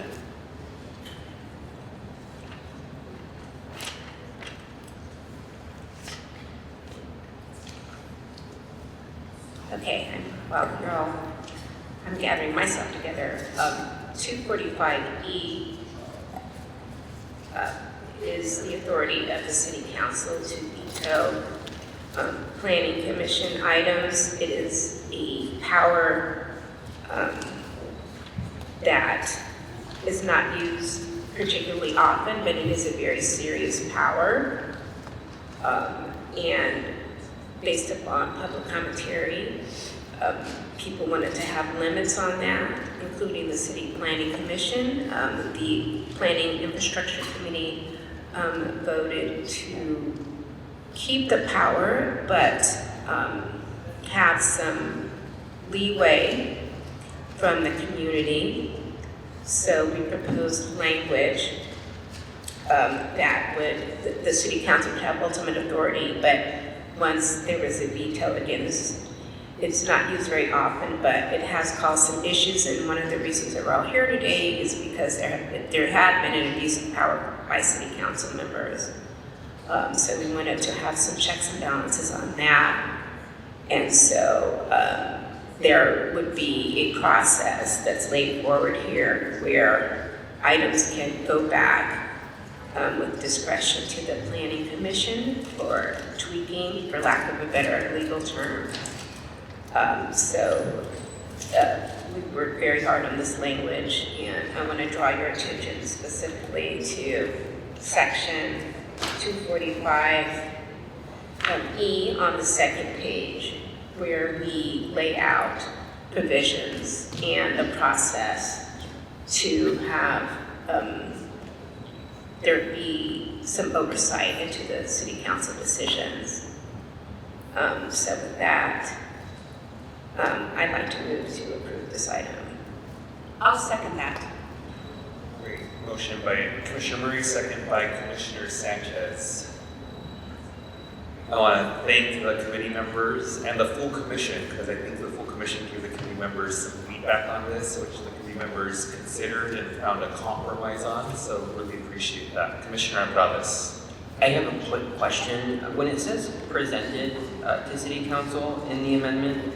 Speaker 13: Okay, well, I'm gathering myself together. 245E is the authority of the City Council to veto Planning Commission items. It is a power that is not used particularly often, but it is a very serious power. And based upon public commentary. People wanted to have limits on that, including the City Planning Commission. The Planning Infrastructure Committee voted to keep the power, but have some leeway from the community. So we proposed language that would, the City Council would have ultimate authority, but once there was a veto, again, it's not used very often, but it has caused some issues, and one of the reasons that we're all here today is because there had been an abuse of power by City Council members. So we wanted to have some checks and balances on that. And so there would be a process that's laid forward here where items can go back with discretion to the Planning Commission for tweaking, for lack of a better legal term. We worked very hard on this language, and I want to draw your attention specifically to section 245E on the second page, where we lay out provisions and the process to have there be some oversight into the City Council decisions. So with that, I'd like to move to approve this item.
Speaker 7: I'll second that.
Speaker 9: Great. Motion by Commissioner Murray, second by Commissioner Sanchez. I want to thank the committee members and the full commission, because I think the full commission gave the committee members some feedback on this, which the committee members considered and found a compromise on, so really appreciate that. Commissioner Andrades.
Speaker 3: I have a quick question. When it says presented to City Council in the amendment,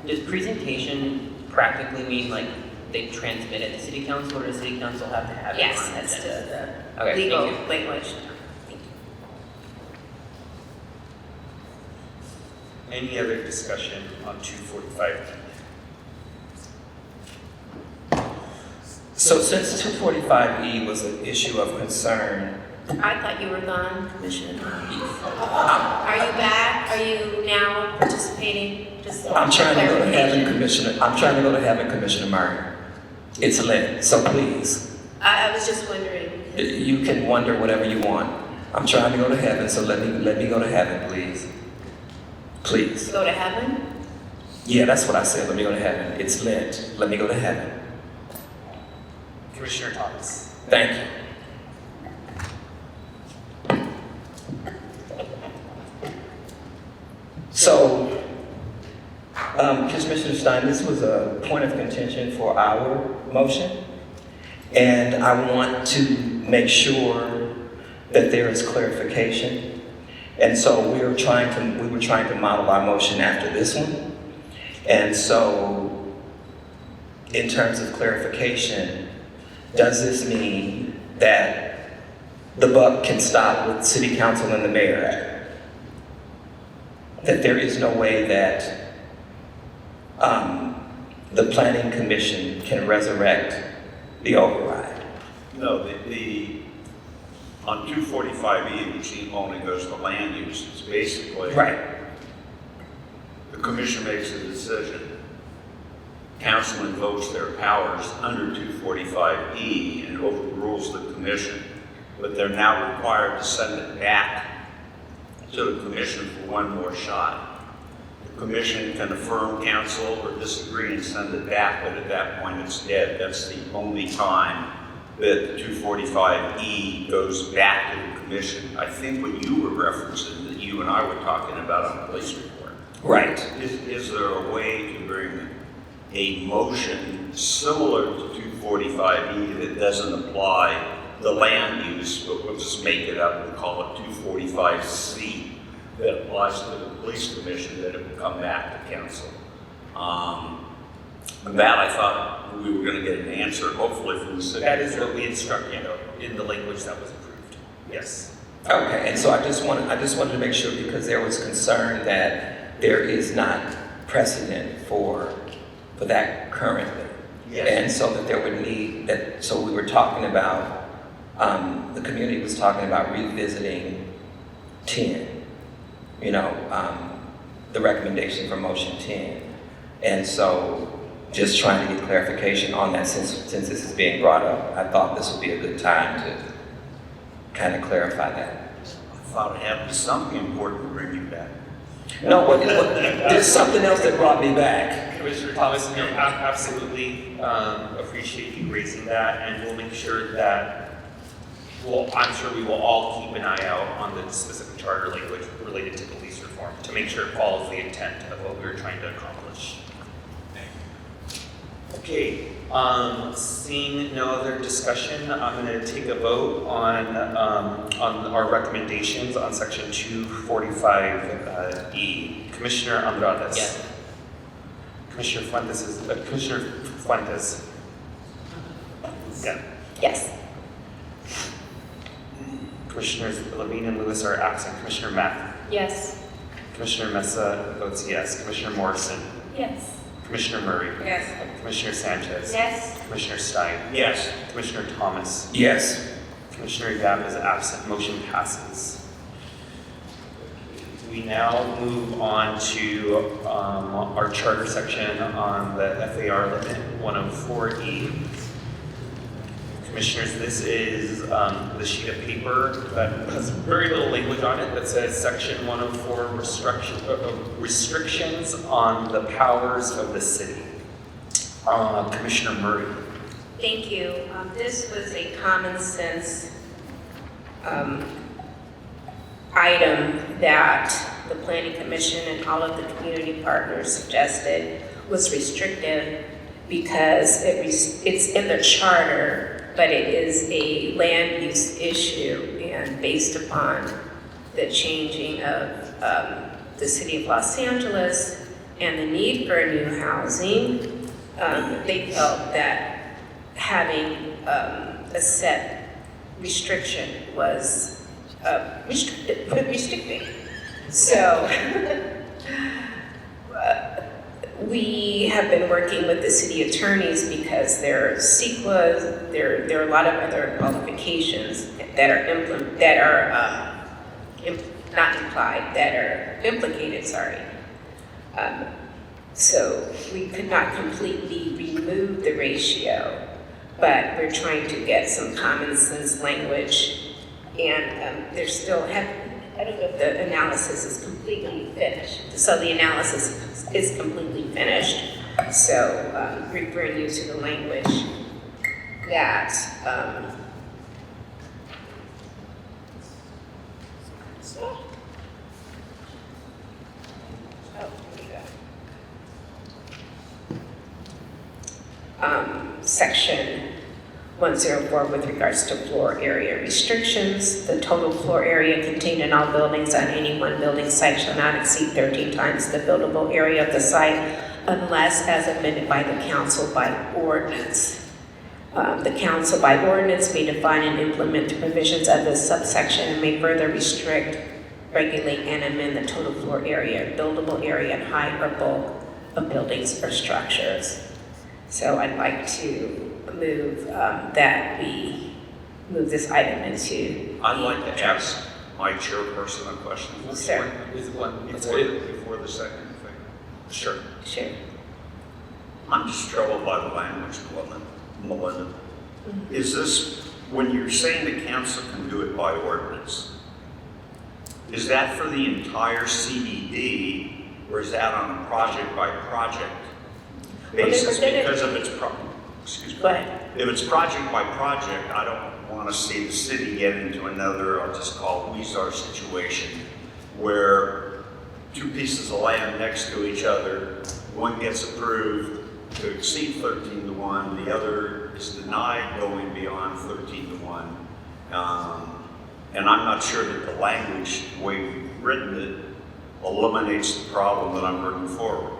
Speaker 3: does presentation practically mean like they transmit it to City Council, or does City Council have to have it?
Speaker 13: Yes,
Speaker 3: on
Speaker 13: that's
Speaker 3: agenda?
Speaker 13: the
Speaker 3: Okay,
Speaker 13: legal
Speaker 3: thank you.
Speaker 13: language.
Speaker 9: Any other discussion on 245?
Speaker 16: So since 245E was an issue of concern,
Speaker 13: I thought you were gone, Commissioner. Are you back? Are you now participating? Just
Speaker 16: I'm trying to go to heaven,
Speaker 13: clarification.
Speaker 16: Commissioner. I'm trying to go to heaven, Commissioner Murray. It's lit, so please.
Speaker 13: I was just wondering.
Speaker 16: You can wonder whatever you want. I'm trying to go to heaven, so let me go to heaven, please. Please.
Speaker 13: Go to heaven?
Speaker 16: Yeah, that's what I said. Let me go to heaven. It's lit. Let me go to heaven.
Speaker 9: Commissioner Thomas.
Speaker 16: Thank you. So, Commissioner Stein, this was a point of contention for our motion, and I want to make sure that there is clarification. And so we were trying to model our motion after this one. And so, in terms of clarification, does this mean that the buck can stop with City Council and the mayor? That there is no way that the Planning Commission can resurrect the override?
Speaker 15: No, on 245E, which only goes to land use, it's basically.
Speaker 16: Right.
Speaker 15: The commission makes a decision. Council invokes their powers under 245E and overrules the commission, but they're now required to send it back to the commission for one more shot. The commission can affirm council or disagree and send it back, but at that point it's dead. That's the only time that 245E goes back to the commission. I think what you were referencing, that you and I were talking about on the police report.
Speaker 16: Right.
Speaker 15: Is there a way to bring a motion similar to 245E that doesn't apply the land use, but we'll just make it up and call it 245C, that applies to the police commission, that it will come back to council? That I thought we were going to get an answer, hopefully from the city.
Speaker 9: That is what we instructed in the language that was approved. Yes.
Speaker 16: Okay, and so I just wanted to make sure, because there was concern that there is not precedent for that currently.
Speaker 15: Yes.
Speaker 16: And so that there would need that, so we were talking about, the community was talking about revisiting 10, the recommendation for motion 10. And so just trying to get clarification on that since this is being brought up. I thought this would be a good time to kind of clarify that.
Speaker 15: I thought it had to be something important to bring you back.
Speaker 16: No, but there's something else that brought me back.
Speaker 9: Commissioner Thomas, you know, absolutely appreciate you raising that, and we'll make sure that, I'm sure we will all keep an eye out on the specific charter language related to police reform to make sure it follows the intent of what we were trying to accomplish. Okay, seeing no other discussion, I'm going to take a vote on our recommendations on section 245E. Commissioner Andrades.
Speaker 3: Yes.
Speaker 9: Commissioner Fuentes. Yeah.
Speaker 17: Yes.
Speaker 9: Commissioners Levine and Lewis are absent. Commissioner Mack.
Speaker 18: Yes.
Speaker 9: Commissioner Mesa votes yes. Commissioner Morrison.
Speaker 20: Yes.
Speaker 9: Commissioner Murray.
Speaker 18: Yes.
Speaker 9: Commissioner Sanchez.
Speaker 18: Yes.
Speaker 9: Commissioner Stein.
Speaker 15: Yes.
Speaker 9: Commissioner Thomas.
Speaker 16: Yes.
Speaker 9: Commissioner Yap is absent. Motion passes. We now move on to our charter section on the FAR limit 104E. Commissioners, this is the sheet of paper that has very little language on it that says section 104 restrictions on the powers of the city. Commissioner Murray.
Speaker 13: Thank you. This was a common sense item that the Planning Commission and all of the community partners suggested was restrictive because it's in the charter, but it is a land use issue, and based upon the changing of the city of Los Angeles and the need for new housing, they felt that having a set restriction was restricting. So we have been working with the city attorneys because there are CEQAs, there are a lot of other qualifications that are not implied, that are implicated, sorry. So we could not completely remove the ratio, but we're trying to get some common sense language, and there's still, I don't know if the analysis is completely finished. So the analysis is completely finished. So referring you to the language that section 104 with regards to floor area restrictions. The total floor area contained in all buildings on any one building site shall not exceed 13 times the buildable area of the site unless as amended by the council by ordinance. The council by ordinance may define and implement the provisions of this subsection and may further restrict, regulate, and amend the total floor area, buildable area, and height or bulk of buildings or structures. So I'd like to move that we move this item into.
Speaker 15: I'd like to ask my chairperson a question.
Speaker 13: Sure.
Speaker 15: Before the second thing.
Speaker 9: Sure.
Speaker 13: Sure.
Speaker 15: I'm just troubled by the language, Melinda. Is this, when you're saying the council can do it by ordinance, is that for the entire CBD, or is that on a project by project basis because of its excuse me.
Speaker 13: Go ahead.
Speaker 15: If it's project by project, I don't want to see the city get into another, I'll just call it Weezer situation, where two pieces of land next to each other, one gets approved to exceed 13 to 1, the other is denied going beyond 13 to 1. And I'm not sure that the language, the way we've written it, eliminates the problem that I'm bringing forward.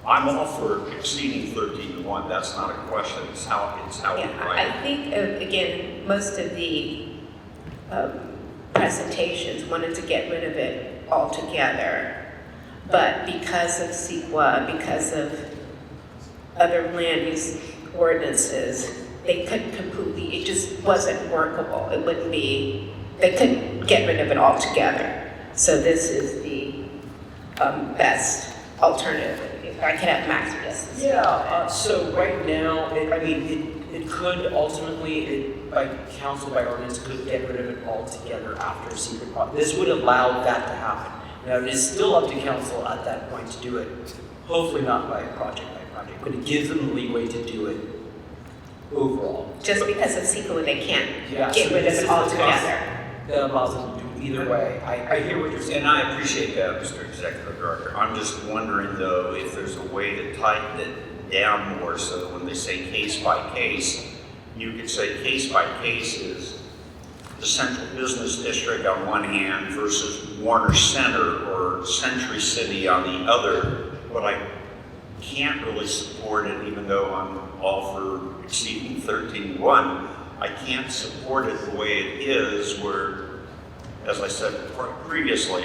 Speaker 15: I'm all for exceeding 13 to 1. That's not a question. It's how we write it.
Speaker 13: I think, again, most of the presentations wanted to get rid of it altogether, but because of CEQA, because of other land use ordinances, they couldn't completely, it just wasn't workable. It wouldn't be, they couldn't get rid of it altogether. So this is the best alternative? If I can have Max suggest this.
Speaker 3: Yeah, so right now, it could ultimately, by council, by ordinance, could get rid of it altogether after a secret project. This would allow that to happen. Now, it is still up to council at that point to do it, hopefully not by project, but it gives them the leeway to do it overall.
Speaker 13: Just because of CEQA, they can't
Speaker 3: Yeah,
Speaker 13: get
Speaker 3: so
Speaker 13: rid of
Speaker 3: this
Speaker 13: it
Speaker 3: is the
Speaker 13: altogether.
Speaker 3: That allows them to do it either way. I hear what you're saying.
Speaker 15: And I appreciate that, Mr. Executive Director. I'm just wondering though, if there's a way to tighten it down more so that when they say case by case, you could say case by case is the central business district on one hand versus Warner Center or Century City on the other. But I can't really support it, even though I'm all for exceeding 13.1. I can't support it the way it is, where, as I said previously,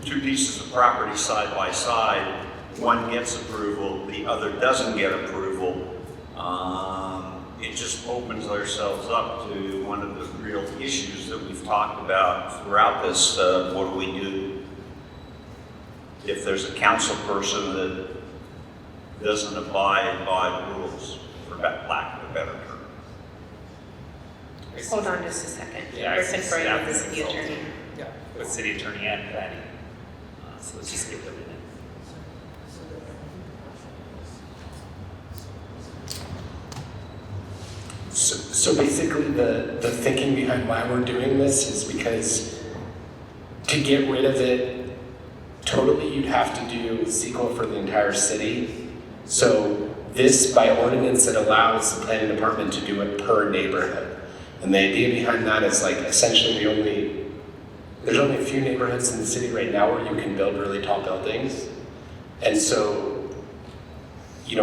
Speaker 15: two pieces of property side by side, one gets approval, the other doesn't get approval. It just opens ourselves up to one of the real issues that we've talked about throughout this. What do we do if there's a council person that doesn't abide by rules, for lack of a better term?
Speaker 13: Hold on just a second.
Speaker 9: Yeah,
Speaker 13: We're conferring with the city
Speaker 9: consultant.
Speaker 13: attorney.
Speaker 9: Yeah, with city attorney and planning. So let's just get them in.
Speaker 1: So basically the thinking behind why we're doing this is because to get rid of it totally, you'd have to do CEQA for the entire city. So this, by ordinance, it allows the planning department to do it per neighborhood. And the idea behind that is like essentially there's only a few neighborhoods in the city right now where you can build really tall buildings. And so,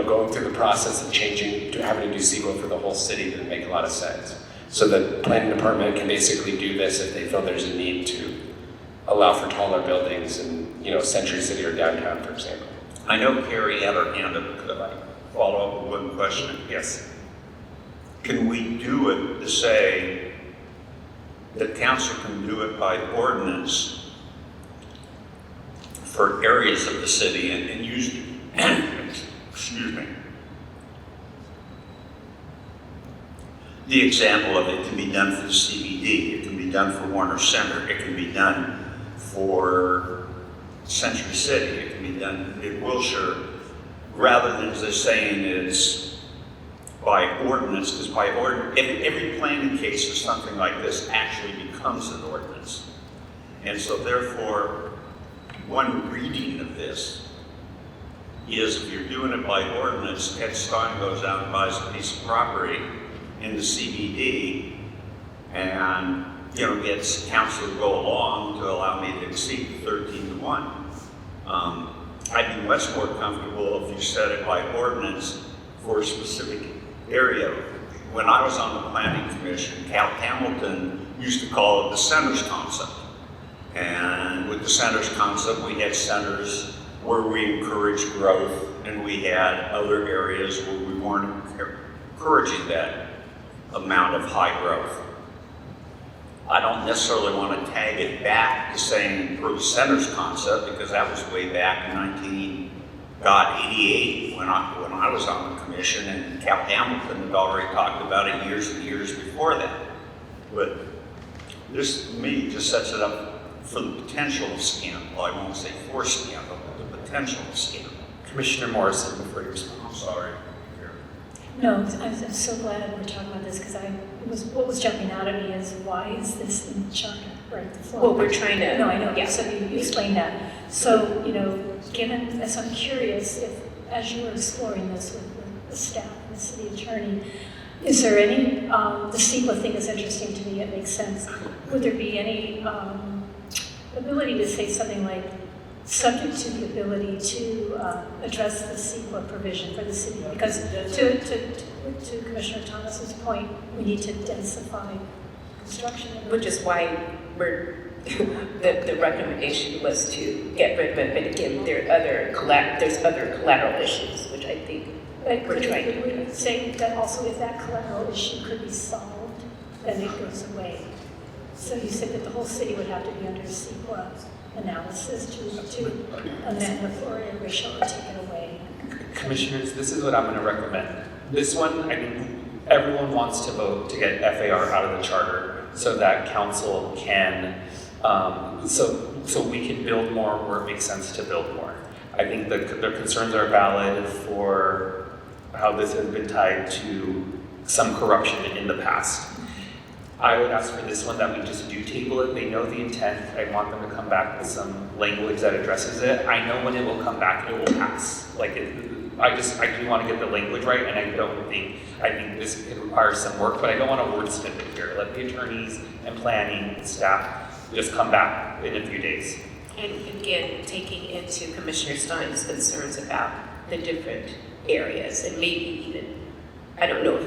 Speaker 1: going through the process of changing to having to do CEQA for the whole city didn't make a lot of sense. So the planning department can basically do this if they feel there's a need to allow for taller buildings in, Century City or downtown, for example.
Speaker 15: I know Carrie had her hand up. Could I follow up with one question?
Speaker 9: Yes.
Speaker 15: Can we do it to say that council can do it by ordinance for areas of the city and use, excuse me, the example of it can be done for the CBD, it can be done for Warner Center, it can be done for Century City, it can be done in Wilshire, rather than just saying it's by ordinance, because by ordinance, every planning case of something like this actually becomes an ordinance. And so therefore, one reading of this is if you're doing it by ordinance, Ed Stein goes out and buys a piece of property in the CBD and gets council to go along to allow me to exceed 13-1. I'd be much more comfortable if you set it by ordinance for a specific area. When I was on the planning commission, Cal Hamilton used to call it the centers concept. And with the centers concept, we had centers where we encouraged growth, and we had other areas where we weren't encouraging that amount of high growth. I don't necessarily want to tag it back to saying per the centers concept, because that was way back in 1988 when I was on the commission, and Cal Hamilton had already talked about it years and years before that. But this, to me, just sets it up for the potential of scandal. I won't say for scandal, but the potential of scandal.
Speaker 9: Commissioner Morrison, before you respond.
Speaker 15: I'm sorry.
Speaker 20: No, I'm so glad we're talking about this, because what was jumping out at me is, why is this in the charter, right? The flow.
Speaker 13: Well, we're trying to.
Speaker 20: No, I know,
Speaker 13: Yeah.
Speaker 20: so you explained that. So, given, so I'm curious if, as you were exploring this with the staff and the city attorney, is there any, the CEQA thing is interesting to me, it makes sense. Would there be any ability to say something like, subject to the ability to address the CEQA provision for the city? Because to Commissioner Thomas's point, we need to densify construction.
Speaker 13: Which is why the recommendation was to get rid of it, but again, there's other collateral issues, which I think we're trying to
Speaker 20: Would we say that also if that collateral issue could be solved, then it goes away? So you said that the whole city would have to be under CEQA analysis to amend the Florida ratio or take it away.
Speaker 9: Commissioners, this is what I'm gonna recommend. This one, I mean, everyone wants to vote to get FAR out of the charter so that council can, so we can build more where it makes sense to build more. I think their concerns are valid for how this has been tied to some corruption in the past. I would ask for this one that we just do table it. They know the intent. I want them to come back with some language that addresses it. I know when it will come back, it will pass. I do want to get the language right, and I think this could require some work, but I don't want to wordsmith it here. Let the attorneys and planning and staff just come back in a few days.
Speaker 13: And again, taking into Commissioner Stein's concerns about the different areas, and maybe even, I don't know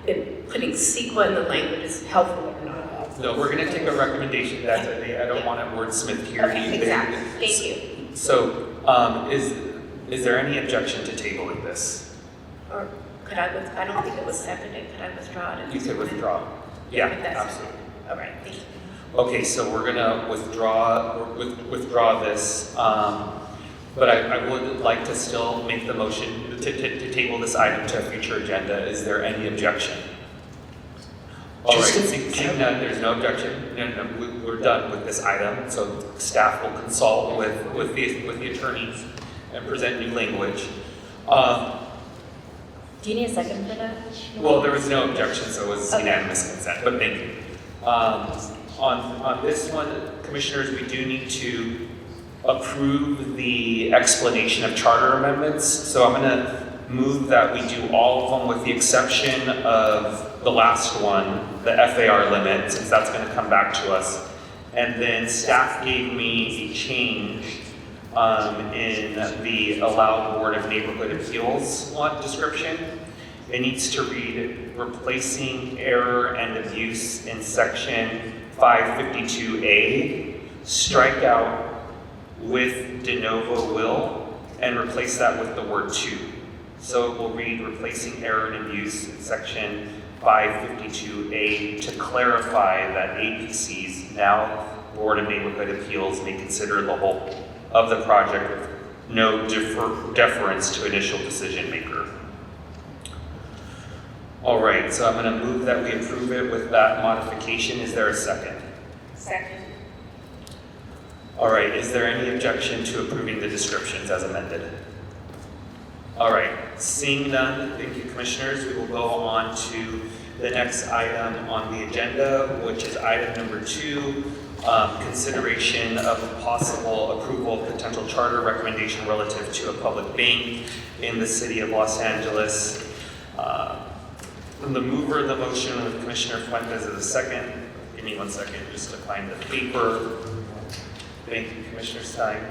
Speaker 13: if putting CEQA in the language is helpful or not.
Speaker 9: No, we're going to take a recommendation that I don't want to wordsmith here.
Speaker 13: Okay, exactly. Thank you.
Speaker 9: So, is there any objection to tabling this?
Speaker 13: Or could I don't think it was seconded. Could I withdraw it?
Speaker 9: You could withdraw. Yeah, absolutely.
Speaker 13: All right, thank you.
Speaker 9: Okay, so we're gonna withdraw this, but I would like to still make the motion to table this item to a future agenda. Is there any objection? All right, seeing none, there's no objection. No, we're done with this item. So staff will consult with the attorneys and present new language.
Speaker 18: Do you need a second for that?
Speaker 9: Well, there was no objection, so it was unanimous consent, but thank you. On this one, commissioners, we do need to approve the explanation of charter amendments. So I'm gonna move that we do all of them with the exception of the last one, the FAR limit, since that's gonna come back to us. And then staff gave me a change in the allowed Board of Neighborhood Appeals description. It needs to read replacing error and abuse in section 552A, strike out with de novo will, and replace that with the word to. So it will read replacing error and abuse in section 552A to clarify that APCs, now Board of Neighborhood Appeals, may consider the whole of the project with no deference to initial decision maker. All right, so I'm going to move that we approve it with that modification. Is there a second?
Speaker 13: Second.
Speaker 9: All right, is there any objection to approving the descriptions as amended? All right, seeing none, thank you, commissioners. We will go on to the next item on the agenda, which is item number 2, consideration of possible approval of potential charter recommendation relative to a public bank in the city of Los Angeles. The mover of the motion with Commissioner Fuentes as a second. Give me 1 second just to find the paper. Thank you, Commissioner Stein.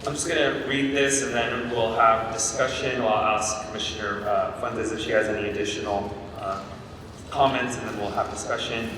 Speaker 9: I'm just going to read this and then we'll have discussion. I'll ask Commissioner Fuentes if she has any additional comments, and then we'll have discussion.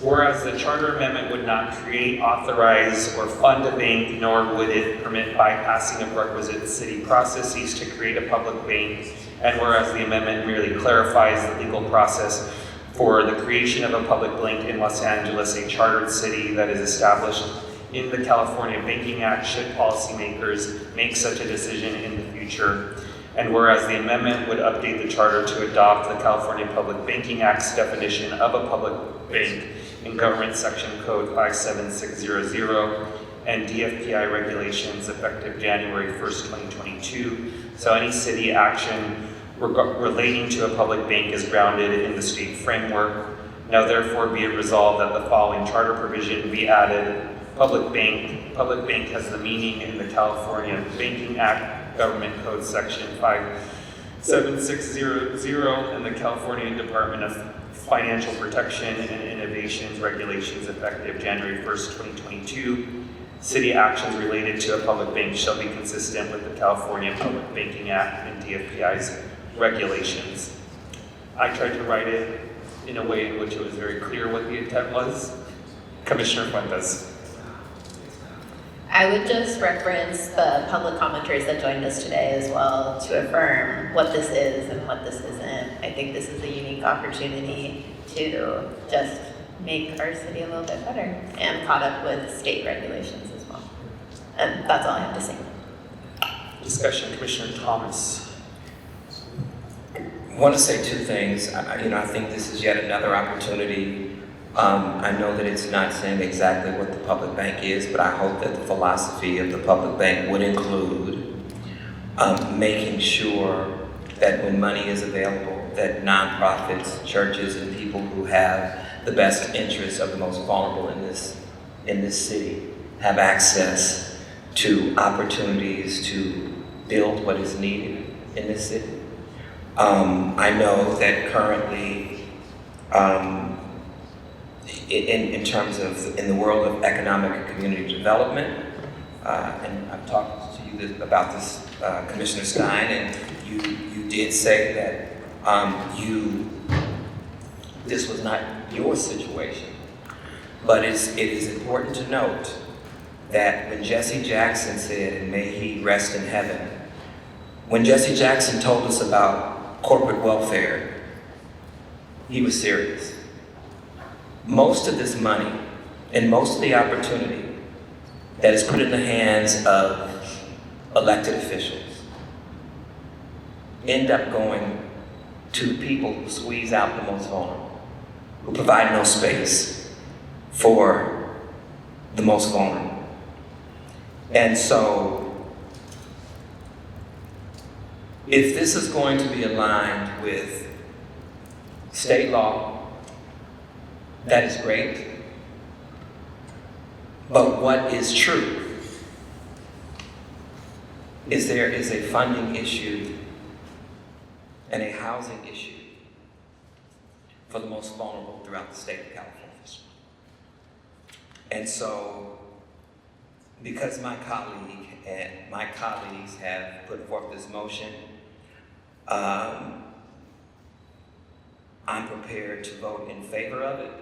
Speaker 9: Whereas the charter amendment would not create, authorize, or fund a bank, nor would it permit bypassing of requisite city processes to create a public bank, and whereas the amendment merely clarifies the legal process for the creation of a public bank in Los Angeles, a chartered city that is established in the California Banking Act, should policymakers make such a decision in the future. And whereas the amendment would update the charter to adopt the California Public Banking Act's definition of a public bank in Government Section Code 57600 and DFPI regulations effective January 1st, 2022. So any city action relating to a public bank is grounded in the state framework. Now therefore be it resolved that the following charter provision be added. Public bank has the meaning in the California Banking Act, Government Code Section 57600, and the California Department of Financial Protection and Innovations regulations effective January 1st, 2022. City actions related to a public bank shall be consistent with the California Public Banking Act and DFPI's regulations. I tried to write it in a way in which it was very clear what the intent was. Commissioner Fuentes.
Speaker 17: I would just reference the public commenters that joined us today as well to affirm what this is and what this isn't. I think this is a unique opportunity to just make our city a little bit better and caught up with state regulations as well. And that's all I have to say.
Speaker 9: Discussion, Commissioner Thomas.
Speaker 16: I want to say two things. I think this is yet another opportunity. I know that it's not saying exactly what the public bank is, but I hope that the philosophy of the public bank would include making sure that when money is available, that nonprofits, churches, and people who have the best interests of the most vulnerable in this city have access to opportunities to build what is needed in this city. I know that currently, in terms of in the world of economic and community development, and I've talked to you about this, Commissioner Stein, and you did say that this was not your situation, but it is important to note that when Jesse Jackson said, and may he rest in heaven, when Jesse Jackson told us about corporate welfare, he was serious. Most of this money and most of the opportunity that is put in the hands of elected officials end up going to people who squeeze out the most vulnerable, who provide no space for the most vulnerable. And so, if this is going to be aligned with state law, that is great. But what is true is there is a funding issue and a housing issue for the most vulnerable throughout the state of California. And so, because my colleague and my colleagues have put forth this motion, I'm prepared to vote in favor of it.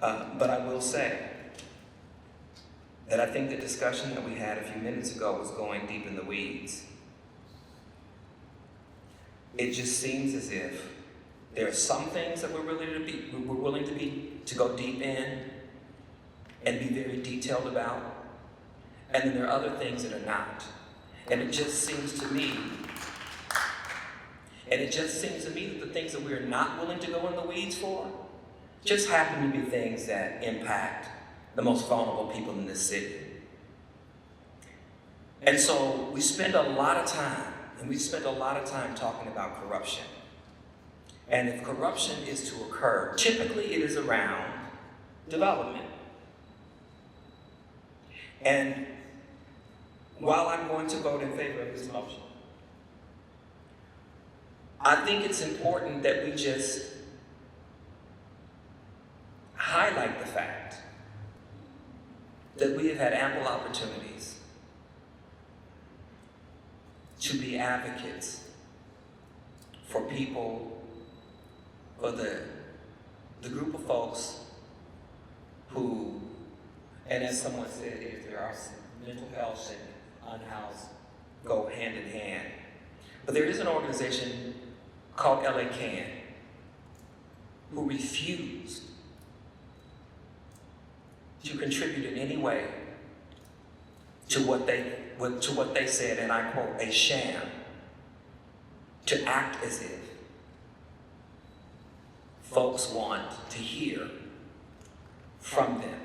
Speaker 16: But I will say that I think the discussion that we had a few minutes ago was going deep in the weeds. It just seems as if there are some things that we're willing to go deep in and be very detailed about, and then there are other things that are not. And it just seems to me that the things that we're not willing to go in the weeds for just happen to be things that impact the most vulnerable people in this city. And so we spend a lot of time talking about corruption. And if corruption is to occur, typically it is around development. And while I'm going to vote in favor of this motion, I think it's important that we just highlight the fact that we have had ample opportunities to be advocates for people, for the group of folks who, and as someone said, if there are some mental health and unhoused go hand in hand. But there is an organization called LA Can who refused to contribute in any way to what they said, and I quote, a sham, to act as if folks want to hear from them.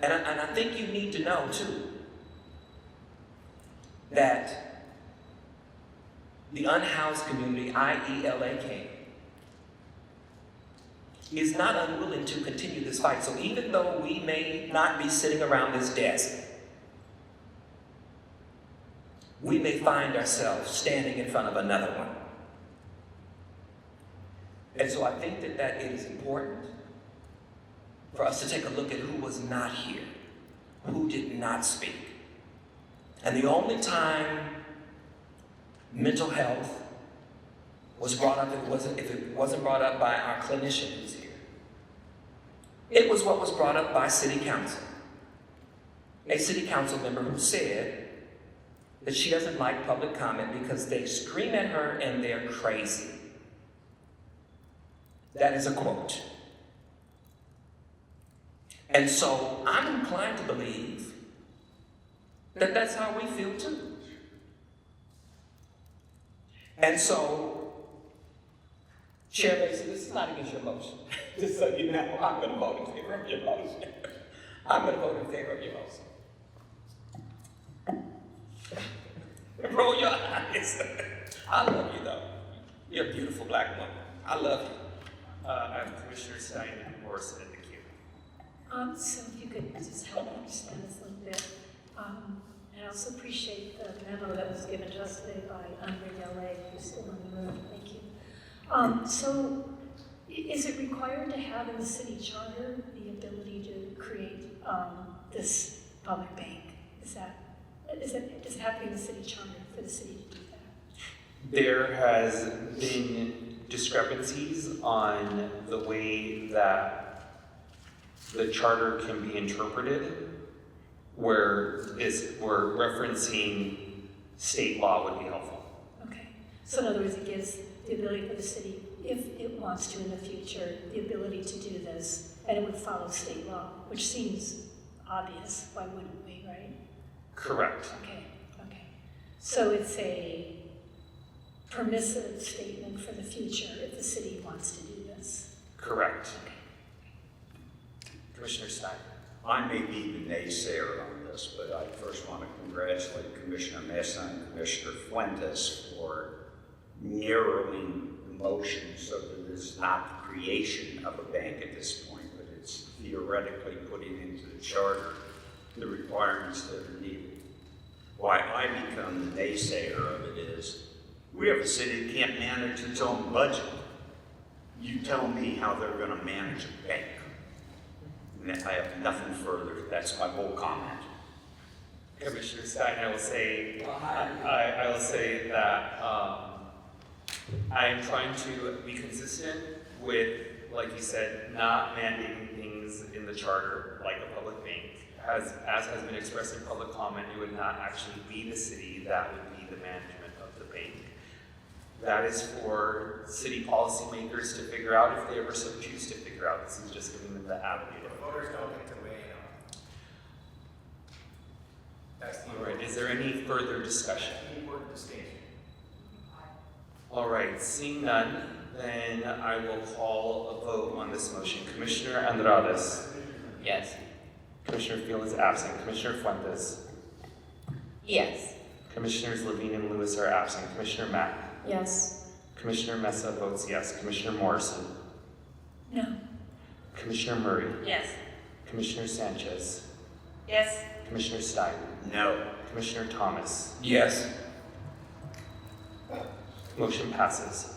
Speaker 16: And I think you need to know too that the unhoused community, i.e. LA Can, is not unwilling to continue this fight. So even though we may not be sitting around this desk, we may find ourselves standing in front of another one. And so I think that it is important for us to take a look at who was not here, who did not speak. And the only time mental health was brought up, if it wasn't brought up by our clinician who's here, it was what was brought up by city council. A city council member who said that she doesn't like public comment because they scream at her and they're crazy. That is a quote. And so I'm inclined to believe that that's how we feel too. And so, Chair Basin, this is not against your motion. Just so you know, I'm going to vote in favor of your motion. I'm going to vote in favor of your motion. Roll your eyes. I love you though. You're a beautiful black woman. I love you.
Speaker 9: I'm Commissioner Stein and Morrison in the queue.
Speaker 20: So if you could just help me understand this a little bit. And I also appreciate the memo that was given to us today by Andre Delay, who's still in the room. Thank you. So is it required to have in the city charter the ability to create this public bank? Does it have to be in the city charter for the city to do that?
Speaker 9: There has been discrepancies on the way that the charter can be interpreted, where referencing state law would be helpful.
Speaker 20: Okay. So in other words, it gives the ability for the city, if it wants to in the future, the ability to do this, and it would follow state law, which seems obvious. Why wouldn't we, right?
Speaker 9: Correct.
Speaker 20: Okay. So it's a permissive statement for the future if the city wants to do this.
Speaker 9: Correct. Commissioner Stein.
Speaker 15: I may be the naysayer on this, but I first want to congratulate Commissioner Mesa and Commissioner Fuentes for narrowing the motion so that it's not the creation of a bank at this point, but it's theoretically putting into the charter the requirements that are needed. Why I become the naysayer of it is, we have a city that can't manage its own budget. You tell me how they're going to manage a bank. And I have nothing further. That's my whole comment.
Speaker 9: Commissioner Stein, I will say, I will say that I am trying to be consistent with, like you said, not mandating things in the charter like a public bank. As has been expressed in public comment, it would not actually be the city that would be the management of the bank. That is for city policymakers to figure out if they ever so choose to figure out. This is just giving them the avenue.
Speaker 1: Voters don't get to weigh in on.
Speaker 9: All right, is there any further discussion?
Speaker 1: Important distinction.
Speaker 9: All right, seeing none, then I will call a vote on this motion. Commissioner Andrades.
Speaker 13: Yes.
Speaker 9: Commissioner Field is absent. Commissioner Fuentes.
Speaker 17: Yes.
Speaker 9: Commissioners Levine and Lewis are absent. Commissioner Mack.
Speaker 18: Yes.
Speaker 9: Commissioner Mesa votes yes. Commissioner Morrison.
Speaker 20: No.
Speaker 9: Commissioner Murray.
Speaker 7: Yes.
Speaker 9: Commissioner Sanchez.
Speaker 7: Yes.
Speaker 9: Commissioner Stein.
Speaker 15: No.
Speaker 9: Commissioner Thomas.
Speaker 16: Yes.
Speaker 9: Motion passes.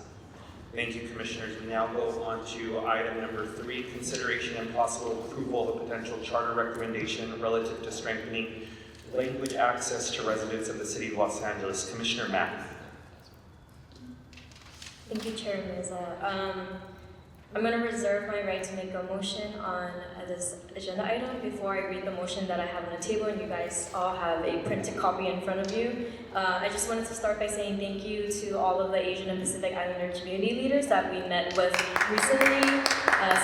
Speaker 9: Thank you, Commissioners. We now go on to item number 3, consideration and possible approval of a potential charter recommendation relative to strengthening language access to residents of the City of Los Angeles. Commissioner Mack.
Speaker 18: Thank you, Chair Meza. I'm going to reserve my right to make a motion on this agenda item before I read the motion that I have on the table, and you guys all have a printed copy in front of you. I just wanted to start by saying thank you to all of the Asian and Pacific Islander community leaders that we met with recently.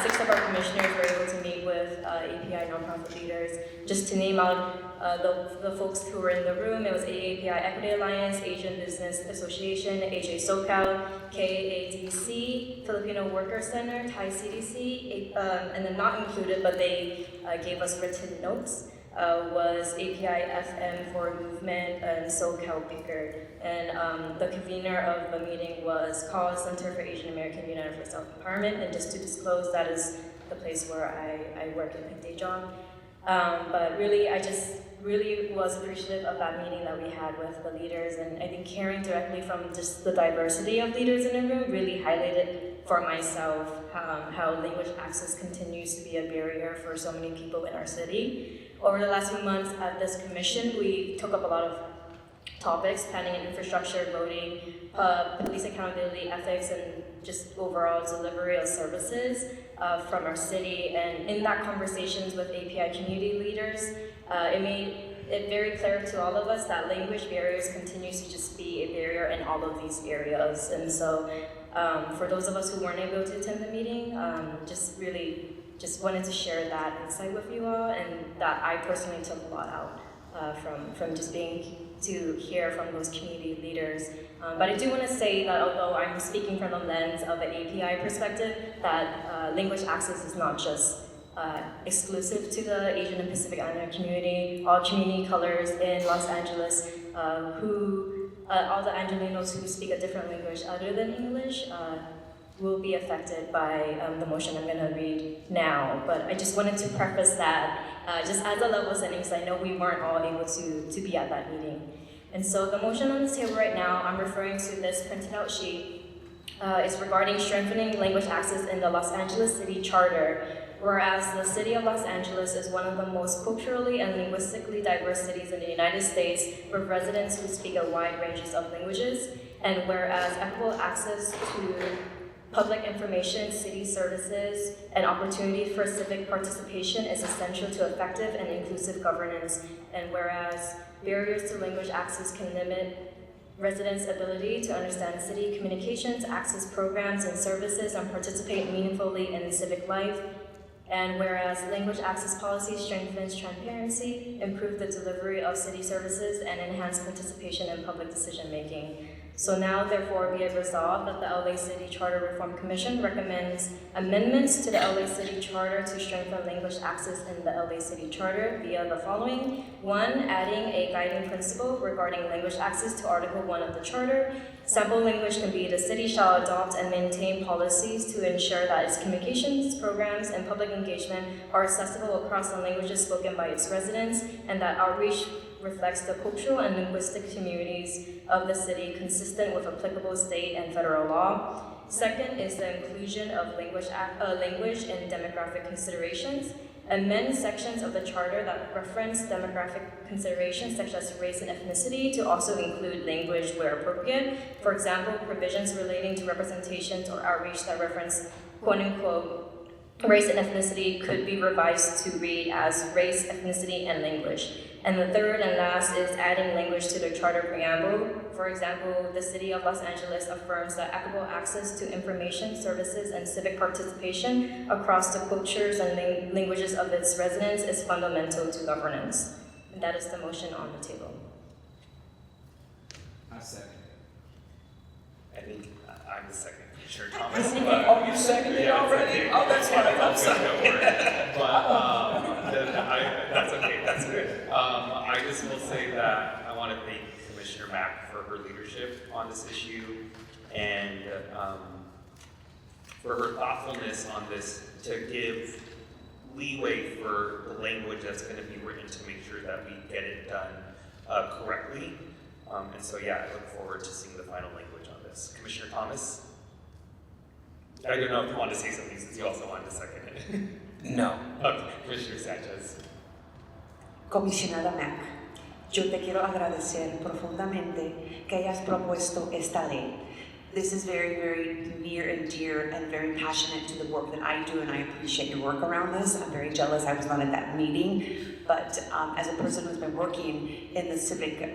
Speaker 18: 6 of our commissioners were able to meet with API nonprofit leaders. Just to name out the folks who were in the room, it was AAPI Equity Alliance, Asian Business Association, HA SoCal, KADC, Filipino Worker Center, Thai CDC, and then not included, but they gave us written notes, was API FM for Movement and SoCal Baker. And the convener of the meeting was Cause Center for Asian American United for Self-Empowerment, and just to disclose, that is the place where I work in my day job. But really, I just really was appreciative of that meeting that we had with the leaders, and I think hearing directly from just the diversity of leaders in the room really highlighted for myself how language access continues to be a barrier for so many people in our city. Over the last few months at this commission, we took up a lot of topics: planning and infrastructure, voting, police accountability, ethics, and just overall delivery of services from our city. And in that conversations with API community leaders, it made it very clear to all of us that language barriers continues to just be a barrier in all of these areas. And so for those of us who weren't able to attend the meeting, just wanted to share that insight with you all, and that I personally took a lot out from just being to hear from those community leaders. But I do want to say that although I'm speaking from the lens of an API perspective, that language access is not just exclusive to the Asian and Pacific Islander community. All community colors in Los Angeles, all the Angelenos who speak a different language other than English will be affected by the motion I'm going to read now. But I just wanted to preface that just as a level setting, because I know we weren't all able to be at that meeting. And so the motion on the table right now, I'm referring to this printed out sheet, is regarding strengthening language access in the Los Angeles City Charter. Whereas the city of Los Angeles is one of the most culturally and linguistically diverse cities in the United States, with residents who speak a wide range of languages, and whereas equitable access to public information, city services, and opportunity for civic participation is essential to effective and inclusive governance, and whereas barriers to language access can limit residents' ability to understand city communications, access programs and services, and participate meaningfully in civic life. And whereas language access policy strengthens transparency, improve the delivery of city services, and enhance participation in public decision-making. So now, therefore, be it resolved that the LA City Charter Reform Commission recommends amendments to the LA City Charter to strengthen language access in the LA City Charter via the following. 1, adding a guiding principle regarding language access to Article 1 of the Charter. Sample language can be the city shall adopt and maintain policies to ensure that its communications, programs, and public engagement are accessible across the languages spoken by its residents, and that outreach reflects the cultural and linguistic communities of the city consistent with applicable state and federal law. Second is the inclusion of language in demographic considerations. Amend sections of the charter that reference demographic considerations such as race and ethnicity to also include language where appropriate. For example, provisions relating to representations or outreach that reference quote-unquote race and ethnicity could be revised to read as race, ethnicity, and language. And the third and last is adding language to the charter preamble. For example, the city of Los Angeles affirms that equitable access to information, services, and civic participation across the cultures and languages of its residents is fundamental to governance. And that is the motion on the table.
Speaker 9: I second. I think I'm the second. Sure, Thomas.
Speaker 3: Oh, you seconded already? Oh, that's fine. I'm sorry.
Speaker 9: That's okay. That's good. I just will say that I want to thank Commissioner Mack for her leadership on this issue and for her thoughtfulness on this to give leeway for the language that's going to be written to make sure that we get it done correctly. And so, yeah, I look forward to seeing the final language on this. Commissioner Thomas? I don't know if you want to say something since you also wanted to second it.
Speaker 16: No.
Speaker 9: Okay, Commissioner Sanchez.
Speaker 4: Comisionada Mack, yo te quiero agradecer profundamente que hayas propuesto esta ley. This is very, very near and dear and very passionate to the work that I do, and I appreciate your work around this. I'm very jealous I was not at that meeting, but as a person who's been working in the civic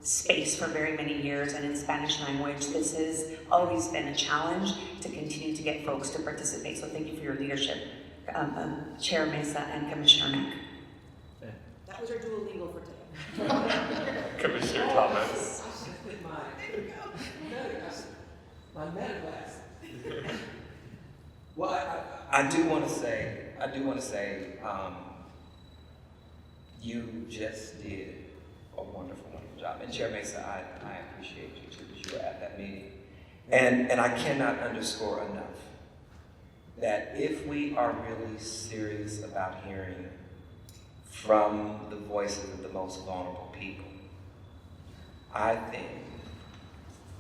Speaker 4: space for very many years and in Spanish language, this has always been a challenge to continue to get folks to participate. So thank you for your leadership, Chair Mesa and Commissioner Mack.
Speaker 21: That was our dual legal for today.
Speaker 9: Commissioner Thomas.
Speaker 21: My meta glass.
Speaker 16: Well, I do want to say, you just did a wonderful job. And Chair Mesa, I appreciate you too, because you were at that meeting. And I cannot underscore enough that if we are really serious about hearing from the voices of the most vulnerable people, I think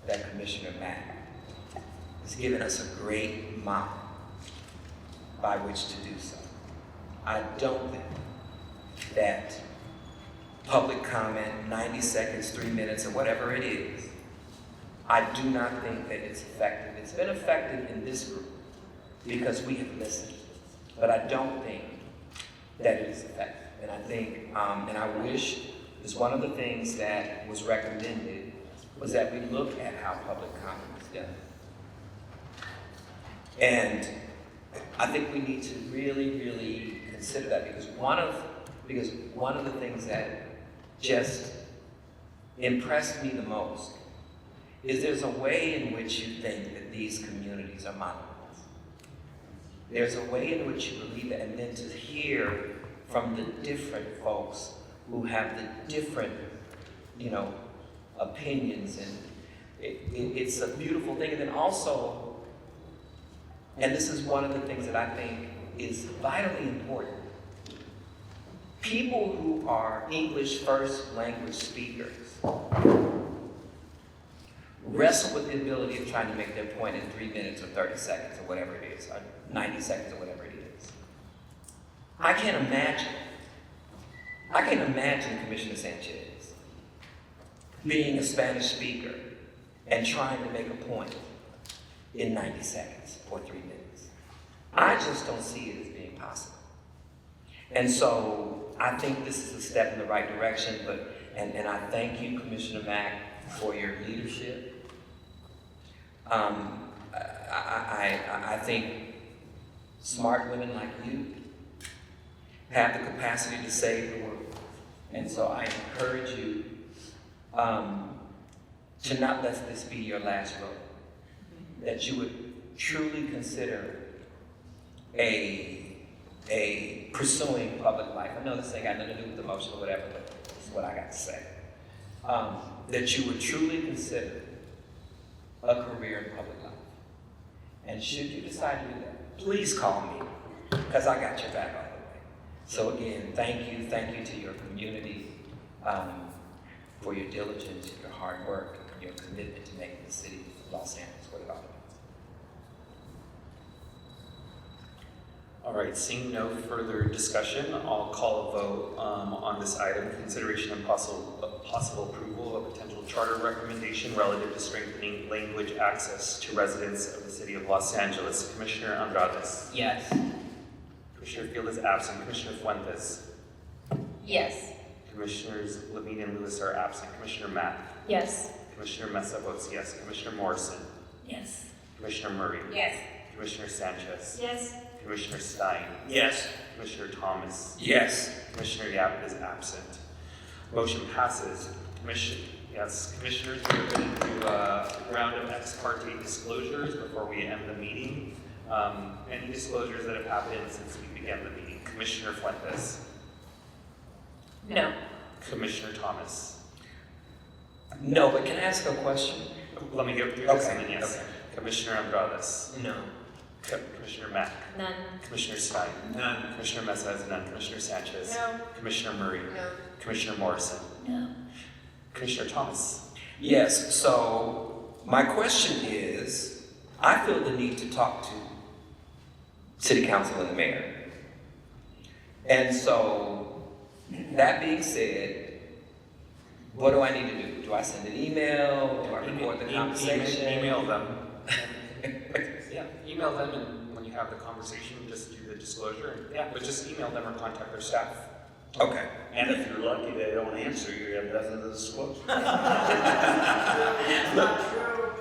Speaker 16: that Commissioner Mack has given us a great model by which to do so. I don't think that public comment, 90 seconds, 3 minutes, or whatever it is, I do not think that it's effective. It's been effective in this group because we have listened, but I don't think that it is effective. And I think, and I wish, is one of the things that was recommended was that we look at how public comment is done. And I think we need to really, really consider that, because one of the things that just impressed me the most is there's a way in which you think that these communities are monoliths. There's a way in which you believe that, and then to hear from the different folks who have the different, opinions, and it's a beautiful thing. And then also, and this is one of the things that I think is vitally important, people who are English first language speakers wrestle with the ability of trying to make their point in 3 minutes or 30 seconds or whatever it is, or 90 seconds or whatever it is. I can't imagine Commissioner Sanchez being a Spanish speaker and trying to make a point in 90 seconds or 3 minutes. I just don't see it as being possible. And so I think this is a step in the right direction, and I thank you, Commissioner Mack, for your leadership. I think smart women like you have the capacity to save the world. And so I encourage you to not let this be your last road, that you would truly consider pursuing public life. I know this ain't got nothing to do with the motion or whatever, but this is what I got to say. That you would truly consider a career in public life. And should you decide to do that, please call me, because I got your back all the way. So again, thank you to your community for your diligence, your hard work, and your commitment to making the city of Los Angeles what it ought to be.
Speaker 9: All right, seeing no further discussion, I'll call a vote on this item, consideration and possible approval of a potential charter recommendation relative to strengthening language access to residents of the city of Los Angeles. Commissioner Andrades.
Speaker 3: Yes.
Speaker 9: Commissioner Field is absent. Commissioner Fuentes.
Speaker 17: Yes.
Speaker 9: Commissioners Levine and Lewis are absent. Commissioner Mack.
Speaker 18: Yes.
Speaker 9: Commissioner Mesa votes yes. Commissioner Morrison.
Speaker 7: Yes.
Speaker 9: Commissioner Murray.
Speaker 17: Yes.
Speaker 9: Commissioner Sanchez.
Speaker 17: Yes.
Speaker 9: Commissioner Stein.
Speaker 15: Yes.
Speaker 9: Commissioner Thomas.
Speaker 16: Yes.
Speaker 9: Commissioner Yap is absent. Motion passes. Commissioners, we are going to do a round of ex parte disclosures before we end the meeting. Any disclosures that have happened since we began the meeting? Commissioner Fuentes.
Speaker 17: No.
Speaker 9: Commissioner Thomas.
Speaker 16: No, but can I ask a question?
Speaker 9: Let me give you
Speaker 16: Okay.
Speaker 9: something, yes.
Speaker 16: Okay.
Speaker 9: Commissioner Andrades.
Speaker 16: No.
Speaker 9: Commissioner Mack.
Speaker 18: None.
Speaker 9: Commissioner Stein. None. Commissioner Mesa has none. Commissioner Sanchez.
Speaker 17: No.
Speaker 9: Commissioner Murray.
Speaker 17: No.
Speaker 9: Commissioner Morrison.
Speaker 7: No.
Speaker 9: Commissioner Thomas.
Speaker 16: Yes, so my question is, I feel the need to talk to City Council and the Mayor. And so, that being said, what do I need to do? Do I send an email? Do I record the conversation?
Speaker 9: Email them. Yeah, email them, and when you have the conversation, just do the disclosure. Yeah, but just email them or contact their staff.
Speaker 16: Okay.
Speaker 15: And if you're lucky they don't answer, you have nothing to disclose.
Speaker 1: That's not true.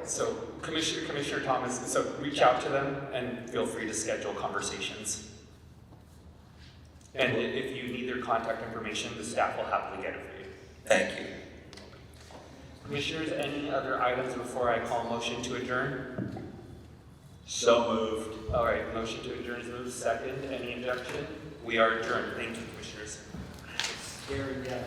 Speaker 9: So Commissioner Thomas, so reach out to them and feel free to schedule conversations. And if you need their contact information, the staff will happily get it for you.
Speaker 16: Thank you.
Speaker 9: Commissioners, any other items before I call motion to adjourn?
Speaker 15: So moved.
Speaker 9: All right, motion to adjourn is moved. Second, any objection? We are adjourned. Thank you, Commissioners.
Speaker 1: Scary, yeah.